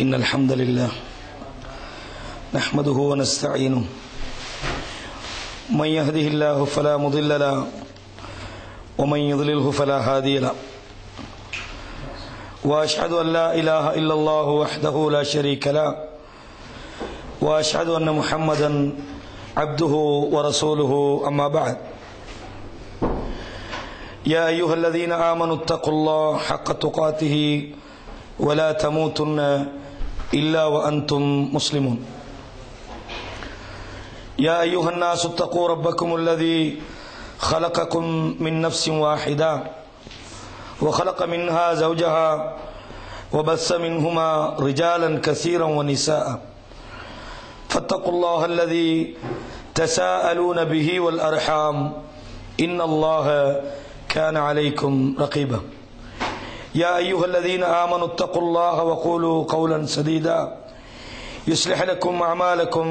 إن الحمد لله نحمده ونستعينه من يهده الله فلا مضل له ومن يضلله فلا هادي له وأشهد أن لا إله إلا الله وحده لا شريك له وأشهد أن محمدا عبده ورسوله أما بعد يا أيها الذين آمنوا اتقوا الله حق تقاته ولا تموتن إلا وأنتم مسلمون يا أيها الناس اتقوا ربكم الذي خلقكم من نفس واحدة وخلق منها زوجها وبث منهما رجالا كثيرا ونساء فاتقوا الله الذي تساءلون به والأرحام إن الله كان عليكم رقيبا يا أيها الذين آمنوا اتقوا الله وقولوا قولا سديدا يصلح لكم أعمالكم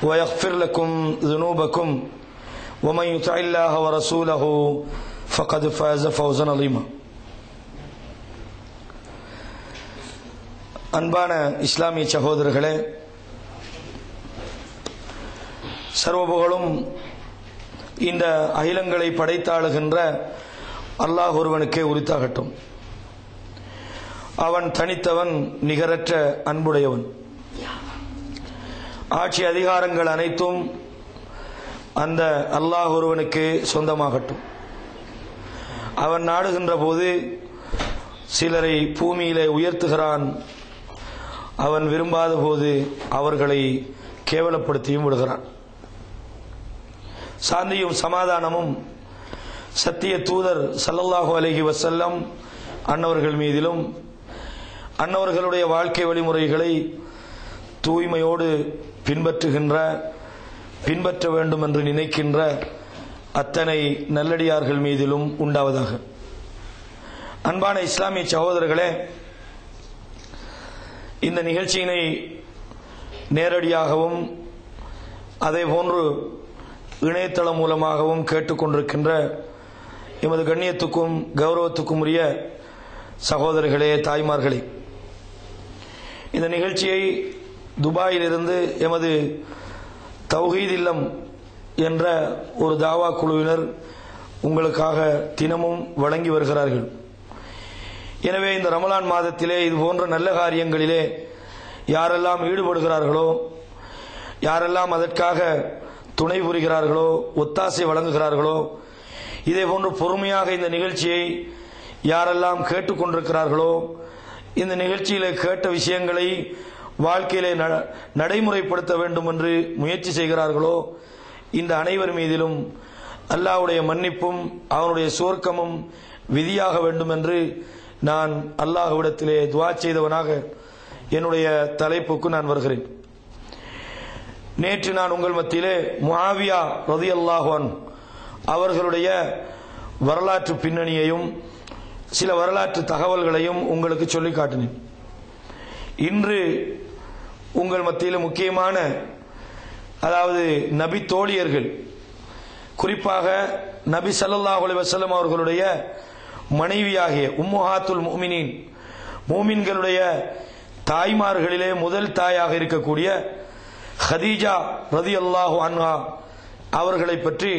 ويغفر لكم ذنوبكم ومن يطع الله ورسوله فقد فاز فوزا عظيما. அன்பான இஸ்லாமிய சகோதரர்களே, சர்வபுகழும் இந்த அகிலங்களை படைத்தாளுகின்ற அல்லாஹ் ஒருவனுக்கே உரித்தாகட்டும். அவன் தனித்தவன், நிகரற்ற அன்புடையவன். ஆட்சி அதிகாரங்கள் அனைத்தும் அந்த அல்லாஹ் ஒருவனுக்கு சொந்தமாகட்டும். அவன் நாடுகின்ற போது சிலரை பூமியிலே உயர்த்துகிறான், அவன் விரும்பாத போது அவர்களை கேவலப்படுத்தியும் விடுகிறான். சாந்தியும் சமாதானமும் சத்திய தூதர் ஸல்லல்லாஹு அலைஹி வஸல்லம் அன்னவர்கள் மீதிலும் அன்னவர்களுடைய வாழ்க்கை வழிமுறைகளை தூய்மையோடு பின்பற்ற வேண்டும் என்று நினைக்கின்ற அத்தனை நல்லடியார்கள் மீதிலும் உண்டாவதாக. அன்பான இஸ்லாமிய சகோதரர்களே, இந்த நிகழ்ச்சியினை நேரடியாகவும் அதே போன்று இணையதளம் மூலமாகவும் கேட்டுக்கொண்டிருக்கின்ற எமது கண்ணியத்துக்கும் கௌரவத்துக்கும் உரிய சகோதரர்களே, தாய்மார்களே, இந்த நிகழ்ச்சியை துபாயிலிருந்து எமது தௌஹீத் இல்லம் என்ற ஒரு தாவா குழுவினர் உங்களுக்காக தினமும் வழங்கி வருகிறார்கள். எனவே இந்த ரமலான் மாதத்திலே இது போன்ற நல்ல காரியங்களிலே யாரெல்லாம் ஈடுபடுகிறார்களோ, யாரெல்லாம் அதற்காக துணை புரிகிறார்களோ, ஒத்தாசை வழங்குகிறார்களோ, இதே போன்று பொறுமையாக இந்த நிகழ்ச்சியை யாரெல்லாம் கேட்டுக்கொண்டிருக்கிறார்களோ, இந்த நிகழ்ச்சியிலே கேட்ட விஷயங்களை வாழ்க்கையிலே நடைமுறைப்படுத்த வேண்டும் என்று முயற்சி செய்கிறார்களோ, இந்த அனைவர் மீதிலும் அல்லாஹ்வுடைய மன்னிப்பும் அவனுடைய சுவர்க்கமும் விதியாக வேண்டும் என்று நான் அல்லாஹ்விடத்திலே துஆ செய்தவனாக என்னுடைய தலைப்புக்கு நான் வருகிறேன். நேற்று நான் உங்கள் மத்தியிலே முஆவியா ரலியல்லாஹு அன்ஹு அவர்களுடைய வரலாற்று பின்னணியையும் சில வரலாற்று தகவல்களையும் உங்களுக்கு சொல்லி காட்டினேன். இன்று உங்கள் மத்தியில் முக்கியமான, அதாவது நபி தோழியர்கள், குறிப்பாக நபி ஸல்லல்லாஹு அலைஹி வஸல்லம் அவர்களுடைய மனைவியாகிய உம்முஹாத்துல் முஃமினீன், மூமின்களுடைய தாய்மார்களிலே முதல் தாயாக இருக்கக்கூடிய ஹதீஜா ரலியல்லாஹு அன்ஹா அவர்களை பற்றி,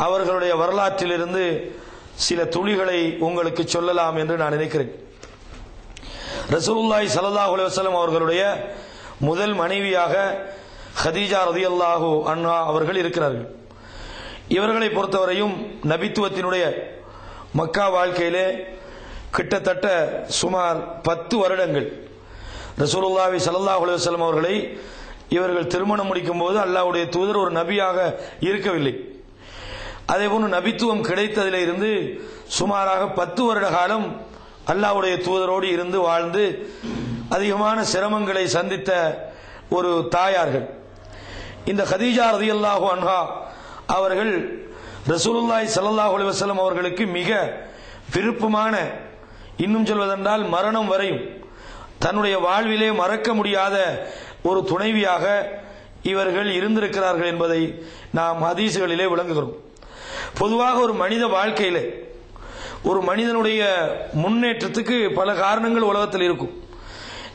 அவர்களுடைய வரலாற்றிலிருந்து சில துளிகளை உங்களுக்கு சொல்லலாம் என்று நான் நினைக்கிறேன். ரசூலுல்லாஹி ஸல்லல்லாஹு அலைஹி வஸல்லம் அவர்களுடைய முதல் மனைவியாக ஹதீஜா ரலியல்லாஹு அன்ஹா அவர்கள் இருக்கிறார்கள். இவர்களை பொறுத்தவரையும் நபித்துவத்தினுடைய மக்கா வாழ்க்கையிலே கிட்டத்தட்ட சுமார் 10 வருடங்கள் ரசூலுல்லாஹி ஸல்லல்லாஹு அலைஹி வஸல்லம் அவர்களை இவர்கள் திருமணம் முடிக்கும் போது அல்லாஹ்வுடைய தூதர் ஒரு நபியாக இருக்கவில்லை. அதேபோன்று நபித்துவம் கிடைத்ததிலே இருந்து சுமாராக 10 வருட காலம் அல்லாஹ்வுடைய தூதரோடு இருந்து வாழ்ந்து அதிகமான சிரமங்களை சந்தித்த ஒரு தாயார்கள். இந்த ஹதீஜா ரலியல்லாஹு அன்ஹா அவர்கள் ரசூலுல்லாஹி ஸல்லல்லாஹு அலைஹி வஸல்லம் அவர்களுக்கு மிக விருப்பமான, இன்னும் சொல்வதென்றால் மரணம் வரையும் தன்னுடைய வாழ்விலே மறக்க முடியாத ஒரு துணைவியாக இவர்கள் இருந்திருக்கிறார்கள் என்பதை நாம் ஹதீஸ்களிலே விளங்குகிறோம். பொதுவாக ஒரு மனித வாழ்க்கையிலே ஒரு மனிதனுடைய முன்னேற்றத்துக்கு பல காரணங்கள் உலகத்தில் இருக்கும்.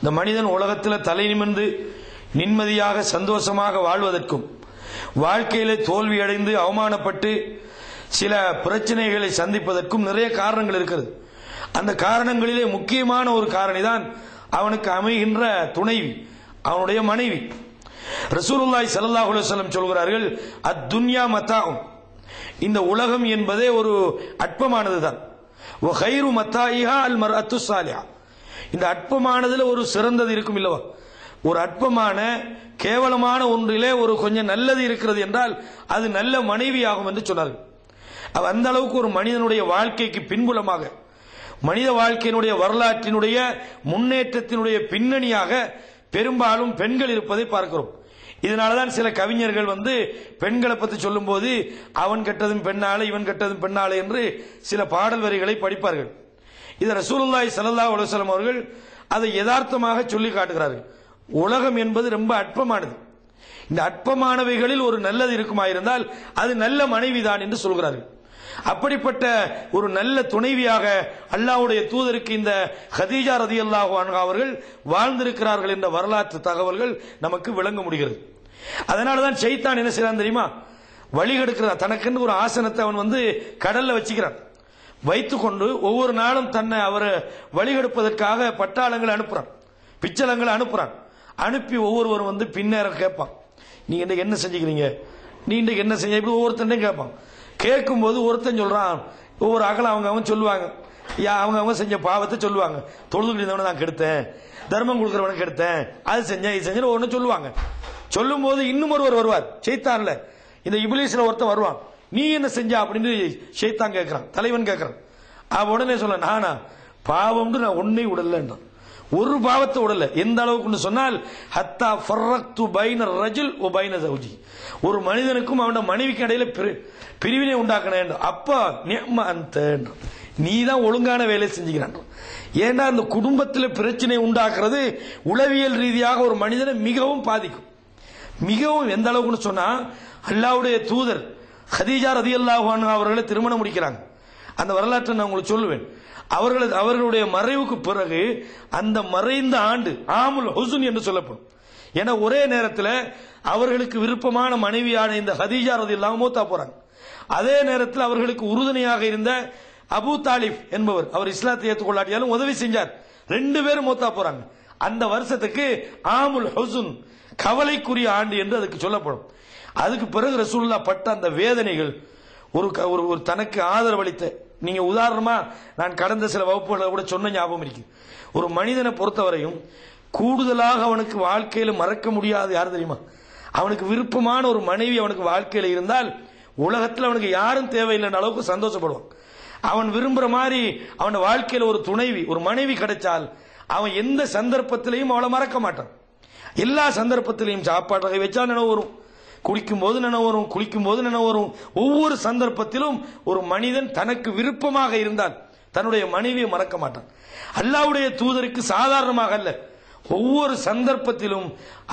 இந்த மனிதன் உலகத்தில் தலை நிமிர்ந்து நிம்மதியாக சந்தோஷமாக வாழ்வதற்கும் வாழ்க்கையிலே தோல்வியடைந்து அவமானப்பட்டு சில பிரச்சனைகளை சந்திப்பதற்கும் நிறைய காரணங்கள் இருக்கிறது. அந்த காரணங்களிலே முக்கியமான ஒரு காரணிதான் அவனுக்கு அமைகின்ற துணைவி, அவனுடைய மனைவி. ரசூலுல்லாஹி ஸல்லல்லாஹு அலைஹி வஸல்லம் சொல்கிறார்கள், அத்துன்யா மத்தாஉன், இந்த உலகம் என்பதே ஒரு அற்பமானதுதான். வ கைரு மத்தாயிஹா அல் மர்அத்து ஸாலிஹா, இந்த அற்பமானதுல ஒரு சிறந்தது இருக்கும் இல்லவா? ஒரு அற்பமான கேவலமான ஒன்றிலே ஒரு கொஞ்சம் நல்லது இருக்கிறது என்றால் அது நல்ல மனைவி ஆகும் என்று சொன்னார்கள். அந்த அளவுக்கு ஒரு மனிதனுடைய வாழ்க்கைக்கு பின்புலமாக, மனித வாழ்க்கையினுடைய வரலாற்றினுடைய முன்னேற்றத்தினுடைய பின்னணியாக பெரும்பாலும் பெண்கள் இருப்பதை பார்க்கிறோம். இதனாலதான் சில கவிஞர்கள் பெண்களை பற்றி சொல்லும் போது அவன் கெட்டதும் பெண்ணாலே இவன் கெட்டதும் பெண்ணாலே என்று சில பாடல் வரிகளை படிப்பார்கள். இதை ரசூலுல்லாஹி ஸல்லல்லாஹு அலைஹி வஸல்லம் அவர்கள் அதை யதார்த்தமாக சொல்லி காட்டுகிறார்கள். உலகம் என்பது ரொம்ப அற்பமானது. இந்த அற்பமானவைகளில் ஒரு நல்லது இருக்குமாயிருந்தால் அது நல்ல மனைவிதான் என்று சொல்கிறார்கள். அப்படிப்பட்ட ஒரு நல்ல துணைவியாக அல்லாஹ்வுடைய தூதருக்கு இந்த கதீஜா ரலியல்லாஹு அன்ஹா அவர்கள் வாழ்ந்திருக்கிறார்கள் என்ற வரலாற்று தகவல்கள் நமக்கு விளங்க முடிகிறது. அதனாலதான் ஷைத்தான் என்ன செய்யறான் தெரியுமா? வழிகெடுக்கிறான். தனக்கென்று ஒரு ஆசனத்தை அவன் கடல்ல வச்சுக்கிறான். வைத்துக்கொண்டு ஒவ்வொரு நாளும் தன்னை அவர் வழிகெடுப்பதற்காக பட்டாளங்களை அனுப்புறான், பிச்சளங்களை அனுப்புறான். அனுப்பி ஒவ்வொருவரும் பின்னேற கேட்பான், நீ இன்றைக்கு என்ன செஞ்சுக்கிறீங்க, நீ இன்றைக்கு என்ன செஞ்ச, இப்படி ஒவ்வொருத்தன் கேட்பான். கேட்கும் போது ஒருத்தன் சொல்றான், ஒவ்வொரு அகல அவங்க சொல்லுவாங்க, அவங்க செஞ்ச பாவத்தை சொல்லுவாங்க. தொழுது இருந்தவனை நான் கெடுத்தேன், தர்மம் கொடுக்கிறவனை கெடுத்தேன், அது செஞ்சேன் இது செஞ்சேன் ஒன்னு சொல்லுவாங்க. சொல்லும் போது இன்னும் ஒருவர் வருவார், ஷைத்தான்ல இந்த இப்லீஸ்ல ஒருத்தன் வருவான், நீ என்ன செஞ்ச அப்படின்னு ஷைத்தான் கேட்கிறான், தலைவன் கேட்கிறான். உடனே சொல்ல, நானா பாவம் நான் ஒன்னை உடல்ல, ஒரு பாவத்தை உடல. எந்த அளவுக்கு சொன்னால் ஹத்தா ஃபர்ரக்து பைன ரஜுல் வ பைன ஜௌஜி, ஒரு மனிதனுக்கும் அவன் மனைவிக்கு இடையில பிரிவினை உண்டாக்கணும். அப்பா நிஅம அன்த, நீ தான் ஒழுங்கான வேலை செஞ்சுக்கிறான். ஏண்டா இந்த குடும்பத்தில் பிரச்சனை உண்டாக்குறது உளவியல் ரீதியாக ஒரு மனிதனை மிகவும் பாதிக்கும். மிகவும் எந்த அளவுக்கு சொன்னா, அல்லாஹ்வுடைய தூதர் கதீஜா ரலியல்லாஹு அன்ஹா அவர்களை திருமணம் முடிக்கிறாங்க. அந்த வரலாற்றை நான் உங்களுக்கு சொல்லுவேன். அவர்களுடைய மறைவுக்கு பிறகு அந்த மறைந்த ஆண்டு ஆமுல் ஹுஸ்ன் என்று சொல்லப்படும். ஏன்னா ஒரே நேரத்தில் அவர்களுக்கு விருப்பமான மனைவியான இந்த கதீஜா ரலியல்லாஹு மௌத்தா போறாங்க. அதே நேரத்தில் அவர்களுக்கு உறுதுணையாக இருந்த அபூ தாலிப் என்பவர், அவர் இஸ்லாத்தை ஏற்றுக்கொள்ளாட்டியாலும் உதவி செஞ்சார். ரெண்டு பேரும் மௌத்தா போறாங்க. அந்த வருஷத்துக்கு ஆமுல் ஹுஸ்ன், கவலைக்குரிய ஆண்டு என்று அதுக்கு சொல்லப்படும். அதுக்கு பிறகு ரசூலுல்லாஹ் பட்ட அந்த வேதனைகள், ஒரு தனக்கு ஆதரவளித்த, நீங்க உதாரணமா நான் கடந்த சில வகுப்புகளை கூட சொன்ன ஞாபகம் இருக்கு. ஒரு மனிதனை பொறுத்தவரையும் கூடுதலாக அவனுக்கு வாழ்க்கையில மறக்க முடியாது யார் தெரியுமா? அவனுக்கு விருப்பமான ஒரு மனைவி அவனுக்கு வாழ்க்கையில இருந்தால் உலகத்தில் அவனுக்கு யாரும் தேவையில்லைன்ற அளவுக்கு சந்தோஷப்படுவான். அவன் விரும்புற மாதிரி அவன் வாழ்க்கையில ஒரு துணைவி, ஒரு மனைவி கிடைச்சால் அவன் எந்த சந்தர்ப்பத்திலையும் அவளை மறக்க மாட்டான். எல்லா சந்தர்ப்பத்திலையும் சாப்பாடு வகை வச்சா நினைவு வரும், குடிக்கும் போது நினைவு வரும், குளிக்கும் போது நினைவு வரும். ஒவ்வொரு சந்தர்ப்பத்திலும் ஒரு மனிதன் தனக்கு விருப்பமாக இருந்தால் தன்னுடைய மனைவியை மறக்க மாட்டான். அல்லாஹ்வுடைய தூதருக்கு சாதாரணமாக அல்ல, ஒவ்வொரு சந்தர்ப்பத்திலும்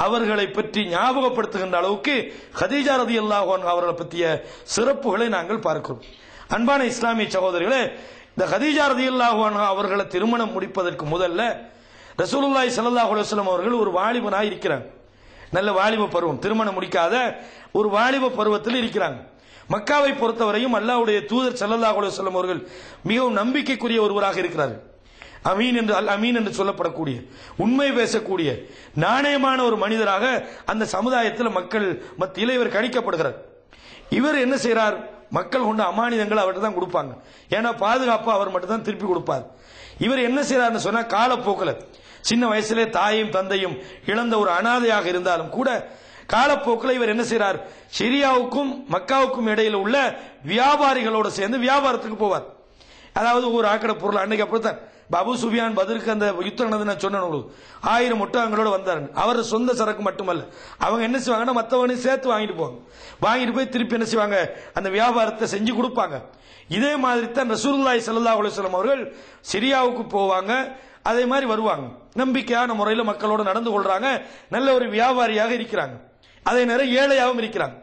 அவர்களை பற்றி ஞாபகப்படுத்துகின்ற அளவுக்கு கதீஜா ரலியல்லாஹு அன்ஹா அவர்களை பற்றிய சிறப்புகளை நாங்கள் பார்க்கிறோம். அன்பான இஸ்லாமிய சகோதரர்களே, இந்த கதீஜா ரலியல்லாஹு அன்ஹா அவர்களை திருமணம் முடிப்பதற்கு முதல்ல ரசூலுல்லாஹி ஸல்லல்லாஹு அலைஹி வஸல்லம் அவர்கள் ஒரு வாலிபனாக இருக்கிறாங்க. நல்ல வாலிப பருவம், திருமணம் முடிக்காத ஒரு வாலிப பருவத்தில் இருக்கிறாங்க. மக்காவை பொறுத்தவரையும் அல்லாஹ்வுடைய தூதர் ஸல்லல்லாஹு அலைஹி வஸல்லம் அவர்கள் மிகவும் நம்பிக்கைக்குரிய ஒருவராக இருக்கிறார்கள். அமீன் என்று சொல்லப்படக்கூடிய, உண்மை பேசக்கூடிய, நாணயமான ஒரு மனிதராக அந்த சமுதாயத்தில் மக்கள் மத்தியில் இவர் கணிக்கப்படுகிறார். இவர் என்ன செய்யறார்? மக்கள் கொண்ட அமானிதங்களை அவர்கிட்ட தான் கொடுப்பாங்க. ஏன்னா பாதுகாப்பா அவர் மட்டும் தான் திருப்பி கொடுப்பார். இவர் என்ன செய்யறாருன்னு சொன்னா, காலப்போக்கில் சின்ன வயசுலே தாயும் தந்தையும் இழந்த ஒரு அனாதையாக இருந்தாலும் கூட காலப்போக்கில் இவர் என்ன செய்யறார்? சிரியாவுக்கும் மக்காவுக்கும் இடையில உள்ள வியாபாரிகளோடு சேர்ந்து வியாபாரத்துக்கு போவார். அதாவது ஒரு ஆக்கடை பொருள், அன்னைக்கு அப்படித்தான் அபூ சுஃபியான் பத்ருக்கு அந்த யுத்தம் நடந்து நான் சொன்னேன் உங்களுக்கு, 1000 ஒட்டகங்களோட வந்தாரு. அவர் சொந்த சரக்கு மட்டுமல்ல, அவங்க என்ன செய்வாங்கன்னா மற்றவனையும் சேர்த்து வாங்கிட்டு போவாங்க. வாங்கிட்டு போய் திருப்பி என்ன செய்வாங்க? அந்த வியாபாரத்தை செஞ்சு கொடுப்பாங்க. இதே மாதிரி தான் ரசூலுல்லாஹி ஸல்லல்லாஹு அலைஹி வஸல்லம் அவர்கள் சிரியாவுக்கு போவாங்க, அதே மாதிரி வருவாங்க. நம்பிக்கையான முறையில் மக்களோடு நடந்து கொள்றாங்க, நல்ல ஒரு வியாபாரியாக இருக்கிறாங்க, அதே நேரம் ஏழையாகவும் இருக்கிறாங்க.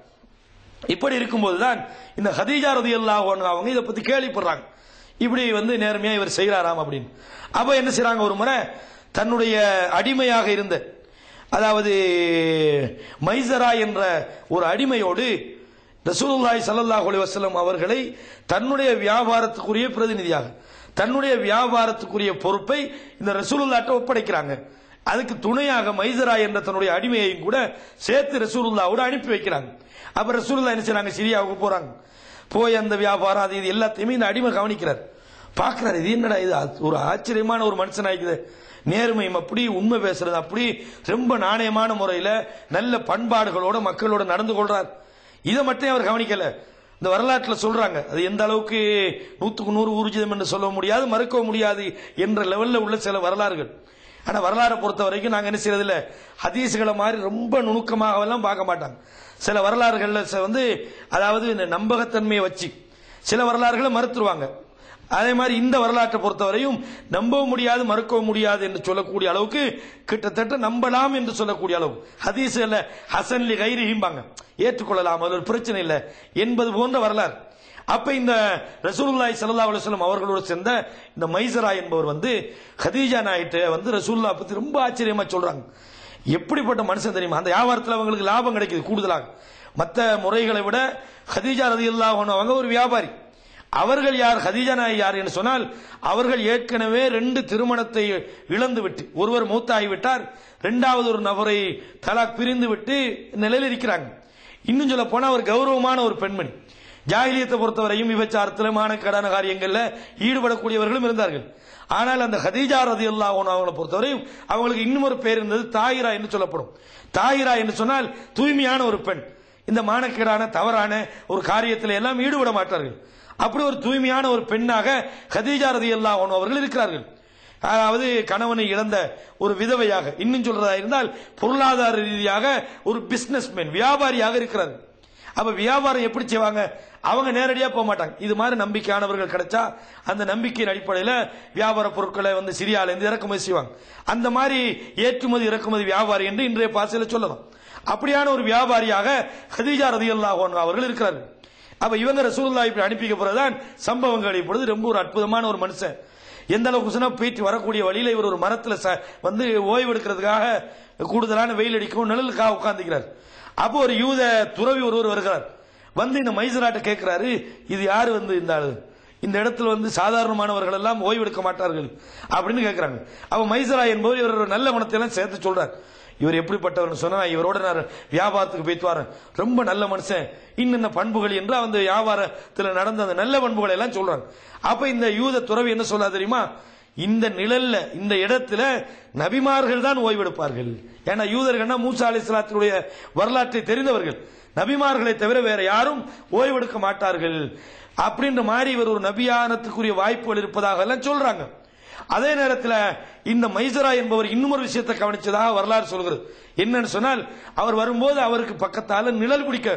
இப்படி இருக்கும்போதுதான் இந்த கதீஜா ரலியல்லாஹு அன்ஹா அவங்க இதை பத்தி கேள்விப்படுறாங்க. இப்படி நேர்மையா இவர் செய்யறாராம் அப்படின்னு. அப்ப என்ன செய்யறாங்க? ஒரு முறை தன்னுடைய அடிமையாக இருந்த, அதாவது மைசரா என்ற ஒரு அடிமையோடு ரசூலுல்லாஹி ஸல்லல்லாஹு அலைஹி வஸல்லம் அவர்களை தன்னுடைய வியாபாரத்துக்குரிய பிரதிநிதியாக, தன்னுடைய வியாபாரத்துக்குரிய பொறுப்பை இந்த ரசூலுல்லாஹ்ட்ட ஒப்படைக்கிறாங்க. அதுக்கு துணையாக மைசரா என்ற தன்னுடைய அடிமையையும் கூட சேர்த்து ரசூலுல்லாஹ்வோட அனுப்பி வைக்கிறாங்க. அப்ப ரசூலுல்லாஹ் என்ன செய்றாங்க, சிரியாவுக்கு போறாங்க. போய் அந்த வியாபாரம் அது இது எல்லாத்தையுமே இந்த அடிமை கவனிக்கிறார். பார்க்கிறார், இது என்னடா இது ஒரு ஆச்சரியமான ஒரு மனுஷனாய்க்குது, நேர்மையும் அப்படி, உண்மை பேசுறது அப்படி, ரொம்ப நாணயமான முறையில் நல்ல பண்பாடுகளோட மக்களோட நடந்து கொள்றார். இதை மட்டும் அவர் கவனிக்கல. இந்த வரலாற்றில் சொல்றாங்க, அது எந்த அளவுக்கு 100க்கு 100 ஊர்ஜிதம் என்று சொல்ல முடியாது, மறுக்க முடியாது என்ற லெவலில் உள்ள சில வரலாறுகள். ஆனா வரலாறை பொறுத்த வரைக்கும் நாங்க என்ன செய்யறது இல்ல, ஹதீஸ்களை மாதிரி ரொம்ப நுணுக்கமாக எல்லாம் பார்க்க மாட்டாங்க. சில வரலாறுகள்ல வந்து அதாவது இந்த நம்பகத்தன்மையை வச்சு சில வரலாறுகளை மறுத்துருவாங்க. அதே மாதிரி இந்த வரலாற்றை பொறுத்தவரையும் நம்பவும் முடியாது, மறுக்கவும் முடியாது என்று சொல்லக்கூடிய அளவுக்கு, கிட்டத்தட்ட நம்பலாம் என்று சொல்லக்கூடிய அளவு ஹதீஸ்ல ஹசன் லி கைரிஹிம்பாங்க, ஏற்றுக்கொள்ளலாம், அது ஒரு பிரச்சனை இல்லை என்பது போன்ற வரலாறு. அப்ப இந்த ரசூலுல்லாஹி ஸல்லல்லாஹு அலைஹி வஸல்லம் அவர்களோடு சேர்ந்த இந்த மைசரா என்பவர் வந்து கதீஜா நாயிட்ட வந்து ரசூலுல்லாஹ் பத்தி ரொம்ப ஆச்சரியமா சொல்றாங்க. எப்படிப்பட்ட மனுஷன் தெரியுமா, அந்த வியாபாரத்தில் அவங்களுக்கு லாபம் கிடைக்குது கூடுதலாக. மற்ற முறைகளை விட கதீஜா ரலியல்லாஹு அன்ஹா அவங்க ஒரு வியாபாரி. அவர்கள் யார், கதீஜா நாயகி யார் என்று சொன்னால், அவர்கள் ஏற்கனவே 2 திருமணத்தை இழந்து விட்டு, ஒருவர் மூத்தாகிவிட்டார், 2வது ஒரு நபரை தலாக் பிரிந்து விட்டு நிலையில் இருக்கிறாங்க. இன்னும் சொல்ல போனா ஒரு கௌரவமான ஒரு பெண்மணி. ஜாகிலியத்தை பொறுத்தவரையும் விபச்சாரத்தில் மானக்கடான காரியங்கள்ல ஈடுபடக்கூடியவர்களும் இருந்தார்கள். ஆனால் அந்த கதீஜா ரலியல்லாஹு அன்ஹா அவங்களை பொறுத்தவரையும் அவங்களுக்கு இன்னும் ஒரு பேர் இருந்தது, தாயிரா என்று சொல்லப்படும். தாயிரா என்று சொன்னால் தூய்மையான ஒரு பெண். இந்த மானக்கேடான தவறான ஒரு காரியத்தில் எல்லாம் ஈடுபட மாட்டார்கள். அப்படி ஒரு தூய்மையான ஒரு பெண்ணாக கதீஜா ரலியல்லாஹு அன்ஹா அவர்கள் இருக்கிறார்கள். அதாவது கணவனை இழந்த ஒரு விதவையாக, இன்னும் சொல்றதா இருந்தால் பொருளாதார ரீதியாக ஒரு பிசினஸ்மேன், வியாபாரியாக இருக்கிறார்கள். அப்ப வியாபாரம் எப்படி செய்வாங்க, அவங்க நேரடியாக போக மாட்டாங்க. இது மாதிரி நம்பிக்கையானவர்கள் கிடைச்சா அந்த நம்பிக்கையின் அடிப்படையில் வியாபார பொருட்களை வந்து சிரியால இருந்து இறக்குமதி செய்வாங்க. அந்த மாதிரி ஏற்றுமதி இறக்குமதி வியாபாரி என்று இன்றைய பாசையில் சொல்லலாம். அப்படியான ஒரு வியாபாரியாக கதீஜா ரலியல்லாஹு அன்ஹா அவர்கள் இருக்கிறார்கள். அப்ப இவங்க ரசூலுல்லாஹி இப்படி அனுப்பிக்க பிறகுதான் சம்பவங்கள் இப்பொழுது ரொம்ப ஒரு அற்புதமான ஒரு மனுஷன். எந்த அளவுக்கு சொன்னா, போயிட்டு வரக்கூடிய வழியில இவர் ஒரு மரத்துல வந்து ஓய்வு எடுக்கிறதுக்காக, கூடுதலான வெயில் அடிக்கும் நிழலுக்காக உட்கார்ந்துக்கிறார். அப்போ ஒரு யூத துறவி ஒருவர் வருகிறார். வந்து இந்த மைசராட்ட கேட்கிறாரு, இது யாரு வந்து இந்த ஆளு, இந்த இடத்துல வந்து சாதாரணமானவர்கள் எல்லாம் ஓய்வு எடுக்க மாட்டார்கள் அப்படின்னு கேட்கிறாங்க. அப்ப மைசரா என்பவர் இவர் நல்ல குணத்தை எல்லாம் சேர்த்து சொல்றார். இவர் எப்படிப்பட்டவர் சொன்னா, இவரோட நான் வியாபாரத்துக்கு போயிட்டு வரேன், ரொம்ப நல்ல மனுஷன், இன்னென்ன பண்புகள் என்று அந்த வியாபாரத்தில் நடந்த அந்த நல்ல பண்புகளை எல்லாம் சொல்றாங்க. அப்ப இந்த யூத துறவி என்ன சொல்ல தெரியுமா, இந்த நிழல்ல இந்த இடத்துல நபிமார்கள் தான் ஓய்வெடுப்பார்கள். ஏன்னா யூதர்கள் மூசா அலைஹிஸ்ஸலாத்துடைய வரலாற்றை தெரிந்தவர்கள், நபிமார்களை தவிர வேற யாரும் ஓய்வெடுக்க மாட்டார்கள் அப்படின்ற மாதிரி இவர் ஒரு நபியானத்துக்குரிய வாய்ப்புகள் இருப்பதாக எல்லாம் சொல்றாங்க. அதே நேரத்தில் இந்த மைசரா என்பவர் இன்னும் ஒரு விஷயத்தை கவனிச்சதாக வரலாறு சொல்கிறது. என்னன்னு சொன்னால், அவர் வரும்போது அவருக்கு பக்கத்தால நிழல் பிடிக்க,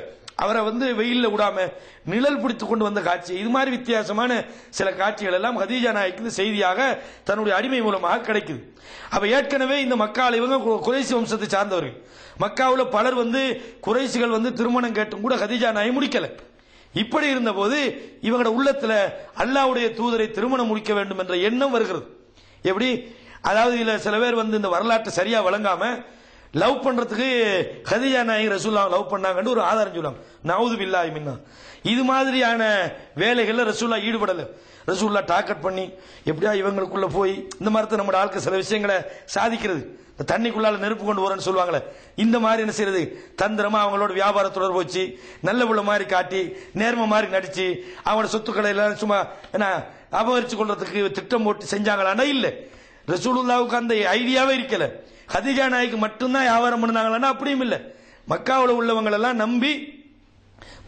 அவரை வந்து வெயில்ல விடாம நிழல் பிடித்து கொண்டு வந்த காட்சி, இது மாதிரி வித்தியாசமான சில காட்சிகள் எல்லாம் கதீஜா நாயகிக்கு செய்தியாக தன்னுடைய அடிமை மூலமாக கிடைக்குது. அப்ப ஏற்கனவே இந்த மக்கால் இவங்க குறைசி வம்சத்தை சார்ந்தவர்கள். மக்காவில் பலர் வந்து குறைசிகள் வந்து திருமணம் கேட்டும் கூட கதீஜா நாயகி முடிக்கல. இப்படி இருந்த போது இவங்களோட உள்ளத்துல அல்லாஹ்வுடைய தூதரை திருமணம் முடிக்க வேண்டும் என்ற எண்ணம் வருகிறது. எப்படி, அதாவது இதுல சில பேர் வந்து இந்த வரலாற்றை சரியா வழங்காம லவ் பண்றதுக்கு கதீஜா நாயகி ரசூலுல்லாஹ் லவ் பண்ணாங்கன்னு ஒரு ஆதாரம் சொல்லுவாங்க. நவுது பில்லாஹி மின்னா. இது மாதிரியான வேலைகள்ல ரசூலுல்லாஹ் ஈடுபடல. ரசூலுல்லாஹ் டார்கெட் பண்ணி எப்படியா இவங்களுக்குள்ள போய் இந்த மாதிரி நம்ம ஆட்கள் சில விஷயங்களை சாதிக்கிறது, தண்ணிக்குள்ளால நெருப்பு கொண்டு போறேன்னு சொல்லுவாங்களே, இந்த மாதிரி என்ன செய்யறது, தந்திரமா அவங்களோட வியாபார தொடர்பு வச்சு நல்ல உள்ள மாதிரி காட்டி நேர்மை மாதிரி நடிச்சு அவங்களோட சொத்துக்களை எல்லாம் சும்மா என்ன அபகரிச்சு கொள்றதுக்கு திட்டம் போட்டு செஞ்சாங்களான்னா இல்ல. ரசூலுல்லாஹ்வுக்கு அந்த ஐடியாவே இருக்கல. கதீஜா நாயகி மட்டும்தான் வியாபாரம் பண்ணாங்களா அப்படியும் இல்ல. மக்காவில் உள்ளவங்க எல்லாம் நம்பி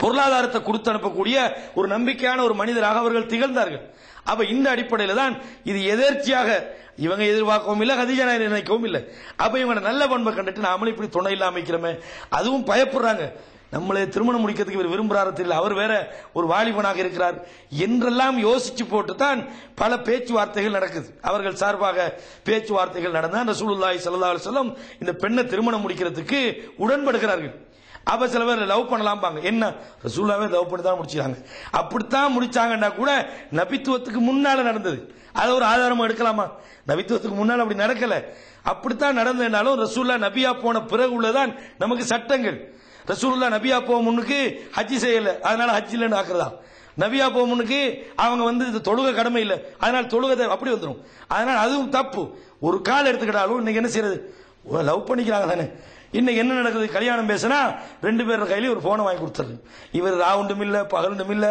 பொருளாதாரத்தை கொடுத்து அனுப்பக்கூடிய ஒரு நம்பிக்கையான ஒரு மனிதராக அவர்கள் திகழ்ந்தார்கள். அப்ப இந்த அடிப்படையில் தான் இது எதேர்ச்சியாக இவங்க எதிர்பார்க்கவும் இல்லை, கதீஜா நாயகி நினைக்கவும் இல்லை. அப்ப இவங்க நல்ல பண்பை கண்டுட்டு நாமளும் இப்படி துணை இல்லாம வைக்கிறோமே, அதுவும் பயப்படுறாங்க. நம்மளே திருமணம் முடிக்கிறதுக்கு இவர் விரும்புறாரு தெரியல, அவர் வேற ஒரு வாலிபனாக இருக்கிறார் என்றெல்லாம் யோசிச்சு போட்டு தான் பல பேச்சுவார்த்தைகள் நடக்குது. அவர்கள் சார்பாக பேச்சுவார்த்தைகள் நடந்தால் ரசூலுல்லாஹி ஸல்லல்லாஹு அலைஹி வஸல்லம் இந்த பெண்ணை திருமணம் முடிக்கிறதுக்கு உடன்படுகிறார்கள். அப்ப சில பேர் லவ் பண்ணலாம்பாங்க, என்ன ரசூலுல்லாஹ்வே லவ் பண்ணி தான் முடிச்சாங்க. அப்படித்தான் முடிச்சாங்கன்னா கூட நபித்துவத்துக்கு முன்னால நடந்தது. அதை ஒரு ஆதாரமா எடுக்கலாமா? நபித்துவத்துக்கு முன்னால் அப்படி நடக்கல. அப்படித்தான் நடந்ததுனாலும் ரசூலுல்லாஹ் நபியா போன பிறகு உள்ளதான் நமக்கு சட்டங்கள். ரசூலுல்லாஹ் நபியா போக முன்னுக்கு ஹஜ்ஜி செய்யல, அதனால ஹஜ் இல்லைன்னு ஆக்குறதா? நபியா போக முன்னுக்கு அவங்க இது தொழுகை கடமை இல்லை, அதனால தொழுகை அப்படி வந்துடும். அதனால அதுவும் தப்பு. ஒரு கால் எடுத்துக்கிட்டாலும் இன்னைக்கு என்ன செய்யறது, லவ் பண்ணிக்கிறாங்க தானே. இன்னைக்கு என்ன நடக்குது, கல்யாணம் பேசினா 2 பேர் கையில ஒரு போனை வாங்கி கொடுத்துருது. இவர் ராவுண்டும் இல்ல பகலும் இல்ல,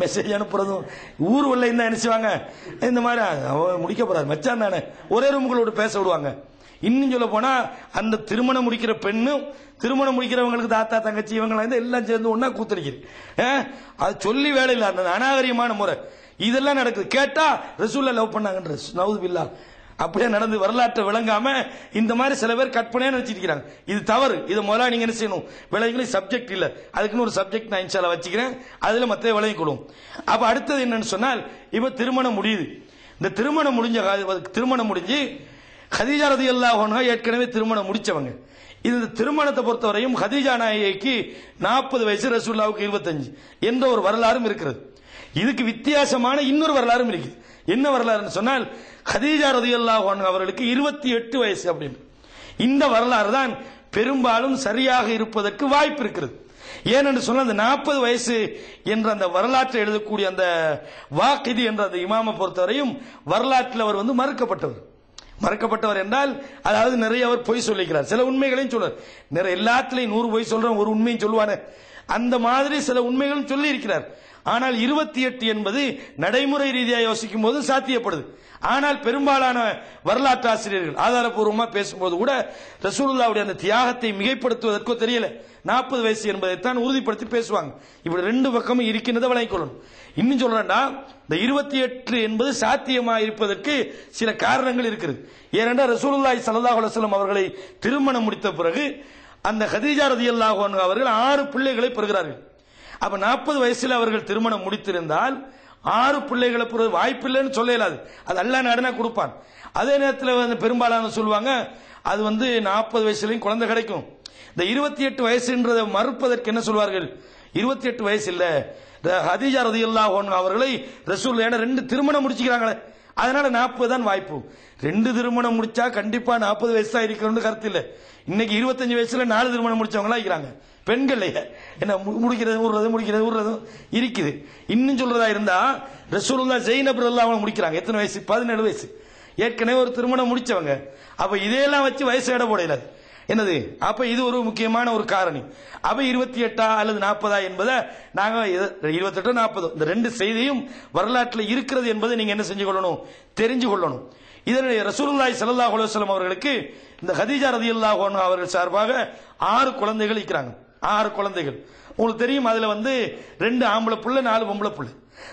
மெசேஜ் அனுப்புறதும். ஊர் உள்ள என்ன நினைச்சுவாங்க, இந்த மாதிரி முடிக்க போறாரு மச்சான் தானே, ஒரே ரூமுகளோடு பேச விடுவாங்க. இன்னும் சொல்ல போனா அந்த திருமணம் முடிக்கிற பெண்ணும் திருமணம் முடிக்கிறவங்களுக்கு தாத்தா தங்கச்சி இவங்க எல்லாம் சேர்ந்து ஒன்னா கூத்தடிக்குது. அது சொல்லி வேலை இல்ல, அந்த அநாகரிகமான முறை இதெல்லாம் நடக்குது. கேட்டா ரசூலுல்லாஹ் லவ் பண்ணாங்கன்ற நவுது பில்லா அப்படியே நடந்து வரலாற்றை விளங்காம இந்த மாதிரி சில பேர் கற்பனையா நினைச்சிருக்கிறாங்க. இது தவறு. இதை முதல்ல நீங்க என்ன செய்யணும், விளங்கி சப்ஜெக்ட் இல்ல, அதுக்குன்னு ஒரு சப்ஜெக்ட் நான் இன்ஷால்லா வச்சுக்கிறேன், அதுல மத்த விளங்கி கொள்ளும். அப்ப அடுத்தது என்னன்னு சொன்னால், இப்ப திருமணம் முடியுது. இந்த திருமணம் முடிஞ்சு கதீஜா ரலியல்லாஹு அன்ஹா ஏற்கனவே திருமணம் முடிச்சவங்க. இந்த திருமணத்தை பொறுத்தவரையும் கதீஜா நாயகிக்கு 40 வயசு, ரசூலுல்லாஹ்வுக்கு 25 என்ற ஒரு வரலாறும் இருக்கிறது. இதுக்கு வித்தியாசமான இன்னொரு வரலாறும் இருக்குது. என்ன வரலாறுன்னு சொன்னால், கதீஜா ரலியல்லாஹு அன்ஹா அவர்களுக்கு 28 வயசு அப்படின்னு. இந்த வரலாறு தான் பெரும்பாலும் சரியாக இருப்பதற்கு வாய்ப்பு இருக்கிறது. ஏனென்று சொன்னால், அந்த 40 வயசு என்ற அந்த வரலாற்றை எழுதக்கூடிய அந்த வாக்கிதி என்ற அந்த இமாமை பொறுத்தவரையும் வரலாற்றில் அவர் மறுக்கப்பட்டவர் என்றால், அதாவது நிறைய அவர் பொய் சொல்லிக்கிறார், சில உண்மைகளையும் சொல்றார். நிறைய எல்லாத்திலையும் 100 பொய் சொல்றோம், ஒரு உண்மையும் சொல்லுவானே, அந்த மாதிரி சில உண்மைகளும் சொல்லி இருக்கிறார். ஆனால் 28 என்பது நடைமுறை ரீதியாக யோசிக்கும் போது சாத்தியப்படுது. ஆனால் பெரும்பாலான வரலாற்று ஆசிரியர்கள் ஆதாரப்பூர்வமா பேசும்போது கூட ரசூலுல்லாஹ்வுடைய அந்த தியாகத்தை மிகைப்படுத்துவதற்கோ தெரியல, 40 வயசு என்பதைத்தான் உறுதிப்படுத்தி பேசுவாங்க. இப்படி 2 பக்கமும் இருக்கின்றதை விளங்கிக் கொள்ளணும். இன்னும் சொல்றேன்டா, இந்த 28 என்பது சாத்தியமா இருப்பதற்கு சில காரணங்கள் இருக்கிறது. ஏனென்றால் ரசூலுல்லாஹி ஸல்லல்லாஹு அலைஹி வஸல்லம் அவர்களை திருமணம் முடித்த பிறகு அந்த கதீஜா ரலியல்லாஹு அன்ஹா அவர்கள் 6 பிள்ளைகளை பெறுகிறார்கள். அப்ப 40 வயசுல அவர்கள் திருமணம் முடித்திருந்தால் 6 பிள்ளைகளை பெற வாய்ப்பில்லைன்னு சொல்ல இயலாது. அது அல்லாஹ் நாடினா கொடுப்பான். அதே நேரத்தில் பெரும்பாலான சொல்லுவாங்க, அது 40 வயசுலயும் குழந்தை கிடைக்கும். இந்த 28 வயசுன்றதை மறுப்பதற்கு என்ன சொல்வார்கள், 28 வயசு இல்ல, கதீஜா ரலியல்லாஹு அன்ஹா அவர்களை ரசூல் 2 திருமணம் முடிச்சுக்கிறாங்களே, அதனால 40 தான் வாய்ப்பு. 2 திருமணம் முடிச்சா கண்டிப்பா 40 வயசு தான் இருக்கணும்னு கருத்து இல்ல. இன்னைக்கு 25 வயசுல 4 திருமணம் முடிச்சவங்களா இருக்கிறாங்க பெண்கள். என்ன முடிக்கிறது இருக்குது. இன்னும் சொல்றதா இருந்தா ரசூலுல்லாஹ் ஜைனப் ரலியல்லாஹு அன்ஹா முடிக்கிறாங்க. எத்தனை வயசு, 17 வயசு. ஏற்கனவே ஒரு திருமணம் முடிச்சவங்க. அப்ப இதையெல்லாம் வச்சு வயசு எடை போடல என்னது. அப்ப இது ஒரு முக்கியமான ஒரு காரணி. அப்ப 28 அல்லது 40 என்பதை நாங்க 28 40 இந்த 2 செய்தியும் வரலாற்றில் இருக்கிறது என்பதை நீங்க என்ன செஞ்சு கொள்ளணும், தெரிஞ்சு கொள்ளணும். இதனை ரசூலுல்லாஹி ஸல்லல்லாஹு அலைஹி வஸல்லம் அவர்களுக்கு இந்த கதீஜா ரலியல்லாஹு அன்ஹா அவர்கள் சார்பாக 6 குழந்தைகள் இருக்கிறாங்க. 6 குழந்தைகள் உங்களுக்கு தெரியும். அதுல 2 ஆம்பளை புள்ள 4 பொம்பளை புள்ள.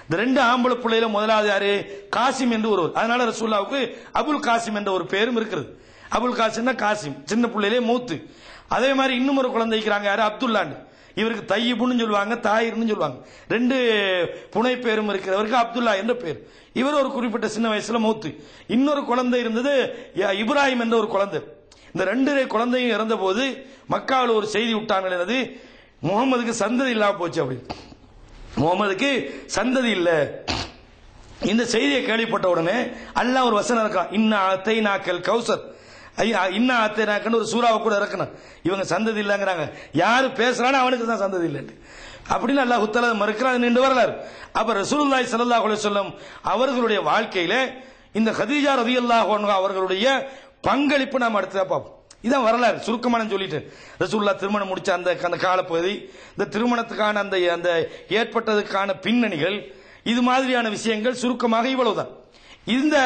இந்த 2 ஆம்பளை புள்ளையில முதலாவது யாரு, காசிம் என்று ஒருவர். அதனால ரசூலுல்லாஹ்வுக்கு அபுல் காசிம் என்ற ஒரு பேரும் இருக்கிறது. அபுல் காசிம்னா காசிம், சின்ன பிள்ளையிலே மூத்து. அதே மாதிரி இன்னும் ஒரு குழந்தை இருக்கிறாங்க, யாரு, அப்துல்லான்னு. இவருக்கு தையிபுன்னு சொல்லுவாங்க, தாயிர்னு சொல்லுவாங்க. 2 புனை பேரும் இருக்கிறவருக்கு அப்துல்லா என்ற பேர். இவர் ஒரு குறிப்பிட்ட சின்ன வயசுல மூத்து. இன்னொரு குழந்தை இருந்தது, இப்ராஹிம் என்ற ஒரு குழந்தை. இந்த 2 குழந்தையும் இறந்த போது மக்காவில் ஒரு செய்தி விட்டாங்க, என்னது, முகமதுக்கு சந்ததி இல்லாம போச்சு. அப்படி முகமதுக்கு சந்ததி இல்ல. இந்த செய்தியை கேள்விப்பட்ட உடனே அல்லாஹ் ஒரு வசனம் இருக்கான், இன்னா அத்தைனாக்கல் கௌசர், இன்னா அத்தைனாக்கன்னு ஒரு சூறாவை கூட இறக்கணும். இவங்க சந்ததி இல்லங்கிறாங்க, யாரு பேசுறானோ அவனுக்கு தான் சந்ததி இல்லைன்னு அப்படின்னு அல்லாஹ் தஆலா மறுக்கிறான் நின்று வரலாறு. அப்ப ரசூலுல்லாஹி ஸல்லல்லாஹு அலைஹி வஸல்லம் அவர்களுடைய வாழ்க்கையில இந்த கதீஜா ரலியல்லாஹு அன்ஹா அவர்களுடைய பங்களிப்பு நாம் அடுத்ததா பார்ப்போம். இதான் வரலாறு சுருக்கமான சொல்லிட்டு. ரசூலுல்லாஹ் திருமணம் முடிச்ச அந்த காலப்பகுதி, இந்த திருமணத்துக்கான அந்த ஏற்பட்டதுக்கான பின்னணிகள், இது மாதிரியான விஷயங்கள் சுருக்கமாக இவ்வளவுதான். இந்த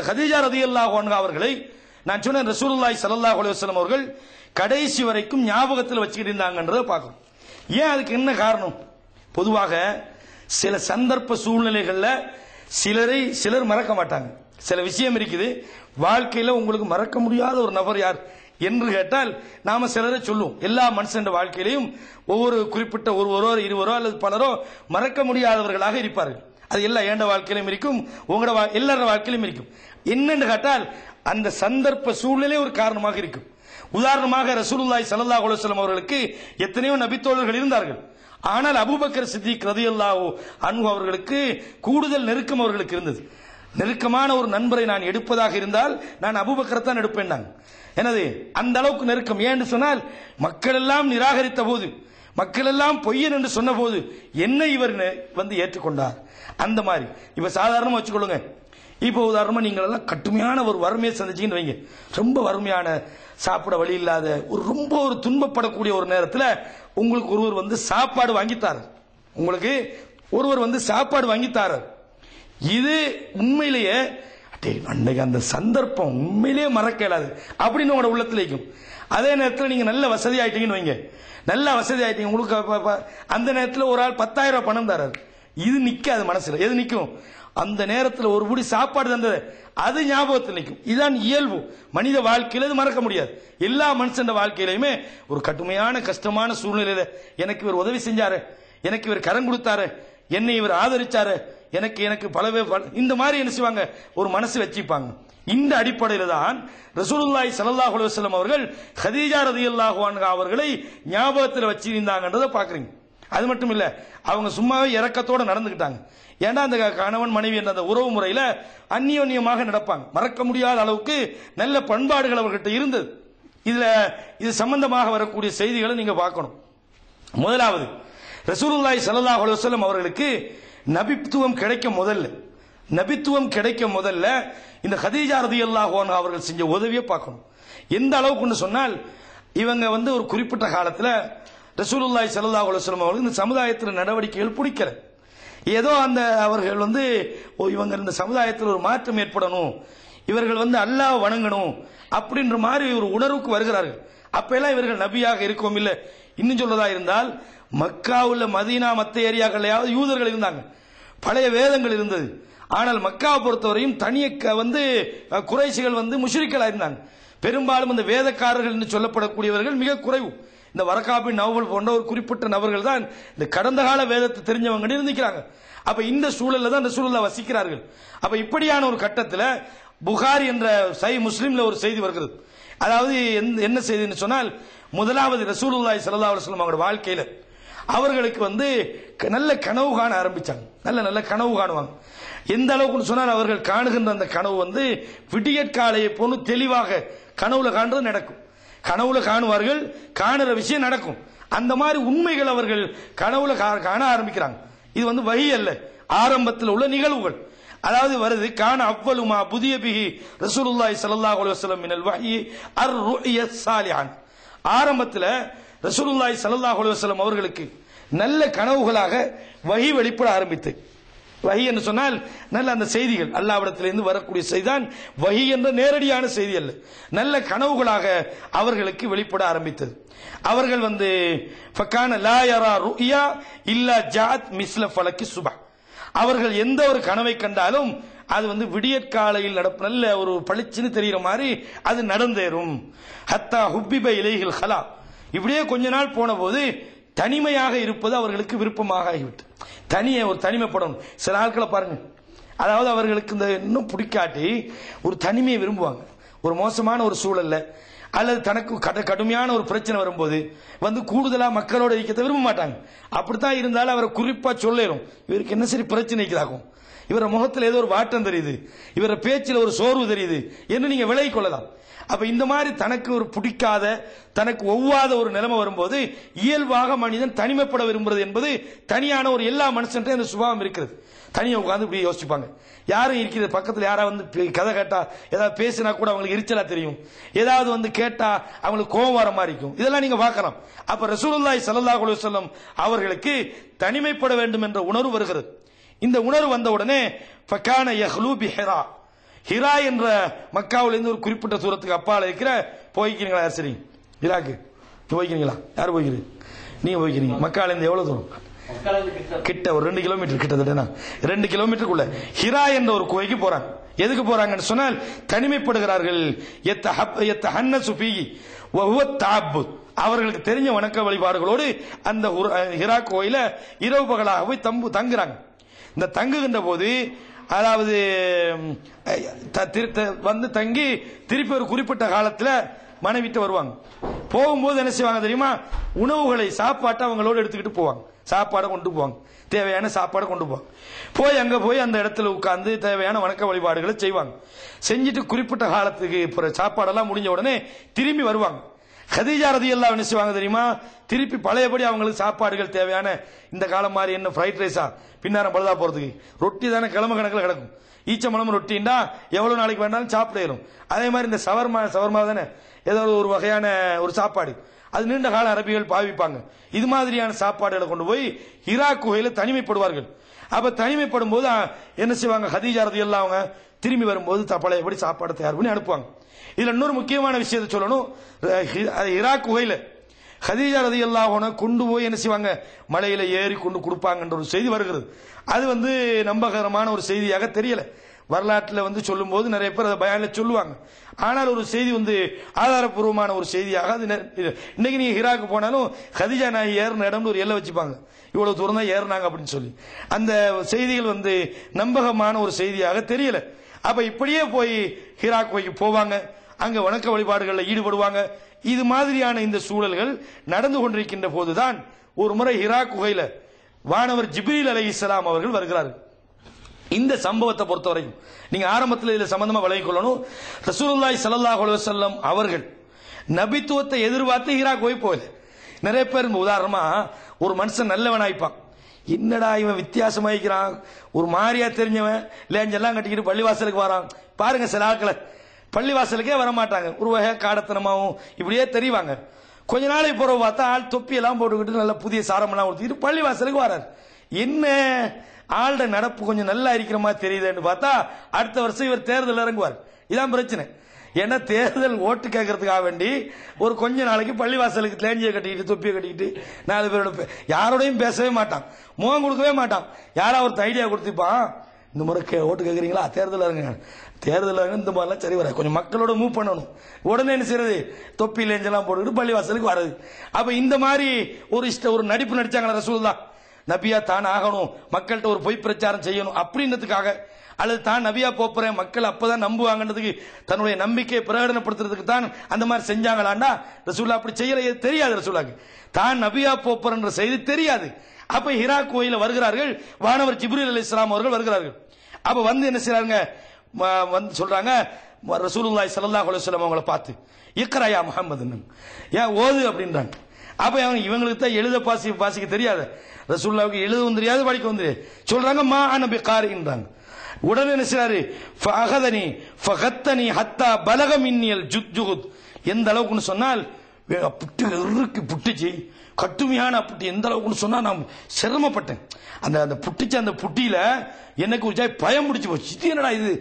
கதீஜா ரலியல்லாஹு அன்ஹா அவர்களை நான் சொன்ன ரசூலுல்லாஹி ஸல்லல்லாஹு அலைஹி வஸல்லம் அவர்கள் கடைசி வரைக்கும் ஞாபகத்தில் வச்சுக்கிட்டு இருந்தாங்கன்றதை பார்க்கணும். ஏன், அதுக்கு என்ன காரணம்? பொதுவாக சில சந்தர்ப்ப சூழ்நிலைகள்ல சிலர் மறக்க மாட்டாங்க. சில விஷயம் இருக்குது வாழ்க்கையில, உங்களுக்கு மறக்க முடியாத ஒரு நபர் யார் என்று கேட்டால் நாம சிலரை சொல்லுவோம். எல்லா மனுஷன் வாழ்க்கையிலையும் ஒவ்வொரு குறிப்பிட்ட ஒருவரோ 20 அல்லது பலரோ மறக்க முடியாதவர்களாக இருப்பார்கள். அது எல்லா ஏண்ட வாழ்க்கையிலும் இருக்கும், உங்களோட எல்லார வாழ்க்கையிலும் இருக்கும். என்னன்னு கேட்டால் அந்த சந்தர்ப்ப சூழ்நிலை ஒரு காரணமாக இருக்கும். உதாரணமாக ரசூலுல்லாஹி ஸல்லல்லாஹு அலைஹி வஸல்லம் அவர்களுக்கு எத்தனையோ நபித்தோழர்கள் இருந்தார்கள். ஆனால் அபூபக்கர் சித்திக் ரலியல்லாஹு அன்ஹு அவர்களுக்கு கூடுதல் நெருக்கம் அவர்களுக்கு இருந்தது. நெருக்கமான ஒரு நண்பரை நான் எடுப்பதாக இருந்தால் நான் அபூபக்கரை தான் எடுப்பேன். எனது அந்த அளவுக்கு நெருக்கம். ஏன்னு சொன்னால் மக்கள் எல்லாம் நிராகரித்த போது, மக்கள் எல்லாம் பொய்யன் என்று சொன்ன போது என்ன இவர் வந்து ஏற்றுக்கொண்டார். அந்த மாதிரி இப்ப சாதாரணமா வச்சுக்கொள்ளுங்க. இப்போ உதாரணமா நீங்கள் எல்லாம் கடுமையான ஒரு வறுமையை சந்திச்சீங்கன்னு வைங்க, ரொம்ப வறுமையான, சாப்பிட வழி இல்லாத ரொம்ப ஒரு துன்பப்படக்கூடிய ஒரு நேரத்தில் உங்களுக்கு ஒருவர் வந்து சாப்பாடு வாங்கித்தார். உங்களுக்கு ஒருவர் வந்து சாப்பாடு வாங்கித்தார். இது உண்மையிலேயே அன்னைக்கு அந்த சந்தர்ப்பம் உண்மையிலேயே மறக்க இயலாது அப்படின்னு உங்களோட உள்ளத்துல இருக்கும். அதே நேரத்தில் நீங்க நல்ல வசதி ஆயிட்டீங்கன்னு வைங்க, நல்ல வசதி ஆயிட்டீங்க, உங்களுக்கு அந்த நேரத்தில் ஒரு ஆள் 10,000 ரூபாய் பணம் தராரு. இது நிக்காது மனசுல. எது நிக்கும்? அந்த நேரத்தில் ஒரு புடி சாப்பாடு தந்தது, அது ஞாபகத்தில் நிற்கும். இதுதான் இயல்பு மனித வாழ்க்கையில், இது மறக்க முடியாது. எல்லா மனுஷன் வாழ்க்கையிலுமே ஒரு கடுமையான கஷ்டமான சூழ்நிலையில எனக்கு இவர் உதவி செஞ்சாரு, எனக்கு இவர் கரம் கொடுத்தாரு, என்னை இவர் ஆதரிச்சாரு, எனக்கு பலவே இந்த மாதிரி என்ன செய்வாங்க, ஒரு மனசு வச்சுப்பாங்க. இந்த அடிப்படையில் தான் ரசூலுல்லாஹி ஸல்லல்லாஹு அலைஹி வஸல்லம் அவர்கள் கதீஜா ரலியல்லாஹு அன்ஹா அவர்களை ஞாபகத்தில் வச்சிருந்தாங்கன்றதை பாக்குறீங்க. அது மட்டும் இல்ல, அவங்க சும்மாவே இரக்கத்தோட நடந்துக்கிட்டாங்க. ஏன்னா அந்த கணவன் மனைவி என்ற அந்த உறவு முறையில அந்நியோன்யமாக நடப்பாங்க. மறக்க முடியாத அளவுக்கு நல்ல பண்பாடுகள் அவர்கிட்ட இருந்தது. இது சம்பந்தமாக வரக்கூடிய செய்திகளை நீங்க பார்க்கணும். முதலாவது, ரசூலுல்லாஹி ஸல்லல்லாஹு அலைஹி வஸல்லம் அவர்களுக்கு நபித்துவம் கிடைக்க முதல்ல இந்த கதீஜா ரலியல்லாஹு அன்ஹா அவர்கள் செஞ்ச உதவியை பார்க்கணும். எந்த அளவுக்கு சொன்னால், இவங்க வந்து ஒரு குறிப்பிட்ட காலத்தில் ரசூலுல்லாஹி ஸல்லல்லாஹு அலைஹி வஸல்லம் அவர்கள் இந்த சமுதாயத்தில் நடவடிக்கைகள் பிடிக்கல. ஏதோ அந்த அவர்கள் வந்து இவங்க இந்த சமுதாயத்தில் ஒரு மாற்றம் ஏற்படணும், இவர்கள் வந்து அல்லாஹ் வணங்கணும் அப்படின்ற மாதிரி ஒரு உணர்வுக்கு வருகிறார்கள். அப்பெல்லாம் இவர்கள் நபியாக இருக்கவும் இல்லை. இன்னும் சொல்லதா இருந்தால், மக்காவுள்ள மதீனா மத்த ஏரியாக்களையாவது யூதர்கள் இருந்தாங்க, பழைய வேதங்கள் இருந்தது. ஆனால் மக்காவை பொறுத்தவரையும் தனிய வந்து குறைசிகள் வந்து முஷ்ரிக்கலா இருந்தாங்க. பெரும்பாலும் இந்த வேதக்காரர்கள் என்று சொல்லப்படக்கூடியவர்கள் மிக குறைவு. இந்த வரகாபி நவல் போன்ற ஒரு குறிப்பிட்ட நபர்கள் தான் இந்த கடந்த கால வேதத்தை தெரிஞ்சவங்க இருந்திருக்கிறாங்க. அப்ப இந்த சூழல்ல தான் ரசூலுல்லாஹ் வசிக்கிறார்கள். அப்ப இப்படியான ஒரு கட்டத்தில் புகாரி என்ற சஹீஹ் முஸ்லிம்ல ஒரு செய்தி வருகிறது. அதாவது என்ன செய்தின்னு சொன்னால், முதலாவது ரசூலுல்லாஹி ஸல்லல்லாஹு அலைஹி வஸல்லம் அவங்களோட வாழ்க்கையில அவர்களுக்கு வந்து நல்ல கனவு காண ஆரம்பிச்சாங்க. நல்ல கனவு காணுவாங்க. எந்த அளவுக்கு சொன்னால், அவர்கள் காணுகின்ற அந்த கனவு வந்து விடியற்காலையை போன்று தெளிவாக கனவுல காண்றது நடக்கும். கனவுல காணுவார்கள், காணுற விஷயம் நடக்கும். அந்த மாதிரி உண்மைகள் அவர்கள் கனவுல காண ஆரம்பிக்கிறாங்க. இது வந்து வஹி அல்ல, ஆரம்பத்தில் உள்ள நிகழ்வுகள். அதாவது வருது, கான அவ்வலுமா புதிய பிஹி ரசூலுல்லாஹி ஸல்லல்லாஹு அலைஹி வஸல்லம் மினல் வஹி அர்-ரு'யா ஸாலிஹான். ஆரம்பத்தில் ரசூலுல்லாஹி ஸல்லல்லாஹு அலைஹி வஸல்லம் அவர்களுக்கு நல்ல கனவுகளாக வஹி வெளிப்பட ஆரம்பித்து. வஹி என்று சொன்னால் நல்ல அந்த செய்திகள், அல்லாஹ்விடத்திலிருந்து வரக்கூடிய செய்திதான் வஹி என்ற நேரடியான செய்தி அல்ல. நல்ல கனவுகளாக அவர்களுக்கு வெளிப்பட ஆரம்பித்தது. அவர்கள் வந்து ஃபகான லா யரா ரு'யா இல்லா ஜாத் மிஸ்ல ஃபலக்கி சுபஹ். அவர்கள் எந்த ஒரு கனவை கண்டாலும் அது வந்து விடியற்காலையில் நல்ல ஒரு பளிச்சுன்னு தெரிகிற மாதிரி அது நடந்தேறும். ஹத்தா ஹுப்பிப இலைஹில் ஹலா. இப்படியே கொஞ்ச நாள் போன போது தனிமையாக இருப்பது அவர்களுக்கு விருப்பமாக ஆகிவிட்டு, ஒரு தனிமைப்படணும். சில ஆட்களை பாருங்க, அதாவது அவர்களுக்கு இந்த இன்னும் பிடிக்காட்டி ஒரு தனிமையை விரும்புவாங்க. ஒரு மோசமான ஒரு சூழல்ல அல்லது தனக்கு கடுமையான ஒரு பிரச்சனை வரும்போது வந்து கூடுதலா மக்களோட ஐக்கியத்தை விரும்ப மாட்டாங்க. அப்படித்தான் இருந்தாலும் அவரை குறிப்பா சொல்லிடும், இவருக்கு என்ன சரி பிரச்சனைக்குதாகும், இவர முகத்தில் ஏதோ ஒரு வாட்டம் தெரியுது, இவர பேச்சில் ஒரு சோர்வு தெரியுது என்று நீங்க விலகிக் கொள்ளலாம். அப்ப இந்த மாதிரி தனக்கு ஒரு பிடிக்காத, தனக்கு ஒவ்வாத ஒரு நிலைமை வரும்போது இயல்பாக மனிதன் தனிமைப்பட விரும்புறது என்பது தனியான ஒரு எல்லா மனுஷன்ட்டும் அந்த சுபாவம் இருக்கிறது. தனியா உட்காந்து இப்படி யோசிப்பாங்க. யாரும் இருக்கிறது பக்கத்தில் யாராவது வந்து கதை கேட்டா, ஏதாவது பேசினா கூட அவங்களுக்கு எரிச்சலா தெரியும், ஏதாவது வந்து கேட்டா அவங்களுக்கு கோபம் வர மாதிரி இருக்கும். இதெல்லாம் நீங்க பார்க்கலாம். அப்ப ரசூலுல்லாஹி ஸல்லல்லாஹு அலைஹி வஸல்லம் அவர்களுக்கு தனிமைப்பட வேண்டும் என்ற உணர்வு வருகிறது. இந்த உணர்வு வந்த உடனே ஃபகான யஹ்லு பி ஹிரா. ஹிரா என்ற மக்காவிலிருந்து ஒரு குறிப்பிட்ட தூரத்துக்கு அப்பால இருக்கிற, போய்க்கிறீங்களா யார்? சரி, ஹிராக்கு போய்க்கிறீங்களா? யார் போய்க்கிறீங்க? நீங்க போய்க்கிறீங்க. மக்காவிலிருந்து எவ்வளவு தூரம்? கிட்ட ஒரு 2 கிலோமீட்டர், கிட்டத்தட்ட 2 கிலோமீட்டருக்குள்ள ஹிரா என்ற ஒரு குகைக்கு போறாங்க. எதுக்கு போறாங்கன்னு சொன்னால், தனிமைப்படுகிறார்கள். யத்தஹன்னசு ஃபீஹி வ ஹுவ தஅப்புத். அவர்களுக்கு தெரிஞ்ச வணக்க வழிபாடுகளோடு அந்த ஹிரா கோயில இரவு பகலாக போய் தங்குறாங்க. இந்த தங்குகின்ற போது, அதாவது வந்து தங்கி திருப்பி ஒரு குறிப்பிட்ட காலத்தில் மனைவிட்டு வருவாங்க. போகும்போது என்ன செய்வாங்க தெரியுமா? உணவுகளை, சாப்பாட்டை அவங்களோடு எடுத்துக்கிட்டு போவாங்க. சாப்பாடை கொண்டு போவாங்க, தேவையான சாப்பாடை கொண்டு போவாங்க. போய் அங்க போய் அந்த இடத்துல உட்கார்ந்து தேவையான வணக்க வழிபாடுகளை செய்வாங்க. செஞ்சுட்டு குறிப்பிட்ட காலத்துக்கு சாப்பாடெல்லாம் முடிஞ்ச உடனே திரும்பி வருவாங்க. கதீஜா ரலியல்லாஹு அன்ஹா என்ன செய்வாங்க தெரியுமா, திருப்பி பழையபடி அவங்களுக்கு சாப்பாடுகள் தேவையான இந்த காலம் மாதிரி என்ன ஃப்ரைட் ரைஸா பின்னாரம் பழுதா போறதுக்கு ரொட்டி தானே கிழமை கணக்கில் கிடக்கும். ஈச்சம்பழம் ரொட்டின்னா எவ்வளவு நாளைக்கு வேணாலும் சாப்பிடணும். அதே மாதிரி இந்த சவர்மா தானே ஏதோ ஒரு வகையான ஒரு சாப்பாடு, அது நீண்ட கால அரபிகள் பாவிப்பாங்க. இது மாதிரியான சாப்பாடுகளை கொண்டு போய் ஹிரா குகையில தனிமைப்படுவார்கள். அப்ப தனிமைப்படும் போது என்ன செய்வாங்க, கதீஜா ரலியல்லாஹு அன்ஹா திரும்பி வரும்போது பழையபடி சாப்பாடு தயார் பண்ணி அனுப்புவாங்க. இதுல இன்னொரு முக்கியமான விஷயத்தை சொல்லணும். ஹிரா குகையில கதீஜா ரலியல்லாஹு அன்ஹா கொண்டு போய் என்ன செய்வாங்க, மலையில ஏறி கொண்டு கொடுப்பாங்கன்ற ஒரு செய்தி வருகிறது. அது நம்பகரமான ஒரு செய்தியாக தெரியல. வரலாற்றில் சொல்லும் போது நிறைய பேர் அதை பயான்ல சொல்லுவாங்க. ஆனால் ஒரு செய்தி ஆதாரப்பூர்வமான ஒரு செய்தியாக அது இன்னைக்கு நீங்க ஹிராக்கு போனாலும் கதீஜா நாயகி ஏறின இடம்னு ஒரு எல்லை வச்சுப்பாங்க, இவ்வளவு தூரம் தான் ஏறினாங்க அப்படின்னு சொல்லி. அந்த செய்திகள் நம்பகமான ஒரு செய்தியாக தெரியல. அப்ப இப்படியே போய் ஹிரா குகைக்கு போவாங்க, அங்க வணக்க வழிபாடுகளில் ஈடுபடுவாங்க. இது மாதிரியான இந்த சூழல்கள் நடந்து கொண்டிருக்கின்ற போதுதான் ஒரு முறை ஹிரா குகையில வானவர் ஜிப்ரீல் அலைஹிஸ்ஸலாம் அவர்கள் வருகிறார்கள். இந்த சம்பவத்தை பொறுத்தவரைக்கும் நீங்க ஆரம்பத்தில் இதுல சம்பந்தமா விளங்கிக் கொள்ளணும். ரசூலுல்லாஹி ஸல்லல்லாஹு அலைஹி வஸல்லம் அவர்கள் நபித்துவத்தை எதிர்பார்த்து ஹிரா குகை போகல. நிறைய பேர் உதாரணமா ஒரு மனுஷன் நல்லவனாய்ப்பான், என்னடா இவன் வித்தியாசமாயிக்கிறான், ஒரு மாதிரியா தெரிஞ்சவன் லேஞ்செல்லாம் கட்டிக்கிட்டு பள்ளிவாசலுக்கு வரான் பாருங்க. சில ஆட்களை பள்ளிவாசலுக்கே வரமாட்டாங்க, ஒரு வகை காடத்தனமாவும் இப்படியே தெரிவாங்க. கொஞ்ச நாளைக்கு போற பார்த்தா ஆள் தொப்பியெல்லாம் போட்டுக்கிட்டு நல்ல புதிய சாரமெல்லாம் கொடுத்துக்கிட்டு பள்ளிவாசலுக்கு வராரு. என்ன ஆள்ட நடப்பு கொஞ்சம் நல்லா இருக்கிற மாதிரி தெரியுதுன்னு பார்த்தா அடுத்த வருஷம் இவர் தேர்தல் இறங்குவார். இதான் பிரச்சனை. ஏன்னா தேர்தல் ஓட்டு கேட்கறதுக்காக வேண்டி ஒரு கொஞ்ச நாளைக்கு பள்ளிவாசலுக்கு லேஞ்சியை கட்டிக்கிட்டு தொப்பியை கட்டிக்கிட்டு 4 பேரோட யாரோடையும் பேசவே மாட்டான், முகம் கொடுக்கவே மாட்டான். யாராவது ஒரு ஐடியா கொடுத்துப்பான், இந்த முறை ஓட்டு கேட்கறீங்களா, தேர்தல் இறங்குங்க, தேர்தல் இறங்க இந்த மாதிரிலாம் சரி வர கொஞ்சம் மக்களோட மூவ் பண்ணணும். உடனே என்ன செய்யறது, தொப்பி லேஞ்செல்லாம் போட்டுக்கிட்டு பள்ளிவாசலுக்கு வர்றது. அப்ப இந்த மாதிரி ஒரு நடிப்பு நடிச்சாங்களா ரசூலுல்லாஹ், நபியா தான் ஆகணும், மக்கள்கிட்ட ஒரு பொய் பிரச்சாரம் செய்யணும் அப்படின்றதுக்காக, அல்லது தான் நபியா போறேன் மக்கள் அப்பதான் நம்புவாங்கன்றதுக்கு தன்னுடைய நம்பிக்கையை பிரகடனப்படுத்துறதுக்கு தான் அந்த மாதிரி செஞ்சாங்களாண்டா ரசூலுல்லாஹ் அப்படி செய்யல. தெரியாது ரசூலுல்லாஹ்க்கு தான் நபியா போறன்ற செய்தி தெரியாது. அப்ப ஹிரா கோயில வருகிறார்கள், வானவர் ஜிப்ரீல் அலைஹிஸ்ஸலாம் அவர்கள் வருகிறார்கள். அப்ப என்ன செய்றாங்க, சொல்றாங்க ரசூலுல்லாஹி ஸல்லல்லாஹு அலைஹி வஸல்லம் அவங்களை பார்த்து இக்ரா யா முஹம்மது, ஏன் ஓது அப்படின்றாங்க. அப்ப இவங்களுக்கு தான் எழுத வாசிக்க தெரியாது, ரசூலுல்லாஹ்வுக்கு எழுதவும் தெரியாது படிக்கவும் தெரியாது. சொல்றாங்க மா அன பிகாரின்றாங்க. உடனே என்ன செய்றாரு, ஃபஅகதனி ஃபகத்தனி ஹத்தா பலக மின்னியல் ஜுஹுத், எந்த அளவுக்குன்னு சொன்னால் புட்டுச்சு கட்டுமையான புட்டி, எந்த அளவுக்குன்னு சொன்னா நான் சிரமப்பட்டேன். அந்த புட்டியில எனக்கு ஒரு பயம் பிடிச்சு போச்சு. இது என்னடா இது,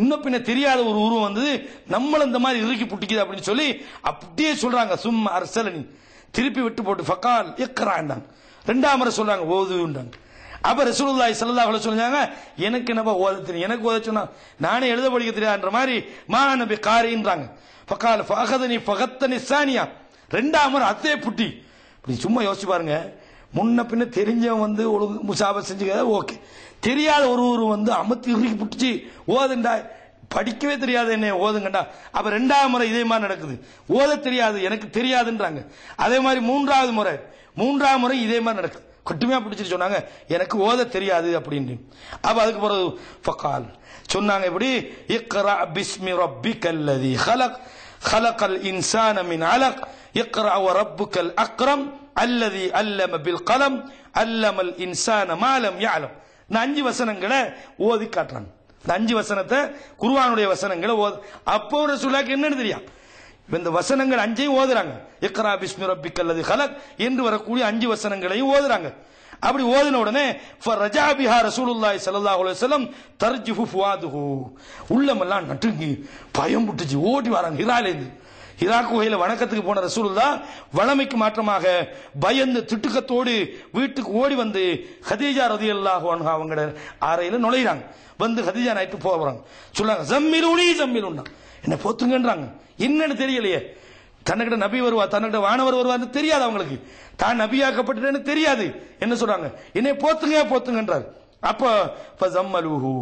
இன்னும் பின்ன தெரியாத ஒரு உருவம் வந்தது, நம்மள இந்த மாதிரி இறுக்கி புட்டிக்குது அப்படின்னு சொல்லி அப்படியே சொல்றாங்க. சும்மா அரசலனி திருப்பி விட்டு போட்டு ஃபகால் இக்ராண்டாங்க. 2ஆம் முறை சொல்றாங்க ஓதுன்றாங்க. அப்ப ரசூலுல்லாஹி ஸல்லல்லாஹு அலைஹி வஸல்லம் சொன்னாங்க, எனக்கு என்னப்பா ஓத தெரியும், எனக்கு ஓத சொன்னா நானே எழுத படிக்க தெரியாதுன்ற மாதிரி மா நபி காரின்றாங்க. ஃபகால் ஃபஅகதனி ஃபகத்தனி சானியா, 2ஆம் முறை அதே புட்டி. இப்படி சும்மா யோசிச்சு பாருங்க, முன்ன பின்ன தெரிஞ்சவன் ஒழுங்கு முசாபா செஞ்சுக்க ஓகே, தெரியாத ஒரு அமர்த்தி இறுக்கி புட்டிச்சு ஓதுண்டா, படிக்கவே தெரியாது என்ன ஓதுங்கண்டா. அப்ப 2ஆம் முறை இதே மாதிரி நடக்குது, ஓத தெரியாது எனக்கு தெரியாதுன்றாங்க. அதே மாதிரி 3ஆம் முறை இதே மாதிரி நடக்குது, கட்டுமையா பிடிச்சிட்டு சொன்னாங்க எனக்கு ஓத தெரியாது அப்படின்னு. அப்ப அதுக்கு பிறகு ஃபகால் சொன்னாங்க இப்படி இக்ரா பிஸ்மி ரப்பிக்கல்லதி ஹலக் ஹலகல் இன்சான மின் அலக் இக்ரா வரப்புக்கல் அக்ரம் அல்லதி அல்லம பில் கலம் அல்லமல் இன்சான மாலம் யாலம். இந்த 5 வசனங்களை ஓதி காட்டுறாங்க. இந்த 5 வசனத்தை குர்ஆனுடைய வசனங்களை அப்போ ரசூலுல்லாஹ்க்கு என்னன்னு தெரியும், இந்த வசனங்கள் 5ஐயும் ஓதுறாங்க. இக்ரா பிஸ்மி ரப்பிக்கல்லதி ஹலக் என்று வரக்கூடிய 5 வசனங்களையும் ஓதுறாங்க. அப்படி ஓதின உடனே ஃபரஜா பிஹா ரசூலுல்லாஹி ஸல்லல்லாஹு அலைஹி வஸல்லம் தர்ஜிஃபு ஃபுவாதுஹு, உள்ளமெல்லாம் நடுங்கி பயம் புட்டுச்சு, ஓடி வராங்க ஹிராலேந்து. ஹிரா குகையில வணக்கத்துக்கு போன ரசூலுல்லாஹ் வளமைக்கு மாற்றமாக பயந்து திட்டுக்கத்தோடு வீட்டுக்கு ஓடி வந்து கதீஜா ரலியல்லாஹு அன்ஹா அவங்களோட அறையில நுழையிறாங்க. வந்து கதீஜா நைட்டு போறாங்க, சொல்றாங்க ஜம்மிலுனா என்ன போத்துங்கன்றாங்க. என்னன்னு தெரியலையே, தன்னிட்ட நபி வருவா, தன்னிட்ட வானவர் வருவான்னு தெரியாது அவங்களுக்கு, தான் நபியாக்கப்பட்டேன்னு தெரியாது. என்ன சொல்றாங்க, என்னை போத்துங்கன்றார். அப்ப ஜம்மலுஹு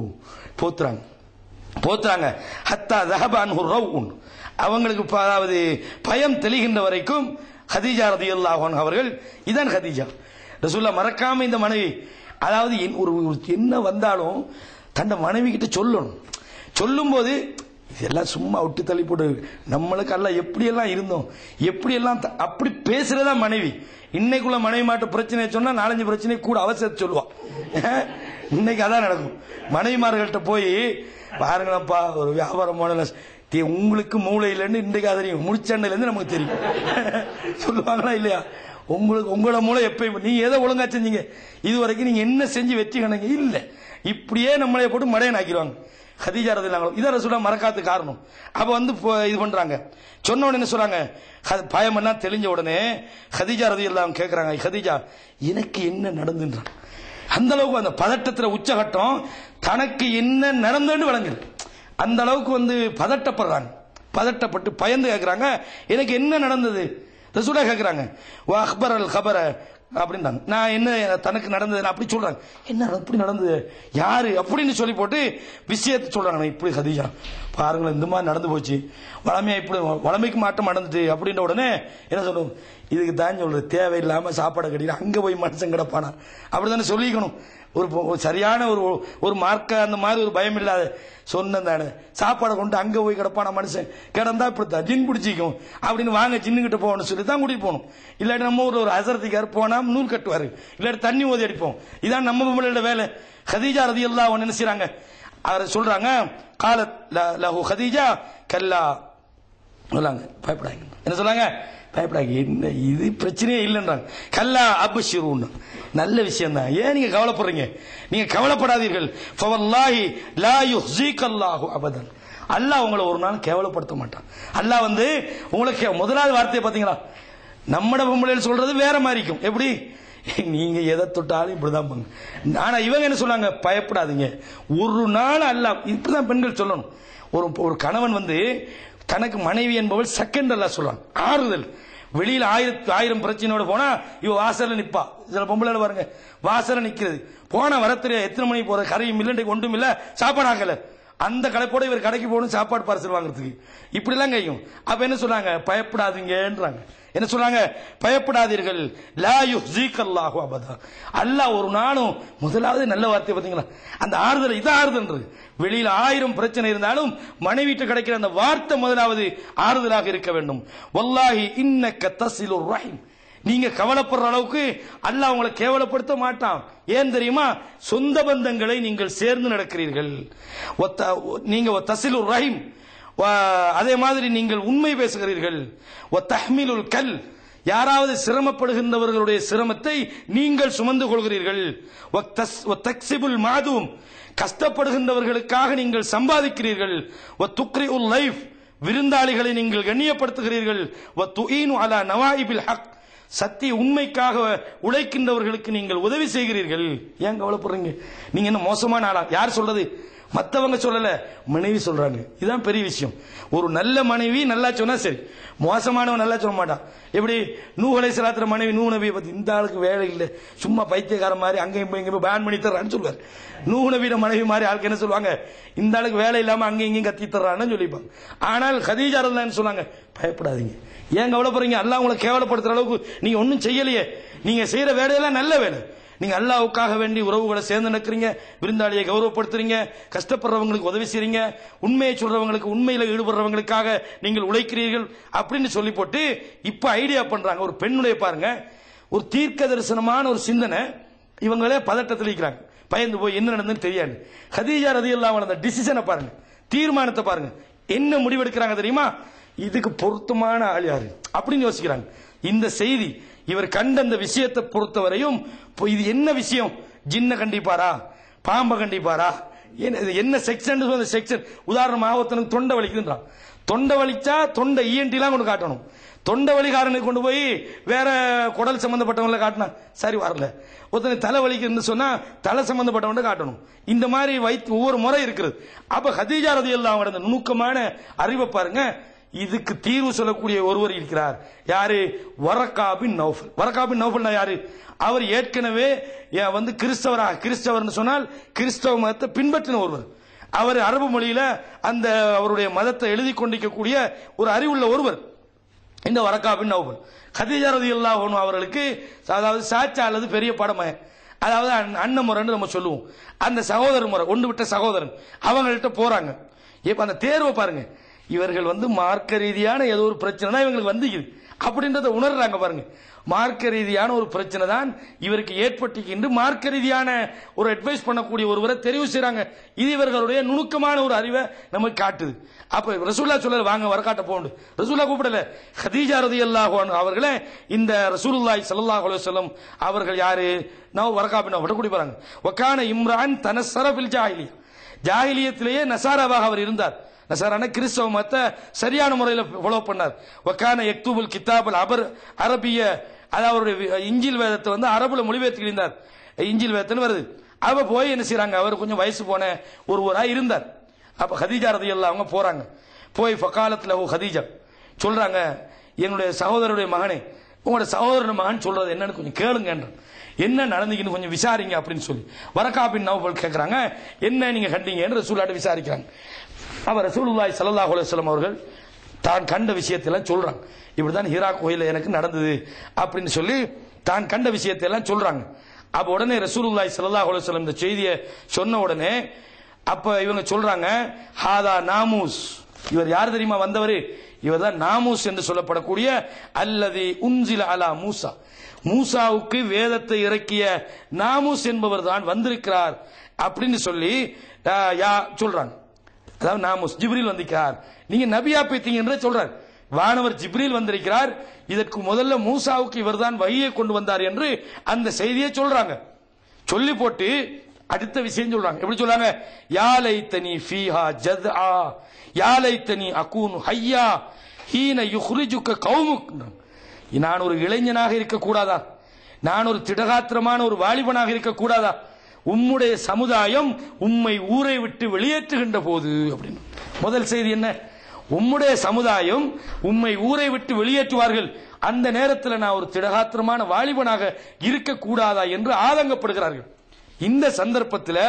போத்துறாங்க ஹத்தா ذهب عنه الروع, அவங்களுக்கு அதாவது பயம் தெளிகின்ற வரைக்கும் கதீஜா ரலியல்லாஹு அன்ஹா அவர்கள், இதான் கதீஜா ரசூலுல்லாஹ் மறக்காம இந்த மனைவி, அதாவது ஒரு என்ன வந்தாலும் தன்னை மனைவி கிட்ட சொல்லணும். சொல்லும் போது இதெல்லாம் சும்மா விட்டு தள்ளி போட்டு நம்மளுக்கு எல்லாம் எப்படியெல்லாம் இருந்தோம், எப்படியெல்லாம் அப்படி பேசுறதா மனைவி. இன்னைக்குள்ள மனைவி மாட்ட பிரச்சனை சொன்னா 4-5 பிரச்சனை கூட அவசரத்தை சொல்லுவான். இன்னைக்கு அதான் நடக்கும். மனைவிமார்கள்ட்ட போய் பாருங்களப்பா, ஒரு வியாபாரம் போன உங்களுக்கு மூளை இல்லைன்னு இன்றைக்கு தெரியும், முடிச்சண்டையில இருந்து நமக்கு தெரியும். சொல்லுவாங்களா இல்லையா? உங்களோட மூளை எப்பயும் நீங்க எதை ஒழுங்கா செஞ்சீங்க, இது வரைக்கும் நீங்க என்ன செஞ்சு வெற்றி கணக்கு இல்ல, இப்படியே நம்மளை போட்டு மடையன் ஆக்கிடுவாங்க. கதீஜா ரலியல்லாஹு இதை ரசூலுல்லாஹ் மறக்காத காரணம். அப்ப வந்து இது பண்றாங்க. சொன்ன உடனே என்ன சொல்றாங்க, பயம் எல்லாம் தெளிஞ்ச உடனே கதீஜா ரலியல்லாஹு கேட்கறாங்க, கதீஜா எனக்கு என்ன நடந்துன்றான். அந்த அளவுக்கு அந்த பதட்டத்துல உச்சகட்டம், தனக்கு என்ன நடந்துன்னு வழங்குது. அந்த அளவுக்கு வந்து பதட்டப்படுறாங்க. பதட்டப்பட்டு பயந்து கேட்கறாங்க, எனக்கு என்ன நடந்தது. ரசூலுல்லாஹ் கேட்கறாங்க, வா அக்பரல் கபர அப்படின்றாங்க. நான் என்ன தனக்கு நடந்தது அப்படி சொல்றாங்க. என்ன அப்படி நடந்தது, யாரு அப்படின்னு சொல்லி போட்டு விஷயத்தை சொல்றாங்க. இப்படி கதீஜா பாருங்களேன், இந்த மாதிரி நடந்து போச்சு, வளமையா இப்படி வளமைக்கு மாற்றம் நடந்துட்டு அப்படின்ற உடனே என்ன சொல்லுவோம், இதுக்கு தான் சொல்றது, தேவையில்லாம சாப்பாடு கட்டிட்டு அங்க போய் மனுஷன் கிடப்பானா அப்படித்தானே சொல்லிக்கணும். ஒரு சரியான ஒரு மார்க்க அந்த மாதிரி ஒரு பயம் இல்லாத சொன்னேன் தானே, சாப்பாடை கொண்டு அங்க போய் கிடப்பான மனுஷன் கிடந்தா இப்படித்தான் ஜின் பிடிச்சிக்கும் அப்படின்னு வாங்க சின்னுகிட்ட போகணும்னு சொல்லி தான் கூட்டிட்டு போகணும். இல்லாட்டி நம்ம ஒரு அசரத்திக்கார் போனா நூல் கட்டுவாரு, இல்லாட்டி தண்ணி ஊதி அடிப்போம். இதான் நம்ம பொம்பளையோட வேலை. கதீஜா ரலியல்லாஹு அன்ஹா என்ன செய்றாங்க, அவர் சொல்றாங்க, காலத் லஹு கதீஜா கல்லா சொல்லாங்க, பயப்படாங்க. என்ன சொல்லாங்க, பயப்படாங்க, என்ன இது பிரச்சனையே இல்லைன்றாங்க. கல்லா அப்ஷிரூன், நல்ல விஷயம் தான், ஏன் நீங்க கவலைப்படுறீங்க, நீங்க கவலைப்படாதீர்கள். ஃபவல்லாஹி லா யுஹ்ஸிகல்லாஹு அபதன், அல்லாஹ் உங்களை ஒரு நாள் கேவலப்படுத்த மாட்டான். அல்லாஹ் வந்து உங்களுக்கு முதலாவது வார்த்தையை பாத்தீங்களா, நம்மட பொம்பளையில் சொல்றது வேற மாதிரி இருக்கும். எப்படி, நீங்க எதை தொட்டாலும் இப்படிதான் பண்ணுங்க. ஆனா இவங்க என்ன சொல்றாங்க, பயப்படாதீங்க, ஒரு நாள் அல்லாஹ், இப்படிதான் பெண்கள் சொல்லணும். ஒரு கணவன் வந்து தனக்கு மனைவி என்பவள் செகண்ட் அல்லாஹ் சொல்றான், ஆறுதல். வெளியில 1000 பிரச்சனையோட போனா இவ வாசல்ல நிப்பா. சில பொம்பளை பாருங்க, வாசல்ல நிக்கிறது, போனா வரத்திலே எத்தனை மணிக்கு போற, கரையும் இல்லை ஒன்றும் இல்ல, சாப்பாடு ஆகல, அந்த கடைப்போட இவர் கடைக்கு போகணும் சாப்பாடு பார்சல் வாங்குறதுக்கு, இப்படி எல்லாம் கையும். அப்ப என்ன சொல்றாங்க, பயப்படாதீங்கன்றாங்க. என்ன சொல்றாங்க, பயப்படாதீர்கள். லா யுஹ்ஸிகல்லாஹு அபதா, அல்லாஹ் ஒரு நாளும், முதலாவது நல்ல வார்த்தை பாத்தீங்களா, அந்த ஆறுதல், இது ஆறுதல். வெளியில 1000 பிரச்சனை இருந்தாலும் மனைவிட்டு கிடைக்கிற அந்த வார்த்தை முதலாவது ஆறுதலாக இருக்க வேண்டும். வல்லாஹி இன்னக தஸிலுர் ரஹீம், நீங்க கவலைப்படுற அளவுக்கு அல்லாஹ் உங்களை கேவலப்படுத்த மாட்டான். ஏன் தெரியுமா, சொந்த பந்தங்களை நீங்கள் சேர்ந்து நடக்கிறீர்கள். நீங்க தஸிலுர் ரஹீம், அதே மாதிரி நீங்கள் உண்மை பேசுகிறீர்கள். தஹ்மிலுல் கல், யாராவது சிரமப்படுகின்றவர்களுடைய சிரமத்தை நீங்கள் சுமந்து கொள்கிறீர்கள். தக்ஸிபுல் மாதூம், கஷ்டப்படுகின்றவர்களுக்காக நீங்கள் சம்பாதிக்கிறீர்கள். துக்ரிஉல் லைஃப், விருந்தாளிகளை நீங்கள் கண்ணியப்படுத்துகிறீர்கள். துஈனு அலா நவாயிபில் ஹக், சத்திய உண்மைக்காக உழைக்கின்றவர்களுக்கு நீங்கள் உதவி செய்கிறீர்கள். ஏன் கவலைப்படுறீங்க, நீங்க என்ன மோசமான ஆளா? யார் சொல்றது, மற்றவங்க சொல்லல, மனைவி சொல்றாங்க. இதுதான் பெரிய விஷயம். ஒரு நல்ல மனைவி நல்லா சொன்னா சரி, மோசமானவன் நல்லா சொல்ல மாட்டான். எப்படி, நூஹ் அலைஹிஸ்ஸலாத்து மனைவி நூஹ் நபியை பத்தி, இந்த ஆளுக்கு வேலை இல்லை, சும்மா பைத்தியக்கார மாதிரி அங்கேயும் இங்கேயும் பேன் பண்ணி தர்றான்னு சொல்லுவார். நூஹ் நபியோட மனைவி மாதிரி ஆளுக்கு என்ன சொல்லுவாங்க, இந்த ஆளுக்கு வேலை இல்லாம அங்கேயும் இங்கேயும் கத்தி தர்றான்னு சொல்லிப்பாங்க. ஆனால் கதீஜா ரலியல்லாஹு சொன்னாங்க, பயப்படாதீங்க, ஏன் கவலைப்படுறீங்க, அல்லாஹ் உங்களை கேவலப்படுத்துற அளவுக்கு நீங்க ஒன்னும் செய்யலையே, நீங்க செய்யற வேலையெல்லாம் நல்ல வேலை. நீங்க அல்லாஹ்வுக்காக வேண்டி உறவுகளை சேர்ந்து நடக்கிறீங்க, விருந்தாளியை கௌரவப்படுத்துறீங்க, கஷ்டப்படுறவங்களுக்கு உதவி செய்றீங்க, உண்மையை சொல்றவங்களுக்கு, உண்மையில ஈடுபடுறவங்களுக்காக நீங்கள் உழைக்கிறீர்கள் அப்படின்னு சொல்லி போட்டு இப்ப ஐடியா பண்றாங்க. ஒரு பெண்ணுடைய பாருங்க, ஒரு தீர்க்க தரிசனமான ஒரு சிந்தனை, இவங்களே பதட்டத்தில் இருக்கிறாங்க, பயந்து போய் என்ன நடந்ததுன்னு தெரியாது. கதீஜா ரலியல்லாஹு அன்ஹா டிசிஷனை பாருங்க, தீர்மானத்தை பாருங்க, என்ன முடிவெடுக்கிறாங்க தெரியுமா, இதுக்கு பொருத்தமான ஆள் யாரு அப்படின்னு யோசிக்கிறாங்க. இந்த செய்தி இவர் கண்ட அந்த விஷயத்தை பொறுத்தவரையும் இது என்ன விஷயம், ஜின்ன கண்டிப்பாரா, பாம்பை கண்டிப்பாரா, என்ன செக்ஷன், செக்ஷன் உதாரணமாக ஒருத்தனுக்கு தொண்டை வலிக்குதுன்றான், தொண்டை வலிச்சா தொண்டை இஎன்டிலாம் கொண்டு காட்டணும், தொண்டை வலிகாரனுக்கு கொண்டு போய் வேற குடல் சம்பந்தப்பட்டவங்களை காட்டினா சரி வரல, ஒருத்தனை தலை வலிக்குன்னு சொன்னா தலை சம்பந்தப்பட்டவங்க காட்டணும். இந்த மாதிரி ஒவ்வொரு முறை இருக்கிறது. அப்ப கதீஜா ரலியல்லாஹு அன்ஹா நுணுக்கமான அறிவை பாருங்க. இதுக்கு தீர்வு சொல்லக்கூடிய ஒருவர் இருக்கிறார். யாரு, வரக்கா பின் நௌஃபல். வரக்கா பின் நௌஃபல்னா யாரு, அவர் ஏற்கனவே வந்து கிறிஸ்தவர் சொன்னால் கிறிஸ்தவ மதத்தை பின்பற்றின ஒருவர். அவர் அரபு மொழியில அந்த அவருடைய மதத்தை எழுதி கொண்டிருக்கக்கூடிய ஒரு அறிவுள்ள ஒருவர். இந்த வரக்கா பின் நௌபல் கதீஜா ரலியல்லாஹு அன்ஹா அவர்களுக்கு அதாவது சாச்சா அல்லது பெரிய படமை, அதாவது அண்ணன் முறைன்னு நம்ம சொல்லுவோம். அந்த சகோதரர் முறை ஒன்று விட்ட சகோதரன் அவங்கள்ட்ட போறாங்க. இப்ப அந்த தேர்வை பாருங்க, இவர்கள் மார்க்க ரீதியான ஏதோ ஒரு பிரச்சனை தான் இவங்களுக்கு வந்துக்குது அப்படின்றத உணர்றாங்க பாருங்க. மார்க்க ரீதியான ஒரு பிரச்சனை தான் இவருக்கு ஏற்பட்டு மார்க்க ரீதியான ஒரு அட்வைஸ் பண்ணக்கூடிய ஒருவரை தெரிவு செய்றாங்க. இது இவர்களுடைய நுணுக்கமான ஒரு அறிவை நமக்கு காட்டுது. அப்ப ரசூலுல்லாஹ் சொல்லல வாங்க வரக்காட்ட போண்டு, ரசூலுல்லாஹ் கூப்பிடல. கதீஜா ரலியல்லாஹு அன்ஹா அவர்களே இந்த ரசூலுல்லாஹி ஸல்லல்லாஹு அலைஹி வஸல்லம் அவர்கள் யாரு வரக்கா பின் நௌபல் கூடி போறாங்க. வகான இம்ரான் தனஸ்ஸர ஃபில் ஜாஹிலியா, ஜாஹிலியத்திலேயே நசாராவாக அவர் இருந்தார். நசாரான கிறிஸ்தவ மதத்தை சரியான முறையில் ஃபாலோ பண்ணார். வகான யக்துபுல் கிதாபுல் அரபிய, அதாவது இஞ்சில் வேதத்தை அரபுல மொழிபெயர்த்திருந்தார். இஞ்சில் வேதத்துன்னு வருது. அவ போய் என்ன செய்யறாங்க, அவர் கொஞ்சம் வயசு போன ஒருவராக இருந்தார். அப்ப கதீஜா ரலியல்லாஹு அவங்க போறாங்க. போய் ஃபகாலத்ல கதீஜா சொல்றாங்க, என்னுடைய சகோதரருடைய மகனே, உங்களோட சகோதரன் மகன் சொல்றது என்னன்னு கொஞ்சம் கேளுங்க, என்ன நடந்துக்குன்னு கொஞ்சம் விசாரிங்க அப்படின்னு சொல்லி வரக்கா பின் நௌபல் கேட்கிறாங்க. என்ன நீங்க கண்டீங்கன்னு ரசூலுல்லாஹ் விசாரிக்கிறாங்க. அவர் ரசூலுல்லாஹி ஸல்லல்லாஹு அலைஹி வஸல்லம் அவர்கள் தான் கண்ட விஷயத்தெல்லாம் சொல்றாங்க. இப்படிதான் ஹீரா கோயில எனக்கு நடந்தது அப்படின்னு சொல்லி தான் கண்ட விஷயத்தை எல்லாம் சொல்றாங்க. அப்ப உடனே ரசூலுல்லாஹி ஸல்லல்லாஹு அலைஹி வஸல்லம் இந்த செய்தியை சொன்ன உடனே அப்ப இவங்க சொல்றாங்க, ஹாதா நாமூஸ், இவர் யார் தெரியுமா வந்தவர், இவர் தான் நாமூஸ் என்று சொல்லப்படக்கூடிய அல்லதி உன்சில அலா மூசா, மூசாவுக்கு வேதத்தை இறக்கிய நாமூஸ் என்பவர் தான் வந்திருக்கிறார் அப்படின்னு சொல்லி சொல்றாங்க. அதாவது நாமூஸ் ஜிப்ரீல் வந்திருக்கிறார், நீங்க நபியா பேத்தீங்க என்று சொல்றார். வானவர் ஜிப்ரீல் வந்திருக்கிறார், இதற்கு முதல்ல மூசாவுக்கு இவர்தான் வஹியை கொண்டு வந்தார் என்று அந்த செய்தியை சொல்றாங்க. சொல்லி போட்டு அடுத்த விஷயம் சொல்றாங்க. எப்படி சொல்றாங்க, யா லைத்தனி ஃபீஹா ஜத்ஆ யா லைத்தனி அகூனு ஹய்யா ஹீன யுக்ரிஜுக கௌமுக், நான் ஒரு இளைஞனாக இருக்க கூடாதா, நான் ஒரு திடகாத்திரமான ஒரு வாலிபனாக இருக்க கூடாதா, உம்முடைய சமுதாயம் உம்மை ஊரை விட்டு வெளியேற்றுகின்ற போது அப்படின்னு. முதல் செய்தி என்ன, உம்முடைய சமுதாயம் உம்மை ஊரை விட்டு வெளியேற்றுவார்கள், அந்த நேரத்தில் நான் ஒரு திடகாத்திரமான வாலிபனாக இருக்க கூடாதா என்று ஆதங்கப்படுகிறார்கள். இந்த சந்தர்ப்பத்தில்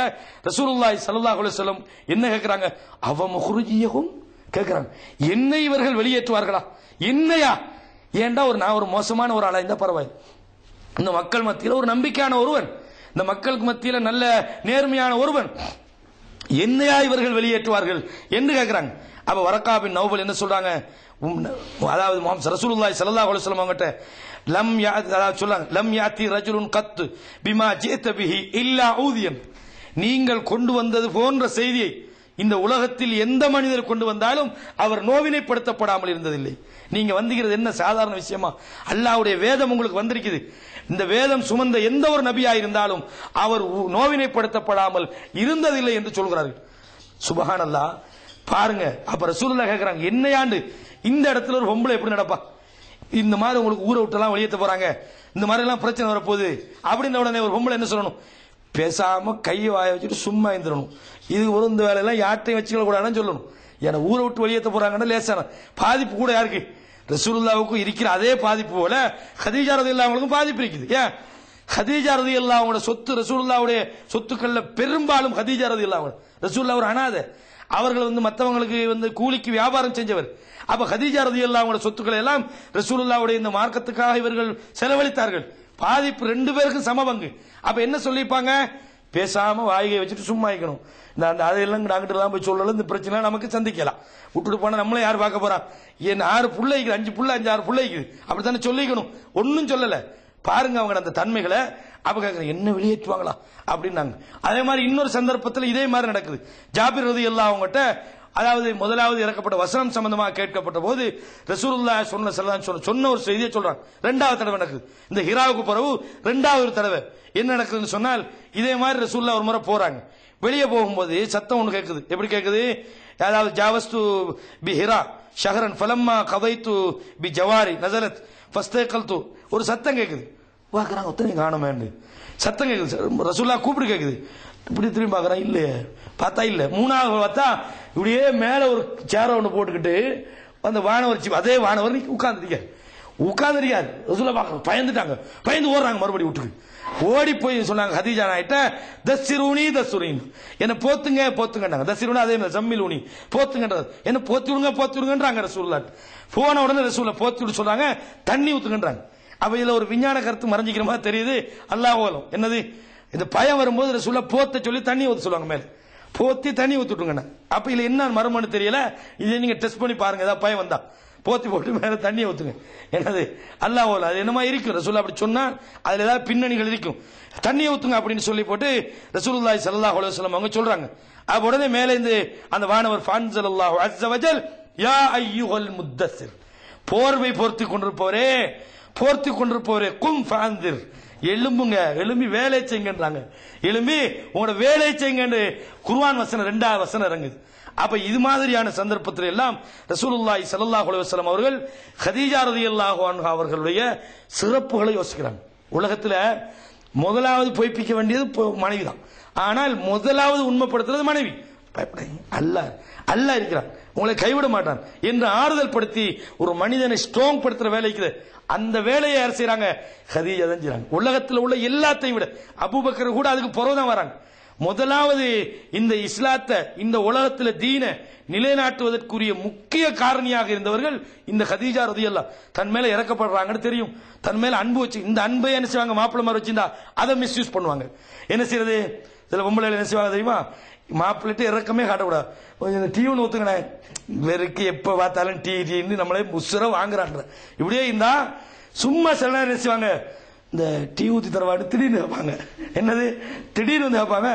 ரசூலுல்லாஹி ஸல்லல்லாஹு அலைஹி வஸல்லம் என்ன கேட்கிறாங்க, அவ முஹ்ரிஜியஹும் கேட்கிறாங்க, என்னை இவர்கள் வெளியேற்றுவார்களா, என்னையா, ஏண்டா நான் ஒரு மோசமான ஒரு ஆளா இருந்தா பரவாயில்லை, இந்த மக்கள் மத்தியில் ஒரு நம்பிக்கையான ஒருவன், இந்த மக்களுக்கு மத்தியில் நல்ல நேர்மையான ஒருவன், என்னையா இவர்கள் வெளியேற்றுவார்கள் என்று கேட்கிறாங்க. அப்ப வரக்கா பின் நௌபல் என்ன சொல்றாங்க, அதாவது ரசூலுல்லாஹி ஸல்லல்லாஹு அலைஹி வஸல்லம் அவங்கட்ட லம் யாத்தி ரஜுலுன் கத் பிமா ஜீத பிஹி இல்லா ஊதியன், நீங்கள் கொண்டு வந்தது போன்ற செய்தியை இந்த உலகத்தில் எந்த மனிதர் கொண்டு வந்தாலும் அவர் நோவினைப்படுத்தப்படாமல் இருந்ததில்லை. நீங்க வந்துகிறது என்ன சாதாரண விஷயமா, அல்லாஹ்வுடைய வேதம் உங்களுக்கு வந்திருக்குது, இந்த வேதம் சுமந்த எந்த ஒரு நபியா இருந்தாலும் அவர் நோவினைப்படுத்தப்படாமல் இருந்ததில்லை என்று சொல்கிறார்கள். சுபஹானல்லாஹ். பாருங்க, அப்ப ரசூலுல்லாஹ் கேட்கிறாங்க, என்னையாண்டு இந்த இடத்துல ஒரு பொம்பளை எப்படி நடப்பா, இந்த மாதிரி உங்களுக்கு ஊரை விட்டு எல்லாம் வெளியேற்ற போறாங்க, இந்த மாதிரி எல்லாம் பிரச்சனை வரப்போகுது அப்படின்னு உடனே ஒரு பொம்பளை என்ன சொல்லணும், பேசாம கையை வாய வச்சுட்டு சும்மா இருந்துடணும், இது ஒரு இந்த வேலையெல்லாம் யார்ட்டையும் வச்சுக்க கூடாதுன்னு சொல்லணும். ஏன்னா ஊரை விட்டு வெளியேற்ற போறாங்கன்னா லேசான பாதிப்பு கூட யாருக்கு, ரசூலுல்லாஹ்வுக்கும் இருக்கிற அதே பாதிப்பு போல கதீஜா ரலியல்லாஹு அன்ஹாவுக்கும் பாதிப்பு இருக்குது. ஏன், கதீஜா ரலியல்லாஹு அன்ஹா சொத்து ரசூலுல்லாஹ்வுடைய சொத்துக்கள்ல பெரும்பாலும் கதீஜா ரலியல்லாஹு அன்ஹா, ரசூலுல்லாஹ் ஒரு அனாதை, அவர்கள் மற்றவங்களுக்கு கூலிக்கு வியாபாரம் செஞ்சவர். அப்ப கதீஜா ரலியல்லாஹு அன்ஹா சொத்துக்களை எல்லாம் ரசூலுல்லாஹ்வுடைய இந்த மார்க்கத்துக்காக இவர்கள் செலவழித்தார்கள். பாதிப்பு ரெண்டு பேருக்கும் சமபங்கு. அப்ப என்ன சொல்லிப்பாங்க, பேசாம வாய்கை வச்சுட்டு சும்மா இருக்கணும், அதையெல்லாம் டாக்டர் தான் போய் சொல்லலாம், இந்த பிரச்சனை நமக்கு சந்திக்கலாம், விட்டுட்டு போனா நம்மளே யார் பார்க்க போறா, என் 6 பிள்ளைக்கு 5 பிள்ளை 5 6 பிள்ளைக்கு அப்படித்தானே சொல்லிக்கணும், ஒன்னும் சொல்லல. பாருங்க அவங்க அந்த தன்மைகளை. அப்ப என்ன வெளியேற்றுவாங்களா அப்படின்னாங்க. அதே மாதிரி இன்னொரு சந்தர்ப்பத்தில் இதே மாதிரி நடக்குது. ஜாபிர் ரலியல்லாஹு அவங்ககிட்ட அதாவது முதலாவது இறக்கப்பட்ட வசனம் சம்பந்தமாக கேட்கப்பட்ட போது ரசூலுல்லாஹ் சொன்ன ஒரு செய்தியை சொல்றாங்க. ரெண்டாவது தடவை நடக்குது, இந்த ஹிராவுக்கு பிறகு ரெண்டாவது தடவை என்ன நடக்குதுன்னு சொன்னால், இதே மாதிரி ரசூலுல்லாஹ் ஒரு முறை போறாங்க. வெளியே போகும்போது சத்தம் ஒன்று கேட்குது. எப்படி கேட்குது, அதாவது ஜாவஸ்து பி ஹிரா ஷஹரன் ஃபலம்மா கதைத்து பி ஜவாரி நஸலத் ஃபஸ்தகல்து, ஒரு சத்தம் கேட்குது. பார்க்குறாங்க, ஒத்தனை காணமேண்டு சத்தம் கேட்குது. ரசூலுல்லாஹ் கூப்பிட்டு கேட்குது. இப்படி திரும்பி பார்க்குறான், இல்லையே, பார்த்தா இல்லை. மூணாவது பார்த்தா இப்படியே மேலே ஒரு சேரை ஒன்று போட்டுக்கிட்டு அந்த வானவர், அதே வானவர் உட்கார்ந்துருக்க, உட்கார்ந்துருக்காரு. ரசூலுல்லாஹ் பார்க்க பயந்துட்டாங்க, பயந்து ஓடுறாங்க மறுபடியும் வீட்டுக்கு. ஓடி போய் சொன்னாங்க ஹதீஜா நாயிட்ட, தஸ்ஸிரூனி தஸ்ஸிரூனி, என்ன போத்துங்க போத்துங்கன்றாங்க. தஸ்ஸிரூனி அதே மாதிரி ஜம்மிலூனி போத்துங்கன்றது, என்ன போத்தி விடுங்கன்றாங்க ரசூலுல்லாஹ். போன உடனே ரசூலுல்லாஹ் போத்தி விட சொல்றாங்க, தண்ணி ஊத்துங்கன்றாங்க. அப்ப இதுல ஒரு விஞ்ஞான கருத்து மறைஞ்சிக்கிற மாதிரி தெரியுது. அல்லாஹ் ஓலம் என்னது, இந்த பயம் வரும்போது ரசூலுல்லாஹ் போத்த சொல்லி தண்ணி ஊத்த சொல்லுவாங்க, மேல போத்தி தண்ணி ஊத்துட்டுங்க. அப்ப இதுல என்ன மர்மம்னு தெரியல, இதை நீங்க டெஸ்ட் பண்ணி பாருங்க. ஏதாவது பயம் வந்தா போத்தி போட்டு மேல தண்ணியை ஊத்துங்க. என்னது அல்லாஹ் ஓல, அது என்னமா இருக்கும் ரசூலுல்லாஹ் அப்படி சொன்னா அதுல ஏதாவது பின்னணிகள் இருக்கும். தண்ணியை ஊத்துங்க அப்படின்னு சொல்லி போட்டு ரசூலுல்லாஹி ஸல்லல்லாஹு அலைஹி வஸல்லம் அவங்க சொல்றாங்க. அப்ப உடனே மேல இருந்து அந்த வானவர் ஃபன்ஸலல்லாஹு அஸ்ஸ வஜல் யா அய்யுஹல் முத்தஸிர், போர்வை போர்த்தி கொண்டிருப்பவரே கும் ஃபஅன்திர், எழும்புங்க, எழும்பி வேலை செய்யுங்கன்றாங்க. எழும்பி உங்களோட வேலை செய்யுங்க குர்ஆன் வசனம் 2வது வசனம் இறங்குது. அப்ப இது மாதிரியான சந்தர்ப்பத்தில் எல்லாம் ரசூலுல்லாஹி ஸல்லல்லாஹு அலைஹி வஸல்லம் அவர்கள் கதீஜா ரலியல்லாஹு அன்ஹா அவர்களுடைய சிறப்புகளை யோசிக்கிறாங்க. உலகத்துல முதலாவது பொய்ப்பிக்க வேண்டியது மனைவி தான். ஆனால் முதலாவது உண்மைப்படுத்துறது மனைவி. அல்லாஹ் இருக்கிறான், உங்களை கைவிட மாட்டான் என்று ஆறுதல் படுத்தி ஒரு மனிதனை ஸ்ட்ராங் படுத்துற வேலைக்கு அந்த வேலையை யார் செய்யறாங்க? கதீஜா தான் செய்றாங்க. உலகத்தில் உள்ள எல்லாத்தையும் விட அபூபக்கர் கூட அதுக்கு பிறகுதான் வராங்க. முதலாவது இந்த இஸ்லாத்தை, இந்த உலகத்தில் தீன நிலைநாட்டுவதற்குரிய முக்கிய காரணியாக இருந்தவர்கள் இந்த கதீஜா ரலியல்லாஹு. தன் மேல இறக்கப்படுறாங்கன்னு தெரியும், தன் மேல அன்பு வச்சு, இந்த அன்பை என்ன செய்வாங்க, மாப்பிள்ளை மாதிரி வச்சிருந்தா அதை மிஸ்யூஸ் பண்ணுவாங்க. என்ன செய்யறது, சில பொம்பளை என்ன செய்வாங்க தெரியுமா, மாப்பிள்ளைட்டு இறக்கமே காட்டக்கூடாது, கொஞ்சம் டீ ஒன்று ஊத்துங்கண்ணே, வெறுக்கு எப்ப பார்த்தாலும் டீ டீன்னு நம்மளே முசுர வாங்குறாங்க. இப்படியே இருந்தா சும்மா சில நேரம் என்ன செய்வாங்க, இந்த டீ ஊத்தி தரவாடு திடீர்னு கேட்பாங்க. என்னது திடீர்னு வந்து கேட்பாங்க,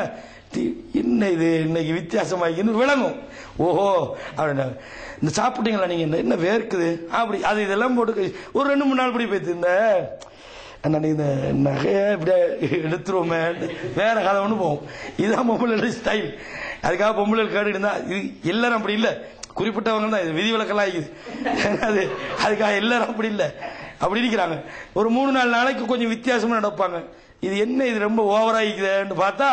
என்ன இது இன்னைக்கு வித்தியாசமாயின்னு விளங்கும். ஓஹோ அப்படின்னா, இந்த சாப்பிட்டீங்களா நீங்க, என்ன வேர்க்குது அப்படி அது இதெல்லாம் போட்டு ஒரு 2-3 நாள் படி போயிட்டு இந்த நகையை இப்படியே எடுத்துருவோமே வேற கதை ஒன்று போகும். இதுதான் பொம்பளை ஸ்டைல். அதுக்காக பொம்பளை கேட்டு இருந்தா இது எல்லாரும் அப்படி இல்லை, குறிப்பிட்டவங்க தான், இது விதிவிலக்கெல்லாம் ஆகிக்குது. அதுக்காக எல்லாரும் அப்படி இல்லை, அப்படி இருக்கிறாங்க. ஒரு 3-4 நாளைக்கு கொஞ்சம் வித்தியாசமா நடப்பாங்க. இது என்ன, இது ரொம்ப ஓவராகிக்குதுன்னு பார்த்தா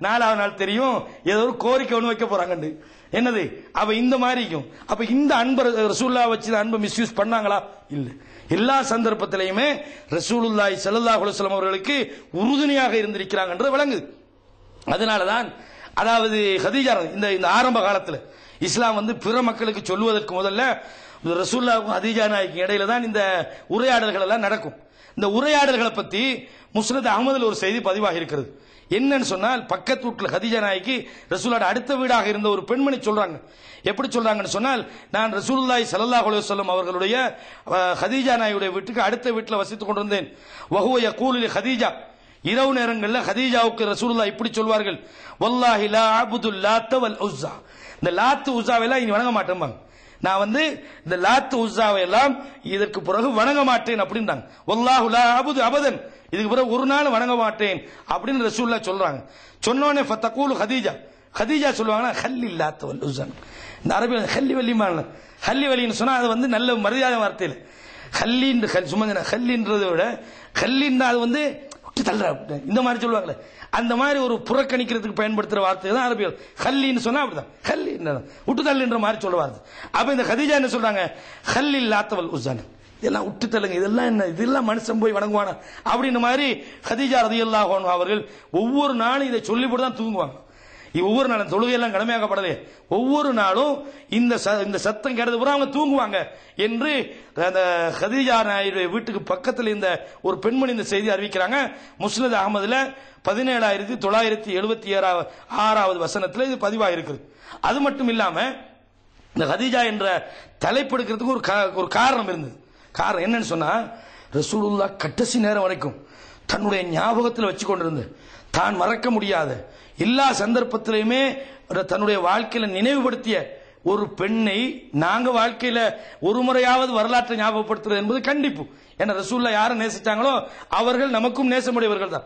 4வது நாள் தெரியும் ஏதோ ஒரு கோரிக்கை ஒன்று வைக்க போறாங்க. என்னது அப்ப இந்த மாதிரி இருக்கும். அப்ப இந்த அன்பை ரசூலுல்லாஹ் வச்சு அன்பை மிஸ்யூஸ் பண்ணாங்களா? இல்ல. எல்லா சந்தர்ப்பத்திலையுமே ரசூலுல்லாஹி ஸல்லல்லாஹு அலைஹி வஸல்லம் அவர்களுக்கு உறுதுணையாக இருந்திருக்கிறாங்கன்றது விளங்குது. அதனாலதான் அதாவது கதீஜா இந்த ஆரம்ப காலத்தில் இஸ்லாம் வந்து பிற மக்களுக்கு சொல்லுவதற்கு முதல்ல ரசூலுல்லாஹுக்கும் கதீஜா நாய்க்கு இடையில தான் இந்த உரையாடல்கள் எல்லாம் நடக்கும். இந்த உரையாடல்களை பத்தி முஸ்னத் அஹ்மதுல ஒரு செய்தி பதிவாக இருக்கிறது. என்னன்னு சொன்னால், பக்கத்து வீட்டுல கதீஜா நாய்க்கு ரசூலுல்லாஹ் அடுத்த வீடாக இருந்த ஒரு பெண்மணி சொல்றாங்க. எப்படி சொல்றாங்கன்னு சொன்னால், நான் ரசூலுல்லாஹி ஸல்லல்லாஹு அலைஹி வஸல்லம் அவர்களுடைய கதீஜா நாயுடைய வீட்டுக்கு அடுத்த வீட்டில் வசித்துக் கொண்டிருந்தேன். வஹுவ யகூலு லி கதீஜா, இரவு நேரங்களில் கதீஜாவுக்கு ரசூலுல்லாஹ் இப்படி சொல்வார்கள், வல்லாஹி லா அபுதுல் லாத்த வல் உஸ்ஸா, இந்த லாத்து உஸ்ஸாவெல்லாம் இனி வணங்க மாட்டேன், நான் வந்து இந்த லாத்து உஸ்ஸாவை எல்லாம் இதற்கு பிறகு வணங்க மாட்டேன் அப்படின்றாங்க. வல்லாஹு லா அபுது அபதன், இதுக்கு பிறகு ஒரு நாள் வணங்க மாட்டேன் அப்படின்னு ரசூலுல்லாஹ் சொல்றாங்க. சொன்னோனே ஃபதகூலு கதீஜா சொல்லுவாங்கன்னா ஹல்லி லாத்த வல் உஸ்ஸா, இந்த அரபியில் ஹல்லி வலிமான ஹல்லி வலின்னு சொன்னா அது வந்து நல்ல மரியாதை வார்த்தையில் ஹல்லின்னு சும்மா ஹல்லின்றதை விட ஹல்லின்னா அது வந்து தள்ளுற இந்த மாதிரி சொல்லுவாங்களே, அந்த மாதிரி ஒரு புறக்கணிக்கிறதுக்கு பயன்படுத்துற வார்த்தை தான் அரபியல். ஹல்லின்னு சொன்னா அப்படிதான், ஹல்லி விட்டு தள்ளுன்ற மாதிரி சொல்லுவாங்க. அப்ப இந்த கதீஜா என்ன சொல்றாங்க, ஹல்லி லாத்தவல் உஸ்ஸான், இதெல்லாம் விட்டு தள்ளுங்க, இதெல்லாம் என்ன, இதெல்லாம் மனுஷன் போய் வணங்குவானா அப்படின்ற மாதிரி கதீஜா ரலியல்லாஹு அன்ஹா அவர்கள் ஒவ்வொரு நாளும் இதை சொல்லி போட்டு தான் தூங்குவாங்க. ஒவ்வொரு நாளும் தொழுகையெல்லாம் கடமையாக்கப்படலையே, ஒவ்வொரு நாளும் இந்த சத்தம் கேட்டது பூரா அவங்க தூங்குவாங்க என்று அந்த கதீஜா நாயுடைய வீட்டுக்கு பக்கத்தில் இந்த ஒரு பெண்மணி இந்த செய்தி அறிவிக்கிறாங்க. முஸ்னத் அஹ்மதுல 17976 வசனத்தில் இது பதிவாக இருக்குது. அது மட்டும் இல்லாம இந்த கதீஜா என்ற தலைப்பெடுக்கிறதுக்கு ஒரு காரணம் இருந்தது. காரணம் என்னன்னு சொன்னா, ரசூலுல்லாஹ் கடைசி நேரம் வரைக்கும் தன்னுடைய ஞாபகத்தில் வச்சு கொண்டிருந்து தான் மறக்க முடியாத எல்லா சந்தர்ப்பத்திலையுமே தன்னுடைய வாழ்க்கையில நினைவுபடுத்திய ஒரு பெண்ணை நாங்க வாழ்க்கையில ஒரு முறையாவது வரலாற்றை ஞாபகப்படுத்துறது என்பது கண்டிப்பு. ஏன்னா ரசூலுல்லாஹ் யாரை நேசிச்சாங்களோ அவர்கள் நமக்கும் நேசமுடையவர்கள் தான்.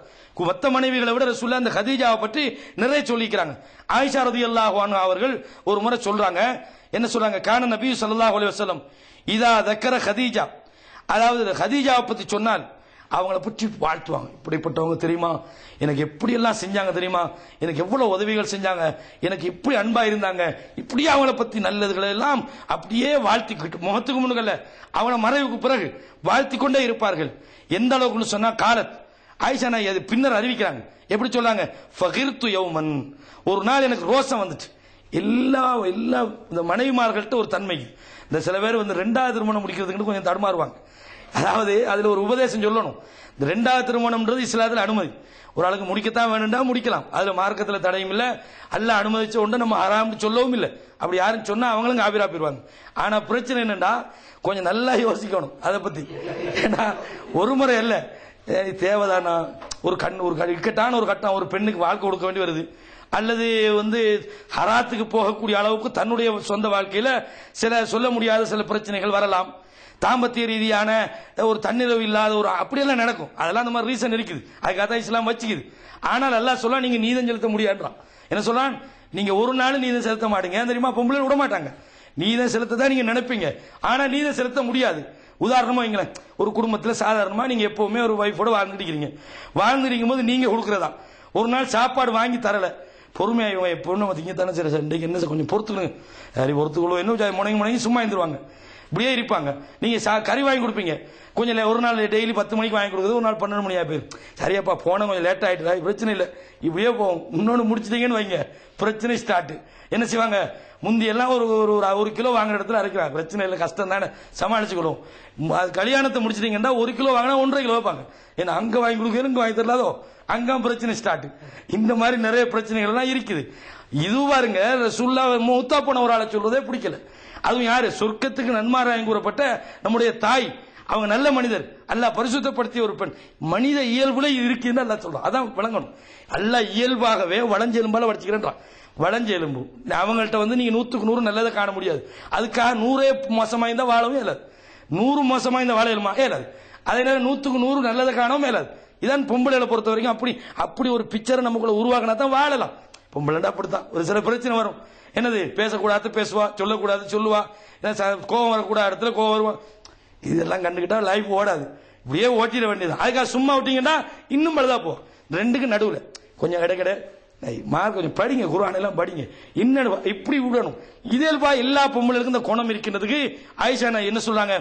மத்த மனைவிகளை விட ரசூலுல்லாஹ் அந்த கதீஜாவை பற்றி நிறைய சொல்லிக்கிறாங்க. ஆயிஷா ரலியல்லாஹு அன்ஹா அவர்கள் ஒரு முறை சொல்றாங்க, என்ன சொல்றாங்க, கான நபி ஸல்லல்லாஹு அலைஹி வஸல்லம் இதா தக்கர கதீஜா, அதாவது கதீஜாவை பற்றி சொன்னால் அவங்கள பற்றி வாழ்த்துவாங்க. இப்படிப்பட்டவங்க தெரியுமா, எனக்கு எப்படி எல்லாம் செஞ்சாங்க தெரியுமா, எனக்கு எவ்வளவு உதவிகள் செஞ்சாங்க, எனக்கு இப்படி அன்பா இருந்தாங்க, இப்படியே அவங்கள பத்தி நல்லதுகளை எல்லாம் அப்படியே வாழ்த்திக்கிட்டு முகத்துக்கு முன்னுகல்ல அவங்கள மறைவுக்கு பிறகு வாழ்த்தி கொண்டே இருப்பார்கள். எந்த அளவுக்குன்னு சொன்னா காலத் ஆயிஷா நாயகி அது பின்னர் அறிவிக்கிறாங்க. எப்படி சொல்லாங்க, ஃபகிர்து யௌமன், ஒரு நாள் எனக்கு ரோசம் வந்துச்சு. எல்லா இந்த மனைவிமார்கள்ட்ட ஒரு தன்மை, இந்த சில பேர் வந்து ரெண்டாவது திருமணம் முடிக்கிறதுக்கு கொஞ்சம் தடுமாறுவாங்க. அதாவது அதுல ஒரு உபதேசம் சொல்லணும். இந்த ரெண்டாவது திருமணம்ன்றது இஸ்லாத்துல அனுமதி. ஒரு ஆளுக்கு முடிக்கத்தான் வேணும்டா முடிக்கலாம், அதுல மார்க்கத்துல தடையும் இல்ல, அல்லாஹ் அனுமதிச்ச ஒன்று நம்ம ஹராம்னு சொல்லவும் இல்லை. அப்படி யாரும் சொன்னா அவங்களும் காபிரா போயிருவாங்க. ஆனா பிரச்சனை என்னன்னா கொஞ்சம் நல்லா யோசிக்கணும் அதை பத்தி. ஏன்னா ஒரு முறை இல்ல, தேவைதானா, ஒரு இக்கட்டான ஒரு கட்டம் ஒரு பெண்ணுக்கு வாழ்க்கை கொடுக்க வேண்டி வருது, அல்லது வந்து ஹராத்துக்கு போகக்கூடிய அளவுக்கு தன்னுடைய சொந்த வாழ்க்கையில சில சொல்ல முடியாத சில பிரச்சனைகள் வரலாம், தாம்பத்திய ரீதியான ஒரு தன்னிறைவு இல்லாத ஒரு அப்படியெல்லாம் நடக்கும். அதெல்லாம் அந்த மாதிரி ரீசன் இருக்குது, அதுக்காக இஸ்லாம் வச்சுக்குது. ஆனால் அல்லாஹ் சொல்ல நீங்க நீதம் செலுத்த முடியாதுன்றான். என்ன சொல்றான், நீங்க ஒரு நாள் நீதம் செலுத்த மாட்டீங்க தெரியுமா, பொம்பளை விட மாட்டாங்க. நீதம் செலுத்ததான் நீங்க நினைப்பீங்க, ஆனா நீதம் செலுத்த முடியாது. உதாரணமா வைங்களேன், ஒரு குடும்பத்துல சாதாரணமா நீங்க எப்பவுமே ஒரு வைஃபோட வாழ்ந்துருக்கும் போது நீங்க கொடுக்கறதா, ஒரு நாள் சாப்பாடு வாங்கி தரல, பொறுமையா இவங்க எப்பவும் திங்க தானே சரி சண்டைக்கு என்ன கொஞ்சம் பொறுத்துக்கணும், சரி பொறுத்துக்கொள்ளும், என்ன முனைங்கி சும்மா இருந்துருவாங்க, இப்படியே இருப்பாங்க. நீங்க கறி வாங்கி கொடுப்பீங்க, கொஞ்சம் ஒரு நாள் டெய்லி 10 மணிக்கு வாங்கி கொடுக்குறது, ஒரு நாள் 12 மணியா போயிரு, சரியாப்பா போன கொஞ்சம் லேட் ஆயிட்டு பிரச்சனை இல்லை, இப்படியே போவோம். இன்னொன்னு முடிச்சிட்டீங்கன்னு வைங்க பிரச்சனை ஸ்டார்ட். என்ன செய்வாங்க, முந்தி எல்லாம் ஒரு கிலோ வாங்குற இடத்துல அரைக்கிறாங்க, பிரச்சனை இல்லை, கஷ்டம் தானே சமாளிச்சுக்கணும். கல்யாணத்தை முடிச்சிட்டீங்கன்னா 1 கிலோ வாங்கினா 1.5 கிலோ வைப்பாங்க. ஏன்னா அங்க வாங்கி கொடுக்கறது இங்க வாங்கி தரலாதோ, அங்க பிரச்சனை ஸ்டார்ட். இந்த மாதிரி நிறைய பிரச்சனைகள் எல்லாம் இருக்குது. இது பாருங்க, ரசூலுல்லாஹ் மூத்தா போன ஒரு ஆளை சொல்றதே பிடிக்கல. அதுவும் யாரு, சொர்க்கத்துக்கு நன்மாராயம் கூறப்பட்ட நம்முடைய தாய், அவங்க நல்ல மனிதர், அல்லாஹ் பரிசுத்தப்படுத்திய ஒரு பெண், மனித இயல்புல இருக்குன்னு அல்லாஹ் சொல்றான். அதான் விளங்கணும். அல்லாஹ் இயல்பாகவே வளைஞ்ச எலும்பால வடிச்சுக்கிறேன்றான். வளைஞ்ச எலும்பு அவங்கள்ட்ட வந்து நீங்க 100க்கு 100 நல்லதை காண முடியாது. அதுக்காக 100 மோசமாயிருந்தா வாழவும் இயலாது, 100 மோசமாயிருந்தா வாழ இயலாது. அதே நேரம் 100க்கு 100 நல்லதை காணவும் இயலாது. இதான் பொம்பளைகளை பொறுத்த வரைக்கும். அப்படி ஒரு பிக்சரை நமக்குள்ள உருவாக்கினா தான் வாழலாம். பொம்பளைண்டா அப்படித்தான் ஒரு சில பிரச்சனை வரும். என்னது, பேசக்கூடாது பேசுவா, சொல்லக்கூடாது சொல்லுவா, கோவம் வரக்கூடாத இடத்துல கோவம் வருவா, இதெல்லாம் கண்டுகிட்டா லைஃப் ஓடாது, இப்படியே ஓட்டிட வேண்டியது. அதுக்காக சும்மா விட்டீங்கன்னா இன்னும் பழுதா போ. ரெண்டுக்கு நடுவில் கொஞ்சம் கிடை மார்க் கொஞ்சம் படிங்க, குர்ஆன் எல்லாம் படிங்க, இன்னும் இப்படி விடணும். இதேபா எல்லா பொம்பளைக்கும் இந்த குணம் இருக்கின்றதுக்கு ஆயிஷா என்ன சொல்றாங்க,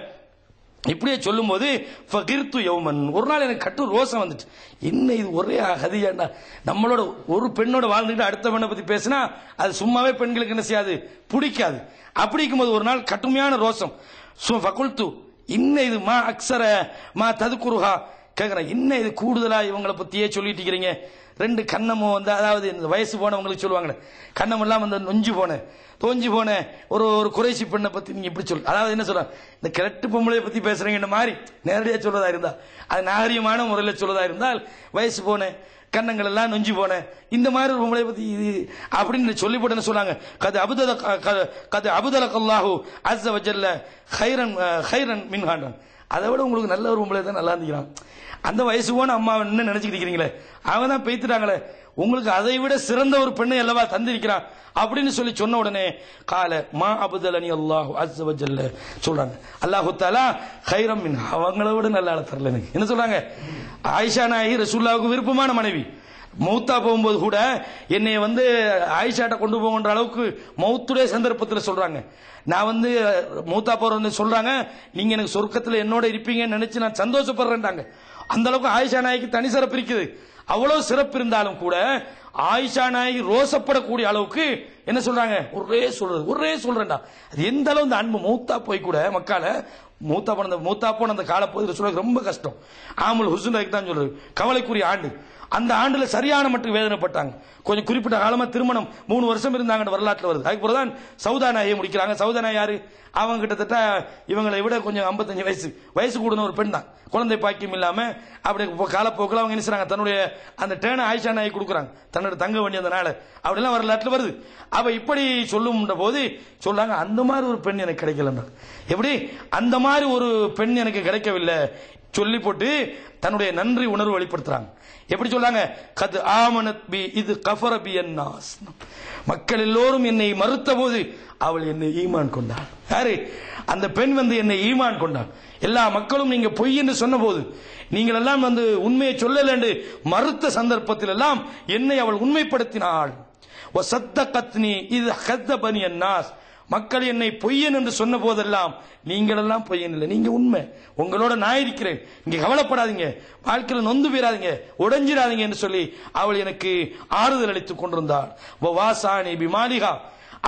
இப்படியே சொல்லும் போது ஃபகிர்து யௌமன், ஒரு நாள் எனக்கு கட்டு ரோசம் வந்துச்சு. என்ன இது ஒரே ஹதியாண்டா, நம்மளோட ஒரு பெண்ணோட வாழ்ந்துட்டு அடுத்த பெண்ணை பத்தி பேசினா அது சும்மாவே பெண்களுக்கு என்ன செய்யாது, பிடிக்காது. அப்படி இருக்கும்போது ஒரு நாள் கடுமையான ரோசம். ஃபகுல்து இன்ன இது மா அக்ஸர மா ததுக்குருஹா, கேட்கிறேன், என்ன இது கூடுதலா இவங்களை பத்தியே சொல்லிட்டு இருக்கிறீங்க. 2 கண்ணமும் வந்து, அதாவது இந்த வயசு போனவங்களுக்கு சொல்லுவாங்களே, கண்ணம் எல்லாம் வந்து தோஞ்சி போன ஒரு குறைசி பெண்ணை பத்தி நீங்க இப்படி சொல்ல, அதாவது என்ன சொல்ற, இந்த கிழட்டு பொம்பளையை பத்தி பேசுறீங்க இந்த மாதிரி நேரடியா சொல்றதா இருந்தா, அது நாகரிகமான முறையில் சொல்றதா இருந்தால் வயசு போன கண்ணங்கள் எல்லாம் நொஞ்சி போன இந்த மாதிரி ஒரு பொம்பளை பத்தி இது அப்படின்னு சொல்லி போட்டு சொன்னாங்க. கது அபுதலக்கல்லாஹு அஸ்ஸ வஜல்ல ஹைரன் மின்ஹான், அதை விட உங்களுக்கு நல்ல ஒரு பொம்பளை தான் நல்லா இருந்துக்கிறான். அந்த வயசு போன அம்மா என்ன நினைச்சுக்கிட்டு இருக்கிறீங்களே, அவன் தான் பேத்துட்டாங்களே, உங்களுக்கு அதை விட சிறந்த ஒரு பெண்ணை அல்லவா தந்திருக்கிறான் அப்படின்னு சொல்லி சொன்ன உடனே கால மா அபுதலனி அல்லாஹு அஸ்ஸ வஜல்ல சொல்றாங்க, அல்லாஹு தஆலா ஹைரம் மின், அவங்கள விட நல்ல ஆள தரல எனக்கு. என்ன சொல்றாங்க, ஆயிஷா நாயகி ரசூலுல்லாஹ்வுக்கு விருப்பமான மனைவி, மௌத்தா போகும்போது கூட என்னை வந்து ஆயிஷாட்ட கொண்டு போகின்ற அளவுக்கு மௌத்துடைய சந்தர்ப்பத்தில் சொல்றாங்க. நான் வந்து மௌத்தா போறது சொல்றாங்க, நீங்க எனக்கு சொர்க்கத்தில் என்னோட இருப்பீங்கன்னு நினைச்சு நான் சந்தோஷப்படுறேன்டாங்க. அந்த அளவுக்கு ஆயிஷா நாயகிக்கு தனி சிறப்பு இருக்குது. அவ்வளவு சிறப்பு இருந்தாலும் கூட ஆயிஷா நாயகி ரோசப்படக்கூடிய அளவுக்கு என்ன சொல்றாங்க, ஒரே சொல்றேன்டா. அது எந்த அளவு இந்த அன்பு, மௌத்தா போய் கூட மக்கால மூத்தா போன அந்த காலப்போது சொல்றது ரொம்ப கஷ்டம். ஆமுல் ஹுஸ்ன் தான் சொல்றது, கவலைக்குரிய ஆண்டு. அந்த ஆண்டுல சரியான மட்டும் வேதனைப்பட்டாங்க. கொஞ்சம் குறிப்பிட்ட காலமா திருமணம் 3 வருஷம் இருந்தாங்க வரலாற்றுல வருது. அதுக்கு பிறகுதான் சௌதா நாயை முடிக்கிறாங்க. சௌதா நாய் யாரு, அவங்க கிட்டத்தட்ட இவங்களை விட கொஞ்சம் 55 வயசு கூடன ஒரு பெண் தான். குழந்தை பாக்கியம் இல்லாம அப்படி காலப்போக்கில் அவங்க என்ன செய்றாங்க, தன்னுடைய அந்த டேனை ஆயிஷா நாயை கொடுக்குறாங்க, தன்னோட தங்க வேண்டியதுனால. அப்படிலாம் வரலாற்றுல வருது. அவ இப்படி சொல்லும் போது சொல்றாங்க, அந்த மாதிரி ஒரு பெண் எனக்கு கிடைக்கல. எப்படி அந்த மாதிரி ஒரு பெண் எனக்கு கிடைக்கவில்லை. சொல்லி போட்டு தன்னுடைய நன்றி உணர்வு வெளிப்படுத்துறாங்க. எப்படி சொல்றாங்க? கத் ஆமனத் பி இது கஃபர பி அன்னாஸ். மக்கள் எல்லோரும் என்னை மறுத்த போது அவள் என்னை ஈமான் கொண்டாள். யாரு? அந்த பெண் என்னை ஈமான் கொண்டாள். எல்லா மக்களும் நீங்க பொய் என்று சொன்ன போது, நீங்கள் எல்லாம் உண்மையை சொல்லல என்று மறுத்த சந்தர்ப்பத்தில் எல்லாம் என்னை அவள் உண்மைப்படுத்தினாள். வசத்தகத்னி இது கத்தபனி அன்னாஸ். மக்கள் என்னை பொய்யன் என்று சொன்ன போதெல்லாம் நீங்கள் எல்லாம் பொய்யன் இல்லை, நீங்க உண்மை, உங்களோட நான் இருக்கிறேன், நீங்க கவலைப்படாதீங்க, வாழ்க்கையில் நொந்து போயிடாதீங்க, உடைஞ்சிடாதீங்க என்று சொல்லி அவள் எனக்கு ஆறுதல் அளித்துக் கொண்டிருந்தாள். வாசானி பிமாலிகா.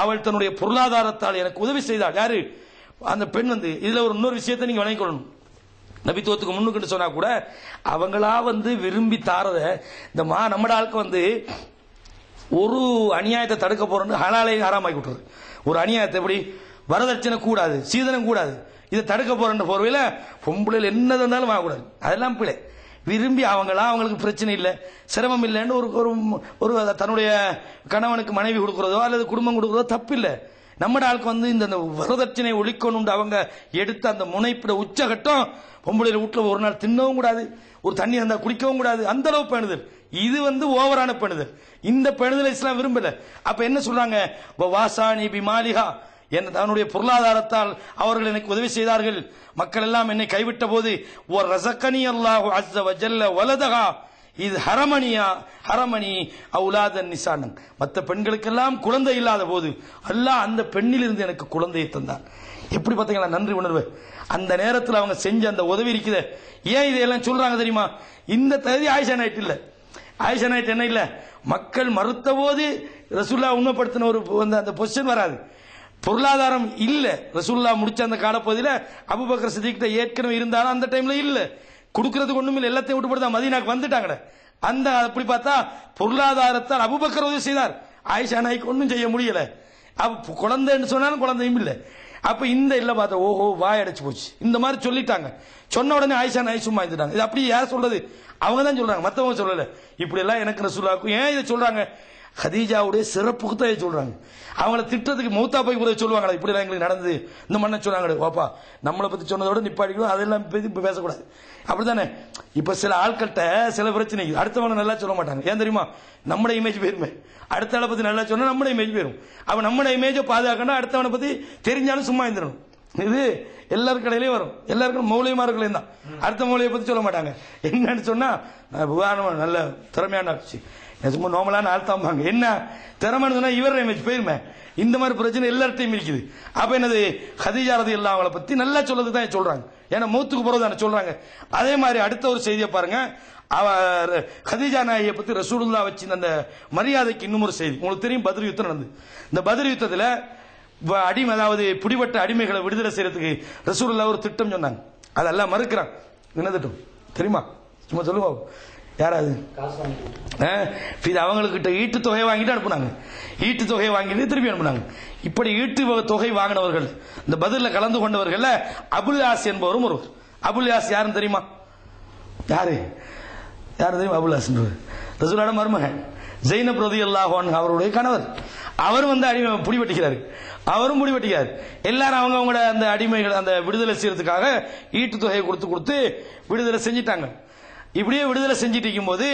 அவள் தன்னுடைய பொருளாதாரத்தால் எனக்கு உதவி செய்தாள். யாரு? அந்த பெண். இதுல ஒரு இன்னொரு விஷயத்தை நீங்க வணங்கிக் கொள்ளணும். நபித்துவத்துக்கு முன்னுக்கு சொன்னா கூட அவங்களா விரும்பி தாரத இந்த நம்மட ஆளுக்கு ஒரு அநியாயத்தை தடுக்க போறோம்னு ஹலாலை ஹராமாக்கி விட்டுறது. ஒரு அநியாயத்தை எப்படி வரதட்சணை கூடாது, சீதனம் கூடாது, இதை தடுக்க போற போர்வையில பொம்பளையில் என்ன இருந்தாலும் வாங்கக்கூடாது, அதெல்லாம் பிள்ளை விரும்பி அவங்களுக்கு பிரச்சனை இல்லை, சிரமம் இல்லைன்னு ஒரு தன்னுடைய கணவனுக்கு மனைவி கொடுக்கறதோ அல்லது குடும்பம் கொடுக்கறதோ தப்பு இல்லை. நம்ம ஆளுக்கு இந்த வரதட்சணை ஒழிக்கணும் அவங்க எடுத்த அந்த முனைப்பிட உச்சகட்டம். பொம்பளையில வீட்டுல ஒரு நாள் தின்னவும் கூடாது, ஒரு தண்ணி இருந்தா குடிக்கவும் கூடாது, அந்த அளவு பேணுதல். இது ஓவரான பேணுதல். இந்த பேணுதலை இஸ்லாம் விரும்பல. அப்ப என்ன சொல்றாங்க? வாசானி பிமாலிகா. தன்னுடைய பொருளாதாரத்தால் அவர்கள் எனக்கு உதவி செய்தார்கள். மக்கள் எல்லாம் என்னை கைவிட்ட போது ரஸகனி அல்லாஹு அஸ்ஸ வஜல்ல வலதஹா இது ஹரமணி அவுலாதன் நிசானன். மற்ற பெண்களுக்கெல்லாம் குழந்தை இல்லாத போது அல்லாஹ் அந்த பெண்ணில் இருந்து எனக்கு குழந்தையை தந்தான். எப்படி பார்த்தீங்களா நன்றி உணர்வு? அந்த நேரத்தில் அவங்க செஞ்ச அந்த உதவி இருக்குது. ஏன் இதையெல்லாம் சொல்றாங்க தெரியுமா? இந்த தகுதி ஆயிஷா நாயிட்டு இல்ல. ஆயிஷா நாயிட்டு என்ன இல்ல, மக்கள் மறுத்த போது ரசூலுல்லாஹ் உண்மைப்படுத்தின ஒரு அந்த பொசிஷன் வராது. பொருளாதாரம் இல்ல. ரசூலுல்லாஹ் முடிச்ச அந்த காலப்பகுதியில் அபூபக்கர் சித்திக்கிட்ட ஏற்கனவே இருந்தாலும் அந்த டைம்ல இல்ல, கொடுக்கறதுக்கு ஒண்ணும் இல்ல, எல்லாத்தையும் விட்டு போட்டு மதீனாக்கு வந்துட்டாங்க. அந்த அப்படி பார்த்தா பொருளாதாரத்தால் அபூபக்கர் உதவி செய்தார். ஆயிஷா நாய்க்கு ஒன்னும் செய்ய முடியல. குழந்தைன்னு சொன்னாலும் குழந்தையும் இல்லை. அப்ப இந்த இல்ல பார்த்தா ஓஹோ வாய் அடைச்சு போச்சு, இந்த மாதிரி சொல்லிட்டாங்க. சொன்ன உடனே ஆயிஷா நாய் சும்மா இருந்துட்டாங்க. இது அப்படி யார் சொல்றது? அவங்க தான் சொல்றாங்க, மத்தவங்க சொல்லல. இப்படி எல்லாம் எனக்கு ரசூலுல்லாஹ்க்கு ஏன் இதை சொல்றாங்க? கதீஜாவுடைய சிறப்புக்கு தான் இதை சொல்றாங்க. அவங்கள திட்டத்துக்கு மௌத்தா போய் கூட சொல்லுவாங்களா இப்படி எல்லாம் எங்களுக்கு நடந்தது, இந்த மண்ணை சொன்னாங்க. வாப்பா நம்மளை பத்தி சொன்னதோட நிப்பாடிக்கணும், அதெல்லாம் இப்ப பேசக்கூடாது. அப்படித்தானே? இப்ப சில ஆட்கள்கிட்ட சில பிரச்சனை அடுத்தவங்க நல்லா சொல்ல மாட்டாங்க. ஏன் தெரியுமா? நம்மட இமேஜ் போயிருமே. அடுத்த ஆளை பத்தி நல்லா சொன்னா நம்மட இமேஜ் போயிரும். அவ நம்மட இமேஜை பாதுகாக்கணும், அடுத்தவனை பத்தி தெரிஞ்சாலும் சும்மா இருந்துடணும். இது எல்லாரும் கடையிலேயும் வரும். எல்லாருக்கும் மௌலியமார்களையும் தான். அடுத்த மௌலியை பத்தி சொல்ல மாட்டாங்க. என்னன்னு சொன்னா நல்ல திறமையான சும்மா நோமலான ஆழ்த்தாம்பாங்க. என்ன திறமைன்னு சொன்னா இவர் இமேஜ் போயிருமே. இந்த மாதிரி பிரச்சனை எல்லார்ட்டையும் இருக்குது. அப்ப என்னது? கதீஜா ரலியல்லாஹு அவங்களை பத்தி நல்லா சொல்றது தான் சொல்றாங்க. ஏன்னா மௌத்துக்கு போறதான சொல்றாங்க. அதே மாதிரி அடுத்த ஒரு செய்தியை பாருங்க. அவர் கதீஜா நாயை பத்தி ரசூலுல்லாஹ் வச்சு அந்த மரியாதைக்கு இன்னும் ஒரு செய்தி உங்களுக்கு தெரியும். பத்ர் யுத்தம் நடந்தது. இந்த பத்ர் யுத்தத்தில் அடிமை, அதாவது பிடிபட்ட அடிமைகளை விடுதலை செய்யறதுக்கு ரசூலுல்லாஹ் ஒரு திட்டம் சொன்னாங்க. அதெல்லாம் மறுக்கிறாங்க. என்ன திட்டம் தெரியுமா? சும்மா சொல்லுவா. யாராவது அவங்ககிட்ட ஈட்டு தொகையை வாங்கிட்டு அனுப்புனாங்க. ஈட்டு தொகையை வாங்கிட்டு திருப்பி அனுப்புனாங்க. இப்படி ஈட்டு தொகை வாங்கினவர்கள் இந்த பதில கலந்து கொண்டவர்கள் அபுல் யாஸ் என்பவரும் ஒருவர். அபுல் யாஸ் யாருன்னு தெரியுமா? யாரு தெரியுமா? அபுல் யாஸ் ரசூலுல்லாஹ் மருமகன் ஜைனப் ரலியல்லாஹு அன்ஹா அவருடைய கணவர். அவர் அடிமை பிடிபட்டுக்கிறாரு. அவரும் பிடிபட்டுக்கிறார். எல்லாரும் அவங்களோட அந்த அடிமைகள் அந்த விடுதலை செய்யறதுக்காக ஈட்டு தொகையை கொடுத்து விடுதலை செஞ்சிட்டாங்க. இப்படியே விடுதலை செஞ்சிட்டு இருக்கும் போது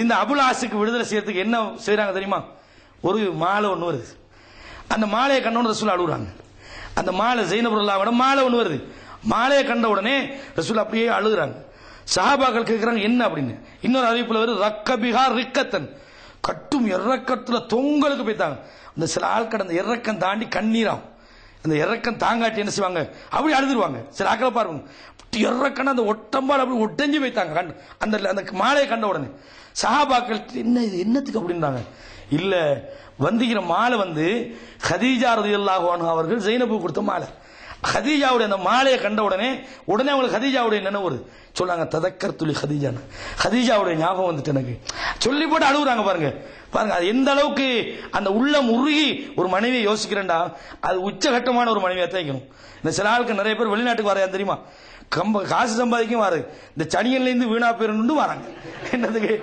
இந்த அபுல் யாஸுக்கு விடுதலை செய்யறதுக்கு என்ன செய்யறாங்க தெரியுமா? ஒரு மாலை ஒண்ணு வருது. அந்த மாலையை கண்டவுடனே ரசூலுல்லாஹ் அழுகுறாங்க. அந்த மாலை ஜைனப் ரலியல்லாஹு அன்ஹா மாலை ஒண்ணு வருது. மாலையை கண்ட உடனே ரசூலுல்லாஹ் அப்படியே அழுகுறாங்க. சஹாபாக்கள் கேட்கிறாங்க என்ன அப்படின்னு. இன்னொரு அறிவிப்புல வருது ரக்கபிஹா ரிக்கத்தன், கட்டும் இறக்கத்துல தொங்கலுக்கு போய்த்தாங்க. அந்த சில ஆட்கள் அந்த இறக்கம் தாண்டி கண்ணீராம். அந்த இறக்கம் தாங்காட்டி என்ன செய்வாங்க? அப்படி அழுதுருவாங்க. சில ஆக்களை பாருங்க, இறக்கன்னு அந்த ஒட்டம்பால் அப்படி ஒட்டஞ்சு வைத்தாங்க. அந்த அந்த மாலையை கண்ட உடனே சஹாபாக்கள் என்ன இது என்னத்துக்கு அப்படின்றாங்க. இல்ல வந்திக்கிற மாலை கதீஜா ரலியல்லாஹு அன்ஹா அவர்கள் ஜைனபு கொடுத்த மாலை. கதீஜாவுடைய அந்த மாலையை கண்ட உடனே அவங்களுக்கு கதீஜாவுடைய நினைவு வருது. சொன்னாங்க ததக்கர் துளி கதீஜான, கதீஜாவுடைய ஞாபகம் வந்துட்டு எனக்கு சொல்லி போட்டு அழுகுறாங்க. பாருங்க அது எந்த அளவுக்கு அந்த உள்ளம் உருகி ஒரு மனைவியை யோசிக்கிறேன்டா, அது உச்சகட்டமான ஒரு மனைவியை தேய்க்கணும். இந்த சில ஆளுக்கு நிறைய பேர் வெளிநாட்டுக்கு வரையா தெரியுமா? காசு சம்பாதிக்கும் வாரு, இந்த சனியன்ல இருந்து வீணா பேருந்து வராங்க. என்னதுக்கு?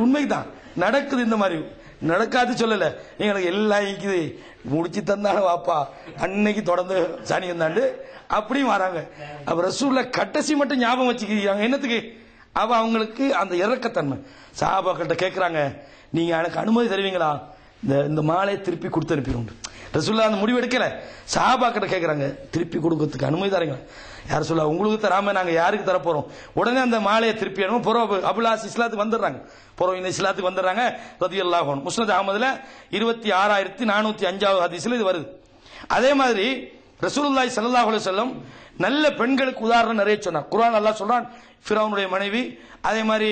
உண்மைதான் நடக்குது. இந்த மாதிரி நடக்காது சொல்லல, எங்களுக்கு எல்லாம் இருக்குது முடிச்சு தந்தாலும் வாப்பா அன்னைக்கு தொடர்ந்து சாணி வந்தாண்டு அப்படியும் வராங்க. அப்ப ரசூலுல்லாஹ் கடைசி மட்டும் ஞாபகம் வச்சுக்கிறாங்க. என்னத்துக்கு? அவ அவங்களுக்கு அந்த இறக்கத்தன்மை. சஹாபாக்கிட்ட கேட்கிறாங்க, நீங்க எனக்கு அனுமதி தருவீங்களா, இந்த மாலையை திருப்பி கொடுத்து அனுப்பிடும். ரசூலுல்லாஹ் அந்த முடிவு எடுக்கல, சஹாபாக்கிட்ட கேட்கிறாங்க, திருப்பி கொடுக்கறதுக்கு அனுமதி தரீங்களா? யார் சொல்ல, உங்களுக்கு தராம நாங்க யாருக்கு தர போறோம்? உடனே அந்த மாலையை திருப்பி அனுப்ப புறவு அபுல்லாஸ் இஸ்லாத்துக்கு வந்துடுறாங்க. புறவு இந்த இஸ்லாத்துக்கு வந்துடுறாங்க ரலியல்லாஹு அன்ஹு. முஸ்னத் அஹ்மதுல 26,405 ஹதீஸ்ல இது வருது. அதே மாதிரி ரசூலுல்லாஹி ஸல்லல்லாஹு அலைஹி வஸல்லம் நல்ல பெண்களுக்கு உதாரணம் நிறைய சொன்னார். குர்ஆன் அல்லாஹ் சொல்றான், ஃபிரௌனுடைய மனைவி, அதே மாதிரி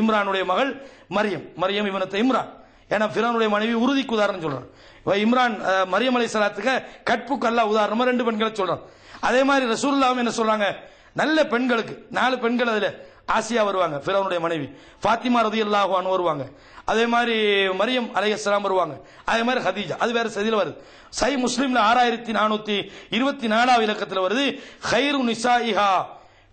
இம்ரானுடைய மகள் மரியம் இப்னத் இம்ரான். ஏன்னா ஃபிரௌனுடைய மனைவி உறுதிக்கு உதாரணம் சொல்றான். இம்ரான் மரியம் அலைஹிஸ்ஸலாத்துக்கு கற்புக்கு அல்லாஹ் உதாரணமா 2 பெண்களை சொல்றான். அதே மாதிரி ரசூலுல்லாஹ் என்ன சொல்றாங்க, நல்ல பெண்களுக்கு 4 பெண்கள், அதுல ஆசியா வருவாங்க, ஃபிரௌனுடைய மனைவி, ஃபாத்திமா ரலியல்லாஹு அன்ஹா வருவாங்க, அதே மாதிரி மரியம் அலைஹிஸ்ஸலாம் வருவாங்க, அதே மாதிரி ஹதீஜா. அது வேற செய்தியில வருது. சஹீஹ் முஸ்லிம்ல 6424 இலக்கத்தில் வருது, கைரு நிசாயிஹா,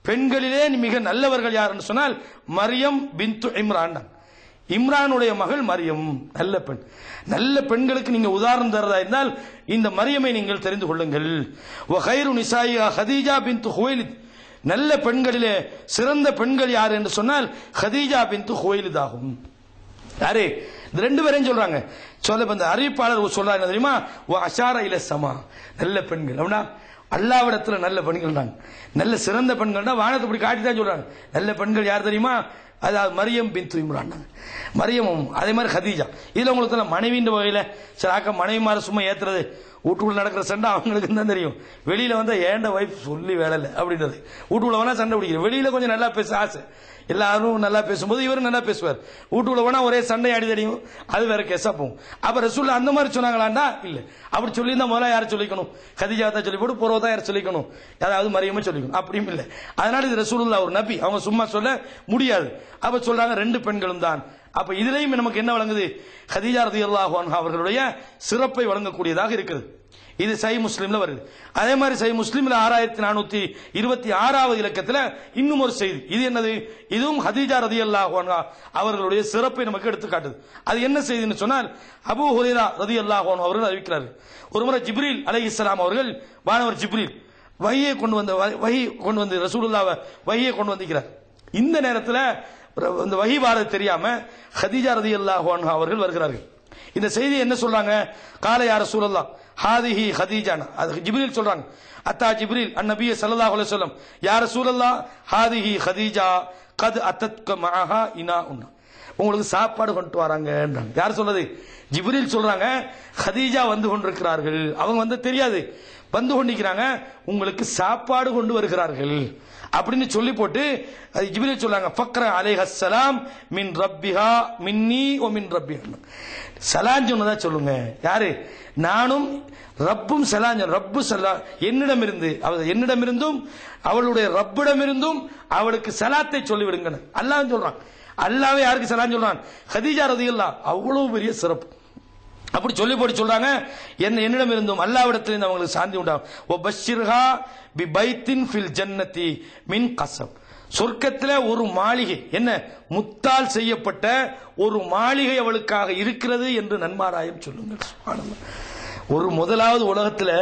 பெண்களிலே மிக நல்லவர்கள் யாருன்னு சொன்னால் மரியம் பின்து இம்ரான். இம்ரானுடைய மகள் மரியம் நல்ல பெண். நல்ல பெண்களுக்கு நீங்க உதாரணம் தரதா இருந்தால் இந்த மரியமை நீங்கள் தெரிந்து கொள்ளுங்கள். வகைரு நிசாயிஹா ஹதீஜா பின்து ஹுவைலித், நல்ல பெண்களிலே சிறந்த பெண்கள் யார் என்று சொன்னால் ஹதீஜா பின்து ஹுவைலித் ஆகும். யாரு? இந்த 2 பேரையும் சொல்றாங்க. இந்த அறிவிப்பாளர் சொல்றாங்க தெரியுமா, அஷார இல சமா, நல்ல பெண்கள் அப்படின்னா அல்லாவிடத்துல நல்ல பெண்கள் தான், நல்ல சிறந்த பெண்கள் தான் வானத்தை இப்படி காட்டி தான் சொல்றாங்க. நல்ல பெண்கள் யார் தெரியுமா? அதாவது மரியம் பின்து இம்ரான், மரியமும் அதே மாதிரி ஹதீஜா. இதுல உங்களுக்கு மனைவின்ற வகையில சில மனைவி மாதிரி சும்மா ஏத்துறது, வீட்டுக்குள்ள நடக்கிற சண்டை அவங்களுக்கு தான் தெரியும். வெளியில வந்து ஏண்ட வைஃப் சொல்லி வேலை இல்லை அப்படின்றது. வீட்டுக்குள்ள வேணா சண்டை பிடிக்கிறேன், வெளியில கொஞ்சம் நல்லா பேச ஆசை, எல்லாரும் நல்லா பேசும்போது இவரும் நல்லா பேசுவார். வீட்டுக்குள்ள வேணா ஒரே சண்டை அடி தெரியும், அது வேற கேஸா போகும். அப்ப ரசூலுல்லாஹ் அந்த மாதிரி சொன்னாங்களாண்டா இல்ல, அப்படி சொல்லி இருந்தா முதல்ல யாரை சொல்லிக்கணும்? ஹதீஜா தான் சொல்லி போட்டு பொறவை தான் யாரை சொல்லிக்கணும்? யாராவது மரியமா சொல்லிக்கணும், அப்படியும் இல்லை. அதனால இது ரசூலுல்லாஹ் ஒரு நபி, அவங்க சும்மா சொல்ல முடியாது. அப்ப சொல்றாங்க 2 பெண்களும் தான். அப்ப இதுலயும் நமக்கு என்ன வழங்குது? ஹதீஜா ரலியல்லாஹு அன்ஹா அவர்களுடைய சிறப்பை வழங்கக்கூடியதாக இருக்குது. இது சஹீஹ் முஸ்லிம்ல வருது. அதே மாதிரி சஹீஹ் முஸ்லிம்ல 6426 இலக்கத்துல இன்னும் ஒரு செய்தி. இது என்னது? இதுவும் ஹதீஜா ரலியல்லாஹு அன்ஹா அவர்களுடைய சிறப்பை நமக்கு எடுத்து காட்டுது. அது என்ன செய்தின்னு சொன்னால், அபூ ஹுரைரா ரலியல்லாஹு அன்ஹு அவர்கள் அறிவிக்கிறார்கள், ஒருமுறை ஜிப்ரீல் அலைஹிஸ்ஸலாம் அவர்கள், வானவர் ஜிப்ரீல் வஹியை கொண்டு வந்து ரசூலுல்லாஹ் வஹியை கொண்டு வந்திருக்கிறார். இந்த நேரத்தில் இந்த வஹி வாரது தெரியாம ஹதீஜா ரலியல்லாஹு அன்ஹா அவர்கள் வருகிறார்கள். இந்த செய்தி என்ன சொல்றாங்க? கால யா ரசூலல்லாஹ் ஹாதிஹி ஹதீஜானா, அது ஜிப்ரீல் சொல்றாங்க. அத்தா ஜிப்ரீல் அந்நபி ஸல்லல்லாஹு அலைஹி வஸல்லம் யா ரசூலல்லாஹ் ஹாதிஹி ஹதீஜா கத் அத்தத்க மஅஹா இனாஉன், உங்களுக்கு சாப்பாடு கொண்டு வராங்கன்றாங்க. யார் சொல்றது? ஜிப்ரீல் சொல்றாங்க, ஹதீஜா வந்து கொண்டிருக்கிறார்கள். அவங்க வந்து தெரியாது, வந்து கொண்டிருக்கிறாங்க, உங்களுக்கு சாப்பாடு கொண்டு வருகிறார்கள் அப்படின்னு சொல்லி போட்டு ஜிப்ரீல் சொல்றாங்க, ஃபக்ர அலைஹஸ்ஸலாம் மின் ரப்பிஹா மின்னி வ மின் ரப்பிஹா, சலாம் சொன்னதா சொல்லுங்க. யாரு? நானும் ரப்பும் சலாம், ரப்பு சலாம் என்னிடமிருந்தும் அவளுடைய ரப்பிடமிருந்தும் அவளுக்கு சலாத்தை சொல்லிவிடுங்க அல்லாஹ் சொல்றான். அல்லாஹ்வே யாருக்கு சலாம் சொல்றான்? ஹதீஜா ரலியல்லாஹு, அவ்வளவு பெரிய சிறப்பு. அப்படி சொல்லி போட்டு சொல்றாங்க, என்னிடம் இருந்தும் அல்லாஹ்விடத்திலிருந்து அவங்களுக்கு சாந்தி உண்டாகும். ஓ பஷ்ஷிர்ஹா பி பைத்தின் ஃபில் ஜன்னதி மின் கஸப், சொர்க்கத்தில் ஒரு மாளிகை, என்ன முத்தால் செய்யப்பட்ட ஒரு மாளிகை அவளுக்காக இருக்கிறது என்று நன்மாராயம் சொல்லுங்கள். சுப்ஹானல்லாஹ். ஒரு முதலாவது உலகத்தில்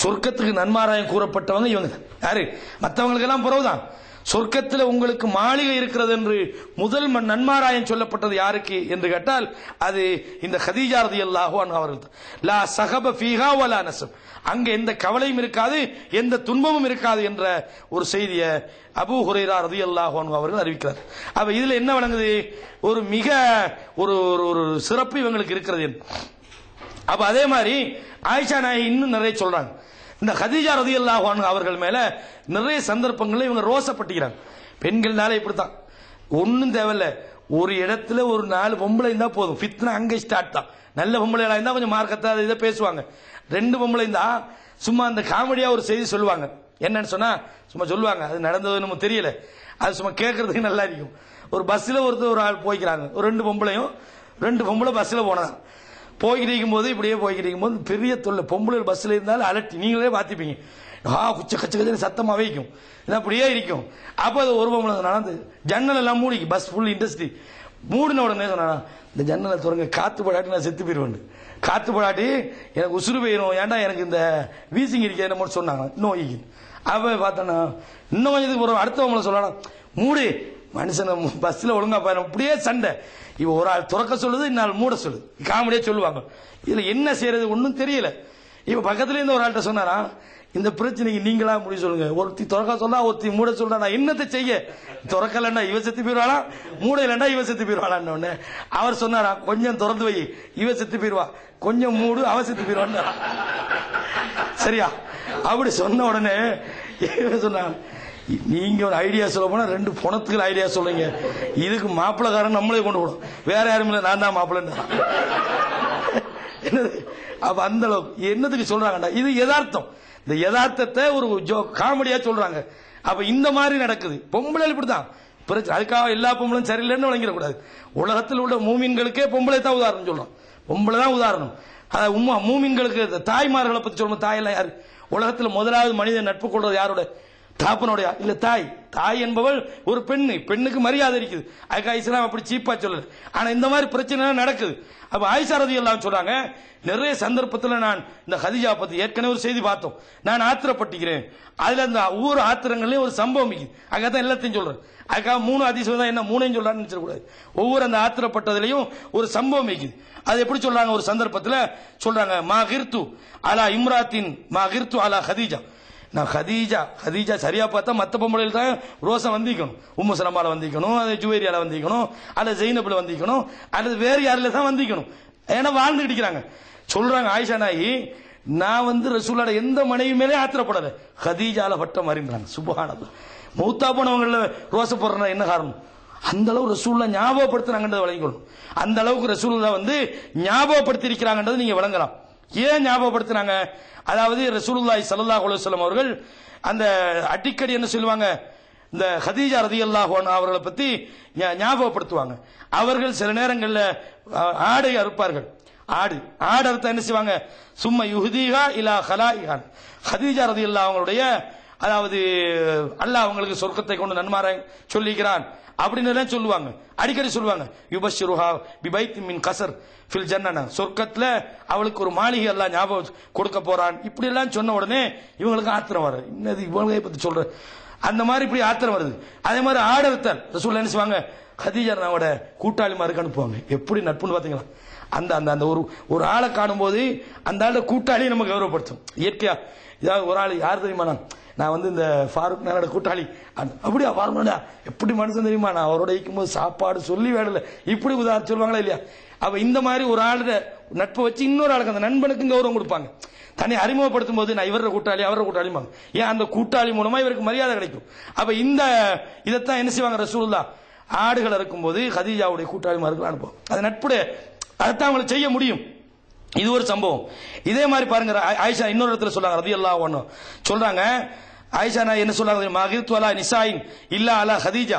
சொர்க்கத்துக்கு நன்மாராயம் கூறப்பட்டவங்க இவங்க. யாரு? மற்றவங்களுக்கு எல்லாம் புறவுதான். சொர்க்கத்தில் உங்களுக்கு மாளிகை இருக்கிறது என்று முதல் நன்மாராயம் சொல்லப்பட்டது யாருக்கு என்று கேட்டால் அது இந்த ஹதீஜா ரலியல்லாஹு அன்ஹா அவர்கள். லா சஹப ஃபீஹா வலா நஸப், அங்க எந்த கவலையும் இருக்காது, எந்த துன்பமும் இருக்காது என்ற ஒரு செய்தியை அபூ ஹுரைரா ரலியல்லாஹு அன்ஹு அவர்கள் அறிவிக்கிறார். அப்ப இதுல என்ன வழங்குது? ஒரு மிக ஒரு சிறப்பு இவங்களுக்கு இருக்கிறது. அப்ப அதே மாதிரி ஆயிஷா நாயகி இன்னும் நிறைய சொல்றாங்க. இந்த ஹதீஜா ரலியல்லாஹு அன்ஹா அவர்கள் மேல நிறைய சந்தர்ப்பங்கள்ல இவங்க ரோசப்பட்டுக்கிறாங்க. பெண்கள்னால இப்படித்தான், ஒன்னும் தேவையில்ல, ஒரு இடத்துல ஒரு 4 பொம்பளை இருந்தா போதும், ஃபித்னா அங்கே ஸ்டார்ட் தான். நல்ல பொம்பளைகளா இருந்தா கொஞ்சம் மார்க்கத்தை இதை பேசுவாங்க. 2 பொம்பளை இருந்தா சும்மா அந்த காமெடியா ஒரு செய்தி சொல்லுவாங்க. என்னன்னு சொன்னா சும்மா சொல்லுவாங்க, அது நடந்தது நமக்கு தெரியல, அது சும்மா கேட்கறதுக்கு நல்லா இருக்கும். ஒரு பஸ்ல ஒரு ஆள் போய்க்கிறாங்க, ஒரு 2 பொம்பளையும் 2 பொம்பளை பஸ்ல போனதான். போய்கிட்டு இருக்கும்போது இப்படியே போய்கிட்டு இருக்கும்போது பெரிய தொல்லை, பொம்பளை பஸ்ல இருந்தாலும் அலட்டி, நீங்களே பார்த்துப்பீங்க, குச்ச கச்ச கச்ச சத்தமாவே இருக்கும், அப்படியே இருக்கும். அப்போ அது ஒரு பொம்பளை நடந்து ஜன்னல் எல்லாம் மூடிக்கு, பஸ் ஃபுல் இண்டஸ்ட்ரி மூடின உடனே சொன்னா, இந்த ஜன்னலை திறங்க, காத்து படாட்டி நான் செத்து போயிடுவேன், காத்து படாட்டி எனக்கு உசுறு போயிடும், ஏன்டா எனக்கு இந்த வீசிங் இருக்க என்ன சொன்னாங்க நோய்க்கு. அவ பார்த்தானா இன்னும் கொஞ்சம் ஒரு அடுத்தவங்களை சொல்லலாம், மூடு மனுஷனை பஸ்ல ஒழுங்கா பாரு, அப்படியே சண்டை. இவ ஒரு ஆள் துறக்க சொல்லுது, இன்னும் மூட சொல்லுது, காமெடியா சொல்லுவாங்க. இதுல என்ன செய்யறது ஒன்னும் தெரியல. இவ பக்கத்துல இருந்து ஒரு ஆள்கிட்ட சொன்னாரா, இந்த பிரச்சனைக்கு நீங்களா முடிவு சொல்லுங்க, ஒருத்தி துறக்க சொல்றா, ஒருத்தி மூட சொல்றா, நான் என்னத்தை செய்ய, துறக்கலண்டா இவ செத்து போயிருவாளா, மூட இல்லண்டா இவ செத்து போயிருவாளான்னு அவர் சொன்னாரா, கொஞ்சம் திறந்து வை, இவ செத்து போயிருவா, கொஞ்சம் மூடு, அவ செத்து போயிருவான். சரியா? அப்படி சொன்ன உடனே சொன்னா, நீங்க ஒரு ஐடியா சொல்ல போனா 2 பணத்துக்கு ஐடியா சொல்லுங்க, இதுக்கு மாப்பிள்ளக்காரன் நம்மளே கொண்டு போடும், வேற யாரும் இல்ல, நான் தான் மாப்பிள்ளை. அப்ப அந்த அளவுக்கு என்னதுக்கு சொல்றாங்கடா, இது யதார்த்தம். இந்த யதார்த்தத்தை ஒரு காமெடியா சொல்றாங்க. அப்ப இந்த மாதிரி நடக்குது. பொம்பளை இப்படிதான் பிரச்சனை. அதுக்காக எல்லா பொம்பளையும் சரியில்லைன்னு வழங்கிடக்கூடாது. உலகத்தில் உள்ள மூமின்களுக்கே பொம்பளை தான் உதாரணம் சொல்றோம், பொம்பளை தான் உதாரணம். மூமின்களுக்கு தாய்மார்களை பத்தி சொல்லுவோம். தாயெல்லாம் யாரு? உலகத்தில் முதலாவது மனிதன் நட்பு கொள்றது யாரோட? தாப்பனுடைய இல்ல தாய். தாய் என்பவள் ஒரு பெண்ணு, பெண்ணுக்கு மரியாதை இருக்குது. அதுக்காக இஸ்லாம் அப்படி சீப்பா சொல்லல. ஆனா இந்த மாதிரி பிரச்சனை நடக்குது. அப்ப ஆயிஷா ரலியல்லாஹு சொல்றாங்க, நிறைய சந்தர்ப்பத்தில் நான் இந்த ஹதீஜா பத்தி ஏற்கனவே ஒரு செய்தி பார்த்தோம், நான் ஆத்திரப்பட்டுக்கிறேன். அதுல அந்த ஒவ்வொரு ஆத்திரங்களையும் ஒரு சம்பவம் இருக்குது. அங்கதான் எல்லாத்தையும் சொல்றேன். அதுக்காக 3 ஹதீஸ் தான் என்ன 3 சொல்றான்னு நினைச்சிடக்கூடாது. ஒவ்வொரு அந்த ஆத்திரப்பட்டதுலயும் ஒரு சம்பவம் இருக்குது. அது எப்படி சொல்றாங்க? ஒரு சந்தர்ப்பத்தில் சொல்றாங்க, மா கிர்து அலா இம்ராத்தின் மா கிர்து அலா ஹதீஜா. நான் ஹதீஜா சரியா பார்த்தா மத்த பொம்பளையில் தான் ரோசா வந்திக்கணும், உம்மு சலமால வந்திக்கணும், அது ஜுவேரியால வந்திக்கணும், அல்லது ஜெயினப்ல வந்திக்கணும், அல்லது வேறு யாரில தான் வந்திக்கணும். ஏன்னா வாழ்ந்துட்டு இருக்கிறாங்க. சொல்றாங்க ஆயிஷா நாயி, நான் ரசூலோட எந்த மனைவி மேலே ஆத்திரப்படல, ஹதீஜால பட்டம் அறிந்தாங்க. சுப்ஹானல்லாஹ். மௌத்தா போனவங்கள ரோசை போடுறா என்ன காரணம்? அந்த அளவு ரசூலுல்லா ஞாபகப்படுத்துறாங்கன்றதை வழங்கிக்கணும். அந்த அளவுக்கு ரசூலுல்லா ஞாபகப்படுத்தி இருக்கிறாங்கன்றது நீங்க வழங்கலாம். ஏன் ஞாபகப்படுத்தினாங்க? அதாவது ரசூலுல்லாஹி ஸல்லல்லாஹு அலைஹி வஸல்லம் அவர்கள் அந்த அடிக்கடி என்ன சொல்லுவாங்க, இந்த ஹதீஜா ரலியல்லாஹு அன்ஹா அவர்களை பத்தி ஞாபகப்படுத்துவாங்க. அவர்கள் சில நேரங்களில் ஆடை அறுப்பார்கள். ஆடு அறுத்தா என்ன செய்வாங்க, சும்மா யுஹ்தீஹா இலா ஹலாயிஹா. ஹதீஜா ரலியல்லாஹு அவங்களுடைய, அதாவது அல்லாஹ் அவங்களுக்கு சொர்க்கத்தை கொண்டு நன்மாரை சொல்லிக்கிறான் அப்படின்னு சொல்லுவாங்க, அடிக்கடி சொல்லுவாங்க. யுபஷ்ஷிருஹா பிபைத்தி மின் கஸர் ஃபில் ஜன்னah, சொர்க்கத்துல அவளுக்கு ஒரு மாளிகை எல்லாம் ஞாபகம் கொடுக்க போறான். இப்படி எல்லாம் சொன்ன உடனே இவங்களுக்கு ஆத்திரம் வருது. இன்னது இவங்களை பத்தி சொல்ற, அந்த மாதிரி இப்படி ஆத்திரம் வருது. அதே மாதிரி ஆடர்த்தல் ரசூல் என்ன செய்வாங்க, ஹதீஜாவோட கூட்டாளி மாதிரி அனுப்புவாங்க. எப்படி நட்புன்னு பாத்தீங்களா? அந்த அந்த அந்த ஒரு ஆளை காணும் போது அந்த ஆளோட கூட்டாளியை நம்ம கௌரவப்படுத்தும் இயற்கையா. இதாவது ஒரு ஆள் யார் தெரியுமா, நான் இந்த ஃபாரூக் நானோட கூட்டாளி, அப்படியா ஃபாரூக் எப்படி மனுஷன் தெரியுமா, நான் அவரோட இருக்கும்போது சாப்பாடு சொல்லி வேடல, இப்படி உதாரணம் சொல்லுவாங்களா இல்லையா? அப்ப இந்த மாதிரி ஒரு ஆளோட நட்பை வச்சு இன்னொரு ஆளுக்கு, அந்த நண்பனுக்கு கௌரவம் கொடுப்பாங்க. தன்னை அறிமுகப்படுத்தும் போது நான் இவர கூட்டாளி அவர கூட்டாளிமாங்க. ஏன் அந்த கூட்டாளி மூலமா இவருக்கு மரியாதை கிடைக்கும். அப்ப இதைத்தான் என்ன செய்வாங்க ரசூலுல்லாஹ், ஆடுகள் இருக்கும்போது ஹதீஜாவுடைய கூட்டாளிமார்கள் அனுப்பும். அது நட்புடைய, அதைத்தான் அவங்களை செய்ய முடியும். இது ஒரு சம்பவம். இதே மாதிரி பாருங்க, ஆயிஷா இன்னொரு இடத்துல சொல்றாங்க ரலியல்லாஹு அன்ஹா சொல்றாங்க, ஆயிஷா நான் என்ன சொல்றாங்க, மகிர்து அலா நிசாயின் இல்லா அலா ஹதீஜா.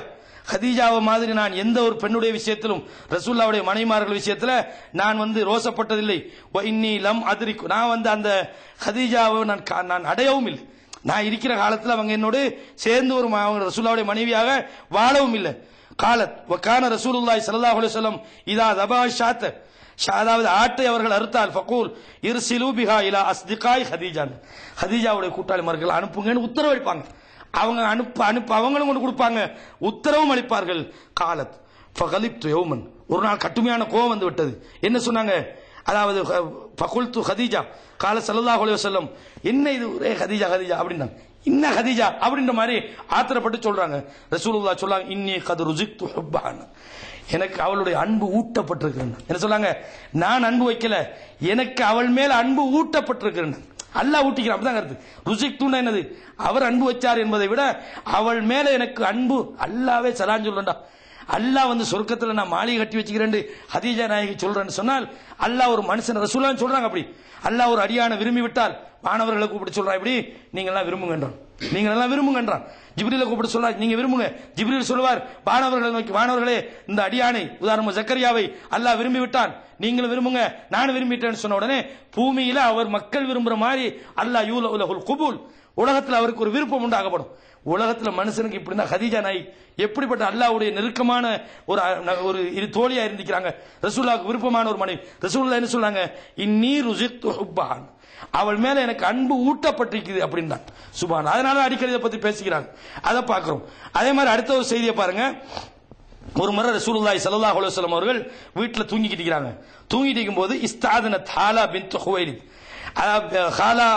ஹதீஜாவை மாதிரி நான் எந்த ஒரு பெண்ணுடைய விஷயத்திலும், ரசூலுல்லாஹ்வுடைய மனைவிமார்கள் விஷயத்துல நான் ரோசப்பட்டதில்லை. இன்னி லம் அதிரிக்கு, நான் அந்த ஹதீஜாவை நான் அடையவும் இல்லை. நான் இருக்கிற காலத்தில் அவங்க என்னோடு சேர்ந்து ஒரு ரசூலுல்லாஹ்வுடைய மனைவியாக வாழவும் இல்லை. காலத் வகான ரசூலுல்லாஹி ஸல்லல்லாஹு அலைஹி வஸல்லம் இதா தபா ஷாத்த, அதாவது ஆட்டை அவர்கள் அறுத்தால் ஃபகூல் இர்சிலு பிஹா இலா அஸ்திகாய் ஹதீஜா, ஹதீஜாவுடைய கூட்டாளிமார்கள் அனுப்புங்கன்னு உத்தரவளிப்பாங்க. அவங்க அனுப்ப அவங்களும் கொண்டு கொடுப்பாங்க, உத்தரவும் அளிப்பார்கள். காலத் ஃபகலிப்து யௌமன், ஒரு நாள் கடுமையான கோபம் வந்து விட்டது. என்ன சொன்னாங்க, அதாவது ஃபகுல்து ஹதீஜா கால ஸல்லல்லாஹு அலைஹி வஸல்லம், என்ன இது ஹதீஜா ஹதீஜா அப்படின்னாங்க. இன்ன ஹதீஜா அப்படின்ற மாதிரி ஆத்திரப்பட்டு சொல்றாங்க. ரசூலுல்லாஹ் சொல்லாங்க, இன்னி கத் ருஸிக்து ஹுப்பான், எனக்கு அவளுடைய அன்பு ஊட்டப்பட்டிருக்கிறேன். என்ன சொல்லாங்க, நான் அன்பு வைக்கல, எனக்கு அவள் மேல அன்பு ஊட்டப்பட்டிருக்கிறேன். அல்லாஹ் ஊட்டிக்கிறான், அப்படிதான் கருத்து. ருஸிக்துன்னா என்னது, அவர் அன்பு வச்சார் என்பதை விட அவள் மேல எனக்கு அன்பு, அல்லாவே சலான் சொல்றா. அல்லாஹ் சொர்க்கத்துல நான் மாளிகை கட்டி வச்சுக்கிறேன் ஹதீஜா நாயகி சொல்றேன்னு சொன்னால், அல்லாஹ் ஒரு மனுஷன் ரசூலுல்லாஹ் சொல்றாங்க. அப்படி அல்லாஹ் ஒரு அடியான விரும்பி விட்டால் மாணவர்களை கூப்பிட்டு சொல்றான், இப்படி நீங்க எல்லாம் விரும்புங்கன்றான், நீங்க எல்லாம் விரும்புங்கன்றான். ஜிப்ரீலை கூப்பிட்டு சொல்றார், நீங்க விரும்புங்க. ஜிப்ரீல் சொல்வார் மாணவர்களை நோக்கி, மாணவர்களே இந்த அடியானை, உதாரணம் ஜக்கரியாவை அல்லாஹ் விரும்பி விட்டான், நீங்களும் விரும்புங்க, நான் விரும்பிட்டேன்னு சொன்ன உடனே பூமியில அவர் மக்கள் விரும்புற மாதிரி அல்லாஹ் யூலஹுல் குபூல், உலகத்தில் அவருக்கு ஒரு விருப்பம் உண்டாகப்படும். உலகத்தில் மனுஷனுக்கு இப்படி தான் ஹதீஜா நாய் எப்படிப்பட்ட அல்லாஹ்வுடைய நெருக்கமான ஒரு தோழியா இருந்திருக்கிறாங்க. ரசூலுல்லாஹ்வுக்கு விருப்பமான ஒரு மனைவி. ரசூலுல்லாஹ் என்ன சொன்னாங்க, இன்னீ ருஸிக்து ஹுப்பஹா, அவள் மேல எனக்கு அன்பு ஊட்டப்பட்டிருக்குது அப்படின்னா. சுப்ஹான். அதனால அடிக்கடி இதை பத்தி பேசிக்கிறாங்க. அதை பார்க்கிறோம். அதே மாதிரி அடுத்த ஒரு செய்தியை பாருங்க. ஒரு முறை ரசூலுல்லாஹி ஸல்லல்லாஹு அலைஹி வஸல்லம் அவர்கள் வீட்டில் தூங்கிக்கிட்டு இருக்கிறாங்க. தூங்கிட்டு இருக்கும்போது இஸ்தாதனத் ஹாலா பின்த் ஹுவைலித், ஹாலா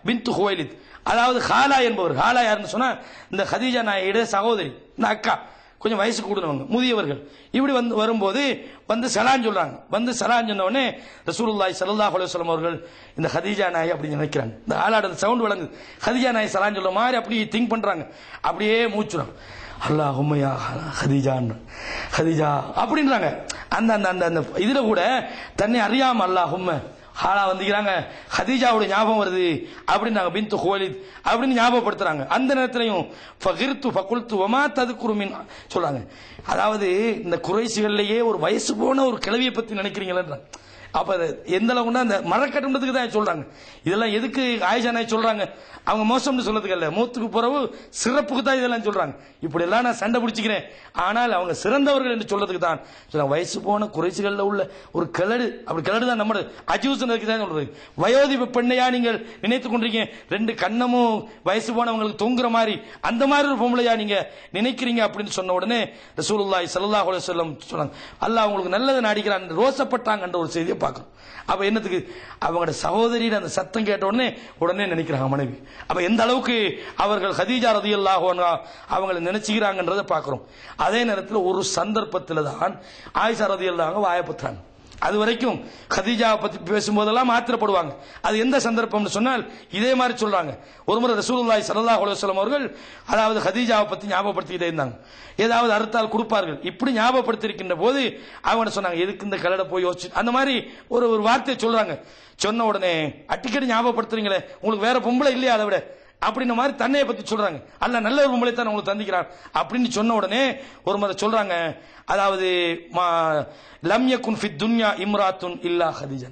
பின்த் ஹுவைலித், அதாவது ஹாலா என்பவர். ஹாலா யாருன்னு சொன்னா இந்த ஹதீஜா நாயுடைய சகோதரி, இந்த அக்கா, கொஞ்சம் வயசு கூடுனவங்க, முதியவர்கள். இப்படி வரும்போது சலான் சொல்றாங்க. சலான் சொன்ன உடனே ரசூலுல்லாஹி ஸல்லல்லாஹு அலைஹி வஸல்லம் அவர்கள் இந்த ஹதீஜா நாய் அப்படி நினைக்கிறாங்க. இந்த ஆளாட சவுண்ட் வழங்குது, ஹதீஜா நாய் சலான் சொல்ற மாதிரி அப்படி திங்க் பண்றாங்க. அப்படியே மூச்சுறாங்க. அல்லாஹும்ம யா ஹதீஜா ஹதீஜா அப்படின்றாங்க. அந்த அந்த அந்த இதுல கூட தன்னை அறியாம அல்லாஹும்ம ஹாலா வந்துக்கிறாங்க, ஹதீஜாவுடைய ஞாபகம் வருது அப்படின்னாங்க, பின்த் ஹுவைலித் அப்படின்னு ஞாபகப்படுத்துறாங்க. அந்த நேரத்திலையும் ஃபகிர்து ஃபகுல்து வமா தذكر மின் சொல்றாங்க. அதாவது இந்த குறைஷிகளிலேயே ஒரு வயசு போன ஒரு கிழவியை பத்தி நினைக்கிறீங்களா? அப்ப எந்த அளவுக்குன்னா அந்த மரக்கட்டுறதுக்கு தான் சொல்றாங்க. இதெல்லாம் எதுக்கு ஆயிஷா நாய் சொல்றாங்க? அவங்க மோசம்னு சொல்றதுக்கு இல்ல, மூத்துக்கு பிறகு சிறப்புக்கு தான் இதெல்லாம் சொல்றாங்க. இப்படி எல்லாம் நான் சண்டை பிடிச்சிக்கிறேன், ஆனால் அவங்க சிறந்தவர்கள் என்று சொல்றதுக்கு தான். வயசு போன குறைசிகள்ல உள்ள ஒரு கிளடு, அப்படி கிளடு தான் நம்ம அஜூஸ் தான் சொல்றது. வயோதிப பெண்ணையா நீங்கள் நினைத்துக் கொண்டிருக்கீங்க? ரெண்டு கண்ணமும் வயசு போனவங்களுக்கு தொங்குற மாதிரி அந்த மாதிரி ஒரு பொம்பளையா நீங்க நினைக்கிறீங்க அப்படின்னு சொன்ன உடனே ரசூலுல்லாஹி ஸல்லல்லாஹு அலைஹி வஸல்லம் சொன்னாங்க, அல்லாஹ் உங்களுக்கு நல்லதை நாடிக்கிறான், ரோசப்பட்டாங்க என்ற ஒரு செய்தியை பார்க்கணும். அப்ப என்னத்துக்கு? அவங்களோட சகோதரியின் அந்த சத்தம் கேட்ட உடனே நினைக்கிறாங்க மனைவி. அப்ப எந்த அளவுக்கு அவர்கள் ஹதீஜா ரலியல்லாஹு அன்ஹா அவங்களை நினைச்சுக்கிறாங்கன்றதை பார்க்கிறோம். அதே நேரத்தில் ஒரு சந்தர்ப்பத்தில் தான் ஆயிஷா ரலியல்லாஹு அன்ஹா வாயப்பட்டாங்க. அது வரைக்கும் ஹதீஜா பத்தி பேசும்போதெல்லாம் ஆத்திரப்படுவாங்க. அது எந்த சந்தர்ப்பம்னு சொன்னால் இதே மாதிரி சொல்றாங்க. ஒரு முறை ரசூலுல்லாஹி ஸல்லல்லாஹு அலைஹி வஸல்லம் அவர்கள் அதாவது ஹதீஜாவை பத்தி ஞாபகப்படுத்திக்கிட்டே இருந்தாங்க. ஏதாவது அறுத்தால் கொடுப்பார்கள். இப்படி ஞாபகப்படுத்தி இருக்கின்ற போது அவங்க சொன்னாங்க, எதுக்கு இந்த கலடை போய் யோசிச்சு அந்த மாதிரி ஒரு வார்த்தையை சொல்றாங்க. சொன்ன உடனே அடிக்கடி ஞாபகப்படுத்துறீங்களே, உங்களுக்கு வேற பொம்பளை இல்லையா அதை விட அப்படின்ற மாதிரி தன்னையை பத்தி சொல்றாங்க. அல்ல நல்ல ஒரு பொம்பளை தான் உங்களுக்கு தந்திக்கிறான் அப்படின்னு சொன்ன உடனே ஒரு முறை சொல்றாங்க, அதாவது லம் யகுன் ஃபித் துன்யா இம்ராத்துன் இல்லா ஹதீஜா,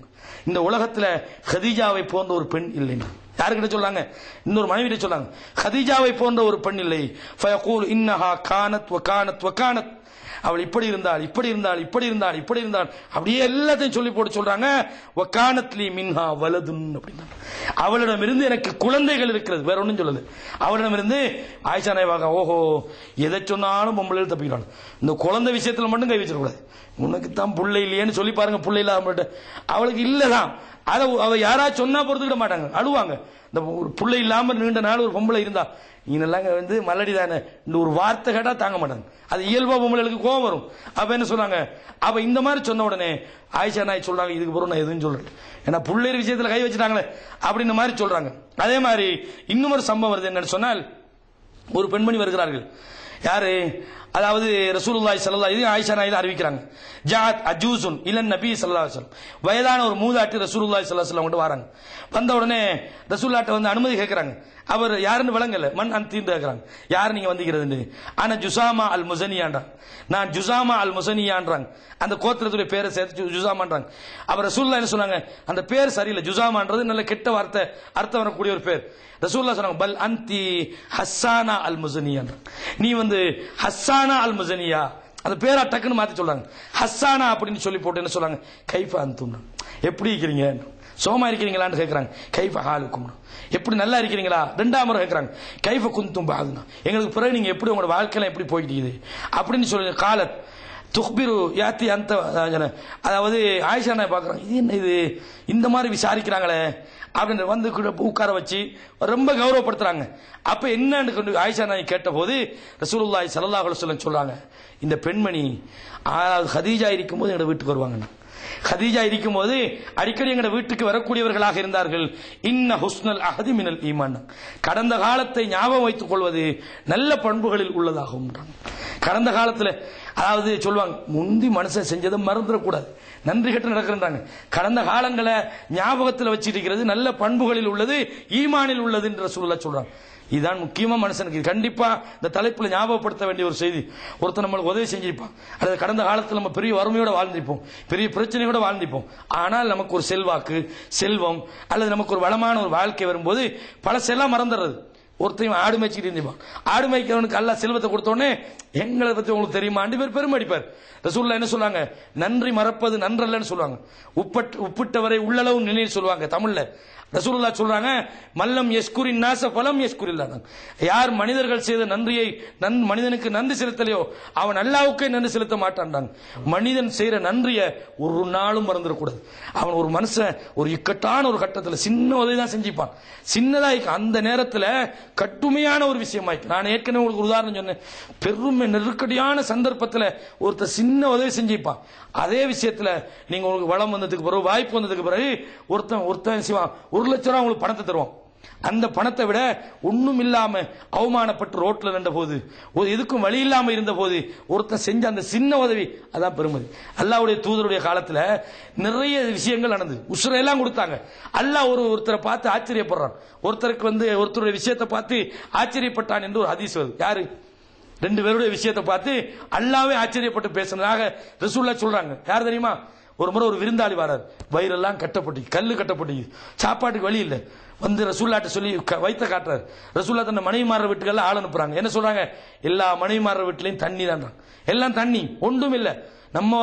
இந்த உலகத்துல ஹதீஜாவை போன்ற ஒரு பெண் இல்லை. யாருக்கிட்ட சொல்றாங்க? இன்னொரு மனைவிட்ட சொல்றாங்க, ஹதீஜாவை போன்ற ஒரு பெண் இல்லை. ஃபயகூல் இன்னஹா கானத் வ கானத் வ கானத், அவள் இப்படி இருந்தாள் இப்படி இருந்தாள் இப்படி இருந்தாள் இப்படி இருந்தாள் அப்படியே எல்லாத்தையும் சொல்லி போட்டு சொல்றாங்க. வகானத்லி மின்ஹா வலதுன் அப்படின்னா, அவளிடமிருந்து எனக்கு குழந்தைகள் இருக்கிறது, வேற ஒன்றும் சொல்லது. அவளிடமிருந்து ஆயிஷா நாயகா, ஓஹோ எதை சொன்னாலும் பொம்பளை தப்பிக்கிறான், இந்த குழந்தை விஷயத்துல மட்டும் கை வச்சிடக்கூடாது. உனக்கு தான் புள்ளை இல்லையேன்னு சொல்லி பாருங்க, புள்ளை இல்லாம அவளுக்கு இல்லதான், அதை அவ யாராவது சொன்னா பொறுத்துக்கிட மாட்டாங்க, அழுவாங்க. இந்த புள்ளை இல்லாம நீண்ட நாள் ஒரு பொம்பளை இருந்தா நீங்க மல்லடி தானே, இந்த ஒரு வார்த்தை கேட்டா தாங்க மாட்டாங்க. அது இயல்பா பொம்பளைகளுக்கு கோவம் வரும். அப்ப என்ன சொன்னாங்க, அப்ப இந்த மாதிரி சொன்ன உடனே ஆயிஷா நாய் சொல்றாங்க, இதுக்கு பிறகு நான் எதுவும் சொல்றேன், ஏன்னா பிள்ளைய விஷயத்துல கை வச்சுட்டாங்களே அப்படின்னு மாதிரி சொல்றாங்க. அதே மாதிரி இன்னும் ஒரு சம்பவம் வருது. என்னன்னு சொன்னால், ஒரு பெண்மணி வருகிறார்கள். யாரு? அதாவது ரசூலுல்லாஹி ஸல்லல்லாஹு அலைஹி வஸல்லம் ஆயிஷா நாய் அறிவிக்கிறாங்க, ஜாத் அஜூசுன் இலன் நபி ஸல்லல்லாஹு அலைஹி வஸல்லம், வயதான ஒரு மூதாட்டி ரசூலுல்லாஹி ஸல்லல்லாஹு அலைஹி வஸல்லம் கிட்ட வராங்க. வந்த உடனே ரசூலுல்லாஹ்ட்ட அனுமதி கேட்கறாங்க. அவர் யாருன்னு விளங்கல, மண் அன்தீன்னு கேட்கறாங்க, யாரு நீங்க வந்திக்கிறது? ஆனா ஜுசாமா அல் முஸனியான்றாங்க, நான் ஜுசாமா அல் முஸனியான்றாங்க, அந்த கோத்திரத்துடைய பேரை சேர்த்து ஜுசாமான்றாங்க. அவர் ரசூலுல்லாஹ் என்ன சொன்னாங்க, அந்த பேர் சரியில்லை, ஜுசாமான்றது நல்ல கெட்ட வார்த்தை, அர்த்தம் வரக்கூடிய ஒரு பேர். ரசூலுல்லாஹ் சொன்னாங்க, பல் அன்தி ஹஸ்ஸானா அல் முஸனியா, நீ ஹஸ்ஸானா அல் முஸனியா, அந்த பேரா டக்குன்னு மாத்தி சொல்றாங்க. ஹஸ்ஸானா அப்படின்னு சொல்லி போட்டு என்ன சொல்றாங்க, கைஃபா அன்தும், எப்படி இருக்கிறீங்க, சோமா இருக்கிறீங்களான்னு கேட்கறாங்க. கைஃப ஹாலுக்கும், எப்படி நல்லா இருக்கிறீங்களா? ரெண்டாம் முறை கேட்கறாங்க, கைஃப குந்தும் பாதுனா, எங்களுக்கு பிறகு நீங்க எப்படி உங்களோட வாழ்க்கையில எப்படி போயிட்டு அப்படின்னு சொல்லி காலத் துக்பிரு யாத்தி அந்த, அதாவது ஆயிஷா நாய் பாக்குறாங்க, இது என்ன இது இந்த மாதிரி விசாரிக்கிறாங்களே அப்படின்னு வந்து உட்கார வச்சு ரொம்ப கௌரவப்படுத்துறாங்க. அப்ப என்னன்னு ஆயிஷா நாய் கேட்ட போது ரசூலுல்லாஹி ஸல்லல்லாஹு அலைஹி வஸல்லம் சொல்றாங்க, இந்த பெண்மணி ஹதீஜா இருக்கும்போது எங்க வீட்டுக்கு வருவாங்க, ஹதீஜா இருக்கும்போது அடிக்கடி எங்க வீட்டுக்கு வரக்கூடியவர்களாக இருந்தார்கள். இன்ன ஹுஸ்னல் அஹதி மினல் ஈமான், கடந்த காலத்தை ஞாபகம் வைத்துக் கொள்வது நல்ல பண்புகளில் உள்ளதாகும். கடந்த காலத்துல அதாவது சொல்லுவாங்க, முந்தி மனுஷன் செஞ்சதை மறந்துடக்கூடாது, நன்றி கட்டு நடக்கிறாங்க. கடந்த காலங்களை ஞாபகத்தில் வச்சிருக்கிறது நல்ல பண்புகளில் உள்ளது, ஈமானில் உள்ளது என்று ரசூலுல்லாஹ் சொல்றாங்க. இதுதான் முக்கியமா மனுஷனுக்கு கண்டிப்பா இந்த தலைப்புல ஞாபகப்படுத்த வேண்டிய ஒரு செய்தி. ஒருத்தர் நம்மளுக்கு உதவி செஞ்சிருப்பான், அல்லது கடந்த காலத்தில் நம்ம பெரிய வறுமையோட வாழ்ந்திருப்போம், பெரிய பிரச்சனையோட வாழ்ந்திருப்போம். ஆனால் நமக்கு ஒரு செல்வாக்கு, செல்வம் அல்லது நமக்கு ஒரு வளமான ஒரு வாழ்க்கை வரும்போது பழசெல்லாம் மறந்துடுறது. ஒருத்தையும் ஆடு மேய்ச்சிட்டு இருந்திருப்பான், ஆடு மேய்க்கிறவனுக்கு அல்ல செல்வத்தை கொடுத்தோடனே எங்களை பத்தி உங்களுக்கு தெரியுமா பேர் பெருமை அடிப்பார். ரசூலுல்லாஹ் என்ன சொல்றாங்க, நன்றி மறப்பது நன்றல்லன்னு சொல்லுவாங்க. உப்பிட்டவரை உள்ளளவு நினைவு சொல்லுவாங்க தமிழ்ல. ரசூலுல்லாஹ் சொல்றாங்க, மல்லம் யஸ்குரின் நாஸ ஃபலம் யஸ்குரில்லாஹ். யார் மனிதர்கள் செய்த நன்றியை மனிதனுக்கு நன்றி செலுத்தலையோ அவன் அல்லாஹ்வுக்கே நன்றி செலுத்த மாட்டான். மனிதன் செய்யற நன்றியை ஒரு நாளும் மறந்துடக்கூடாது. அவன் ஒரு மனுஷன் ஒரு இக்கட்டான ஒரு கட்டத்தில் சின்ன உதவி தான் செஞ்சிப்பான், சின்னதாய்க்கு அந்த நேரத்தில் கட்டுமையான ஒரு விஷயமாய்க்கு. நான் ஏற்கனவே உங்களுக்கு உதாரணம் சொன்னேன், பெருமை நெருக்கடியான சந்தர்ப்பத்தில் ஒருத்தர் சின்ன உதவி செஞ்சிப்பான். அதே விஷயத்துல நீங்க உங்களுக்கு வளம் வந்ததுக்கு பிறகு, வாய்ப்பு வந்ததுக்கு பிறகு ஒருத்தன் செய்வான், 1 லட்சம் ரூபாய் உங்களுக்கு பணத்தை தருவான். அந்த பணத்தை விட ஒண்ணும் இல்லாம அவமானப்பட்டு ரோட்ல நின்ற போது, ஒரு எதுக்கும் வழி இல்லாம இருந்த போது ஒருத்தன் செஞ்ச அந்த சின்ன உதவி, அதான் பெருமதி. அல்லாஹ்வுடைய தூதருடைய காலத்துல நிறைய விஷயங்கள் நடந்தது, உசுரெல்லாம் கொடுத்தாங்க. அல்லாஹ் ஒருத்தரை பார்த்து ஆச்சரியப்படுறான். ஒருத்தருக்கு ஒருத்தருடைய விஷயத்தை பார்த்து ஆச்சரியப்பட்டான் என்று ஒரு ஹதீஸ் வருது. யாரு? 2 பேருடைய விஷயத்தை பார்த்து அல்லாவே ஆச்சரியப்பட்டு பேசினதாக ரசூலுல்லாஹ் சொல்றாங்க. யார் தெரியுமா? ஒரு முறை ஒரு விருந்தாளி வரார், வயிறெல்லாம் கட்டப்பட்டு, கல்லு கட்டப்பட்டு, சாப்பாட்டுக்கு வழி இல்லை. ரசூலுல்லாஹ்ட்ட சொல்லி வைத்த காட்டுறாரு. ரசூலுல்லாஹ் தன்னை மனைவிமார வீட்டுக்கெல்லாம் ஆள் அனுப்புறாங்க. என்ன சொல்றாங்க, எல்லா மனைவிமார வீட்டிலையும் தண்ணி தான், எல்லாம் தண்ணி, ஒன்றும் இல்லை. நம்ம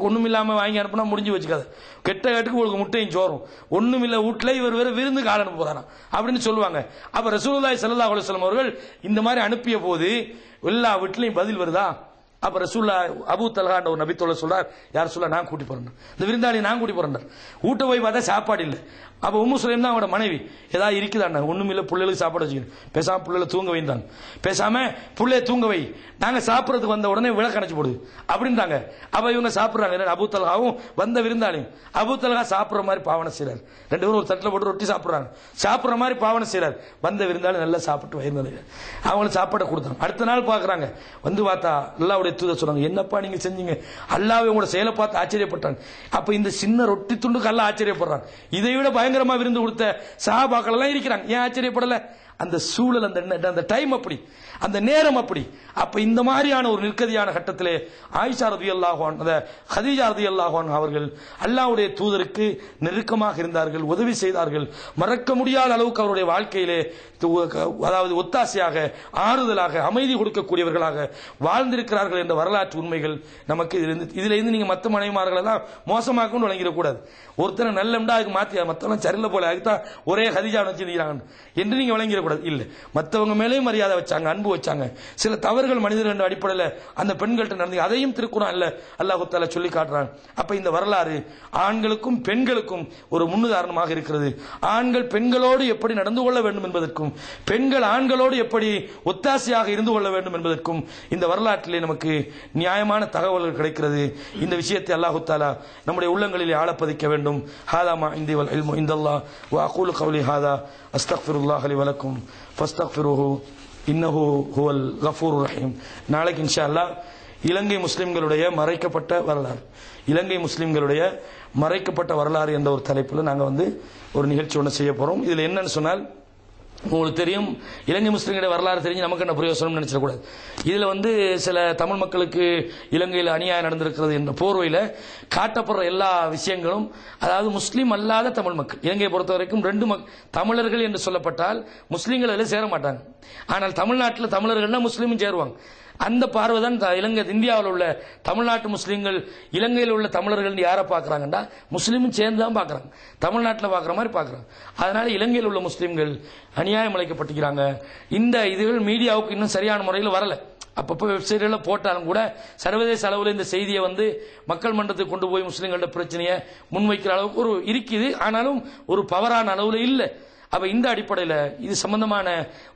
ஒண்ணும் இல்லாம வாங்கி அனுப்புனா முடிஞ்சு வச்சுக்காது, கெட்ட கேட்டுக்கு உங்களுக்கு முட்டையும் சோறும் ஒண்ணும் இல்ல வீட்டுல, இவர் வேற விருந்துக்கு ஆள் அனுப்ப போறாராம் அப்படின்னு சொல்லுவாங்க. அப்ப ரசூலுல்லாஹி ஸல்லல்லாஹு அலைஹி வஸல்லம் அவர்கள் இந்த மாதிரி அனுப்பிய போது எல்லா வீட்லயும் பதில் வருதா? அப்ப ரசூலுல்லாஹ் அபூ தல்ஹா ஒரு நபித்தோழர் சொல்றார், யார் சொல்ல, நான் கூட்டி போறேன், இந்த விருந்தாளி நான் கூட்டி போறேன். வீட்டை போய் பார்த்தா சாப்பாடு இல்லை. அப்ப உம்மு சுலைம் தான் அவனோட மனைவி, ஏதாவது இருக்குதாண்ணா? ஒண்ணும் இல்ல, பிள்ளைகளுக்கு சாப்பாடு வச்சுக்கணும், பேசாம பிள்ளைகளை தூங்க வைந்தான், பேசாம பிள்ளைய தூங்க வை, நாங்க சாப்பிடறதுக்கு வந்த உடனே விளக்கு அணைச்சு போடுது அப்படின்றாங்க. அப்ப இவங்க சாப்பிடுறாங்க, அபூ தல்ஹாவும் வந்த விருந்தாளியும். அபூ தல்ஹா சாப்பிடுற மாதிரி பாவனை செய்யறாரு, 2 பேரும் ஒரு தட்டில் போட்டு ரொட்டி சாப்பிடுறாங்க, சாப்பிடுற மாதிரி பாவனை செய்யறாரு. வந்த விருந்தாளி நல்லா சாப்பிட்டு வயிறு அவங்களுக்கு சாப்பாடை கொடுத்தாங்க. அடுத்த நாள் பாக்குறாங்க, வந்து பார்த்தா அல்லாஹ்வுடைய தூதர் சொல்றாங்க, என்னப்பா நீங்க செஞ்சீங்க? அல்லாஹ் உங்களோட செயலை பார்த்து ஆச்சரியப்பட்டாங்க. அப்ப இந்த சின்ன ரொட்டி துண்டுக்கு அல்லாஹ் ஆச்சரியப்படுறாங்க. இதை விட பயங்கரமா விருந்து கொடுத்த சஹாபாக்கள் எல்லாம் இருக்கிறாங்க. ஏன் ஆச்சரியப்படல? அந்த சூழல், அந்த டைம் அப்படி, அந்த நேரம் அப்படி. அப்ப இந்த மாதிரியான ஒரு நிர்கதியான கட்டத்திலே ஆயிஷா ரலியல்லாஹு அன்ஹா, கதீஜா ரலியல்லாஹு அன்ஹா அவர்கள் அல்லாஹ்வுடைய தூதருக்கு நெருக்கமாக இருந்தார்கள், உதவி செய்தார்கள். மறக்க முடியாத அளவுக்கு அவருடைய வாழ்க்கையிலே அதாவது ஒத்தாசையாக, ஆறுதலாக, அமைதி கொடுக்கக்கூடியவர்களாக வாழ்ந்திருக்கிறார்கள் என்ற வரலாற்று உண்மைகள் நமக்கு இதுல இருந்து நீங்க மற்ற மனைவிமார்கள் எல்லாம் மோசமாக கொண்டு வழங்கிடக்கூடாது. ஒருத்தனை நல்ல அதுக்கு மாத்தி மத்தவங்க சரியில்லை போல அதுதான் ஒரே கதீஜா வச்சிருக்கிறாங்க என்று நீங்க வழங்கிடக்கூடாது. இல்ல, மற்றவங்க மேலேயும் மரியாதை வச்சாங்க, அன்பு வச்சாங்க. சில தவறுகள் மனிதர்கள் என்ற அடிப்படையில் அந்த பெண்கள்ட்ட நடந்து, அதையும் திருக்குறான்ல அல்லாஹ் தஆலா சொல்லி காட்டுறாங்க. அப்ப இந்த வரலாறு ஆண்களுக்கும் பெண்களுக்கும் ஒரு முன்னுதாரணமாக இருக்கிறது. ஆண்கள் பெண்களோடு எப்படி நடந்து கொள்ள வேண்டும் என்பதற்கும், பெண்கள் ஆண்களோடு எப்படி ஒத்தாசையாக இருந்து கொள்ள வேண்டும் என்பதற்கும் இந்த வரலாற்றிலே நமக்கு நியாயமான தகவல்கள் கிடைக்கிறது. இந்த விஷயத்தை அல்லாஹ் தஆலா நம்முடைய உள்ளங்களிலே ஆழப்பதிக்க வேண்டும். ஹாதா மா இன்தி வல் இல்மு இன்தல்லாஹ் வ அகூலு கௌலி ஹாதா அஸ்தக்ஃபிருல்லாஹ் லி வ லக்கும் ஃபஸ்தக்ஃபிருஹு இன்னஹு ஹுவல் கஃபூருர் ரஹீம். நாளைக்கு இன்ஷா அல்லாஹ் இலங்கை முஸ்லிம்களுடைய மறைக்கப்பட்ட வரலாறு, இலங்கை முஸ்லிம்களுடைய மறைக்கப்பட்ட வரலாறு என்ற ஒரு தலைப்பில் நாங்கள் ஒரு நிகழ்ச்சி ஒன்று செய்ய போறோம். இதுல என்னன்னு சொன்னால், உங்களுக்கு தெரியும், இலங்கை முஸ்லிம்களுடைய வரலாறு தெரிஞ்சு நமக்கு என்ன பிரயோசனம் நினைச்சிடக்கூடாது. இதுல சில தமிழ் மக்களுக்கு இலங்கையில் அநியாயம் நடந்திருக்கிறது என்ற போர்வையில் காட்டப்படுற எல்லா விஷயங்களும், அதாவது முஸ்லீம் அல்லாத தமிழ் மக்கள், இலங்கையை பொறுத்த வரைக்கும் 2 தமிழர்கள் என்று சொல்லப்பட்டால் முஸ்லீம்கள் அதில் சேர மாட்டாங்க. ஆனால் தமிழ்நாட்டில் தமிழர்கள்னா முஸ்லீமும் சேருவாங்க. அந்த பார்வை தான் இலங்கை, இந்தியாவில் உள்ள தமிழ்நாட்டு முஸ்லீம்கள் இலங்கையில் உள்ள தமிழர்கள் யாரை பார்க்கறாங்கன்னா முஸ்லீமும் சேர்ந்து தான் பார்க்கறாங்க, தமிழ்நாட்டில் பார்க்குற மாதிரி பார்க்கறாங்க. அதனால இலங்கையில் உள்ள முஸ்லீம்கள் அநியாயம் இழைக்கப்பட்டிருக்கிறாங்க. இந்த இதுகள் மீடியாவுக்கு இன்னும் சரியான முறையில் வரல. அப்பப்போ வெப்சைட்ல போட்டாலும் கூட சர்வதேச அளவில் இந்த செய்தியை மக்கள் மன்றத்துக்கு கொண்டு போய் முஸ்லீம்களோட பிரச்சனையை முன்வைக்கிற அளவுக்கு ஒரு இருக்குது. ஆனாலும் ஒரு பவரான அளவில் இல்லை. அப்ப இந்த அடிப்படையில் இது சம்பந்தமான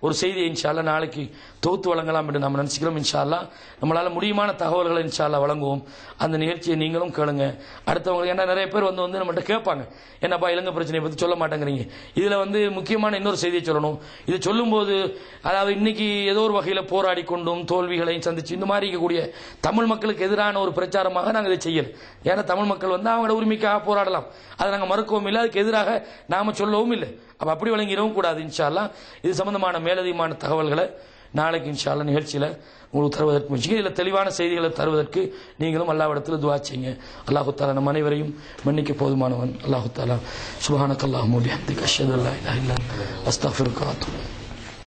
ஒரு செய்தியை இன்ஷா அல்லாஹ் நாளைக்கு தொகுத்து வழங்கலாம் என்று நாம் நினைச்சுக்கிறோம். இன்ஷா அல்லாஹ் நம்மளால முடியுமான தகவல்களை இன்ஷா அல்லாஹ் வழங்குவோம். அந்த நிகழ்ச்சியை நீங்களும் கேளுங்க. அடுத்தவங்க ஏன்னா நிறைய பேர் நம்மகிட்ட கேட்பாங்க, என்னப்பா இலங்கை பிரச்சனையை பத்தி சொல்ல மாட்டேங்கிறீங்க. இதுல முக்கியமான இன்னொரு செய்தியை சொல்லணும். இது சொல்லும் போது, அதாவது இன்னைக்கு ஏதோ ஒரு வகையில போராடி கொண்டும் தோல்விகளையும் சந்திச்சு இந்த மாதிரி இருக்கக்கூடிய தமிழ் மக்களுக்கு எதிரான ஒரு பிரச்சாரமாக நாங்கள் இதை செய்யல. ஏன்னா தமிழ் மக்கள் அவங்களோட உரிமைக்காக போராடலாம், அதை நாங்கள் மறுக்கவும் இல்லை, அதுக்கு எதிராக நாம சொல்லவும் இல்லை. அப்போ அப்படி வழங்கிடவும் கூடாது. இன்ஷா அல்லாஹ் இது சம்பந்தமான மேலதிகமான தகவல்களை நாளைக்கு இன்ஷா அல்லாஹ் நிகழ்ச்சியில் உங்களுக்கு தருவதற்கு முயற்சிங்க. இதில் தெளிவான செய்திகளை தருவதற்கு நீங்களும் அல்லாஹ்விடத்தில் துஆ செய்யுங்க. அல்லாஹு தஆலா நம் அனைவரையும் மன்னிக்க போதுமானவன். அல்லாஹு தஆலா சுப்ஹானக அல்லாஹும்ம வ பிஹம்திக அஷ்ஹது அல்லா இலாஹா இல்லா அன்த அஸ்தக்ஃபிருக வ அத்தூபு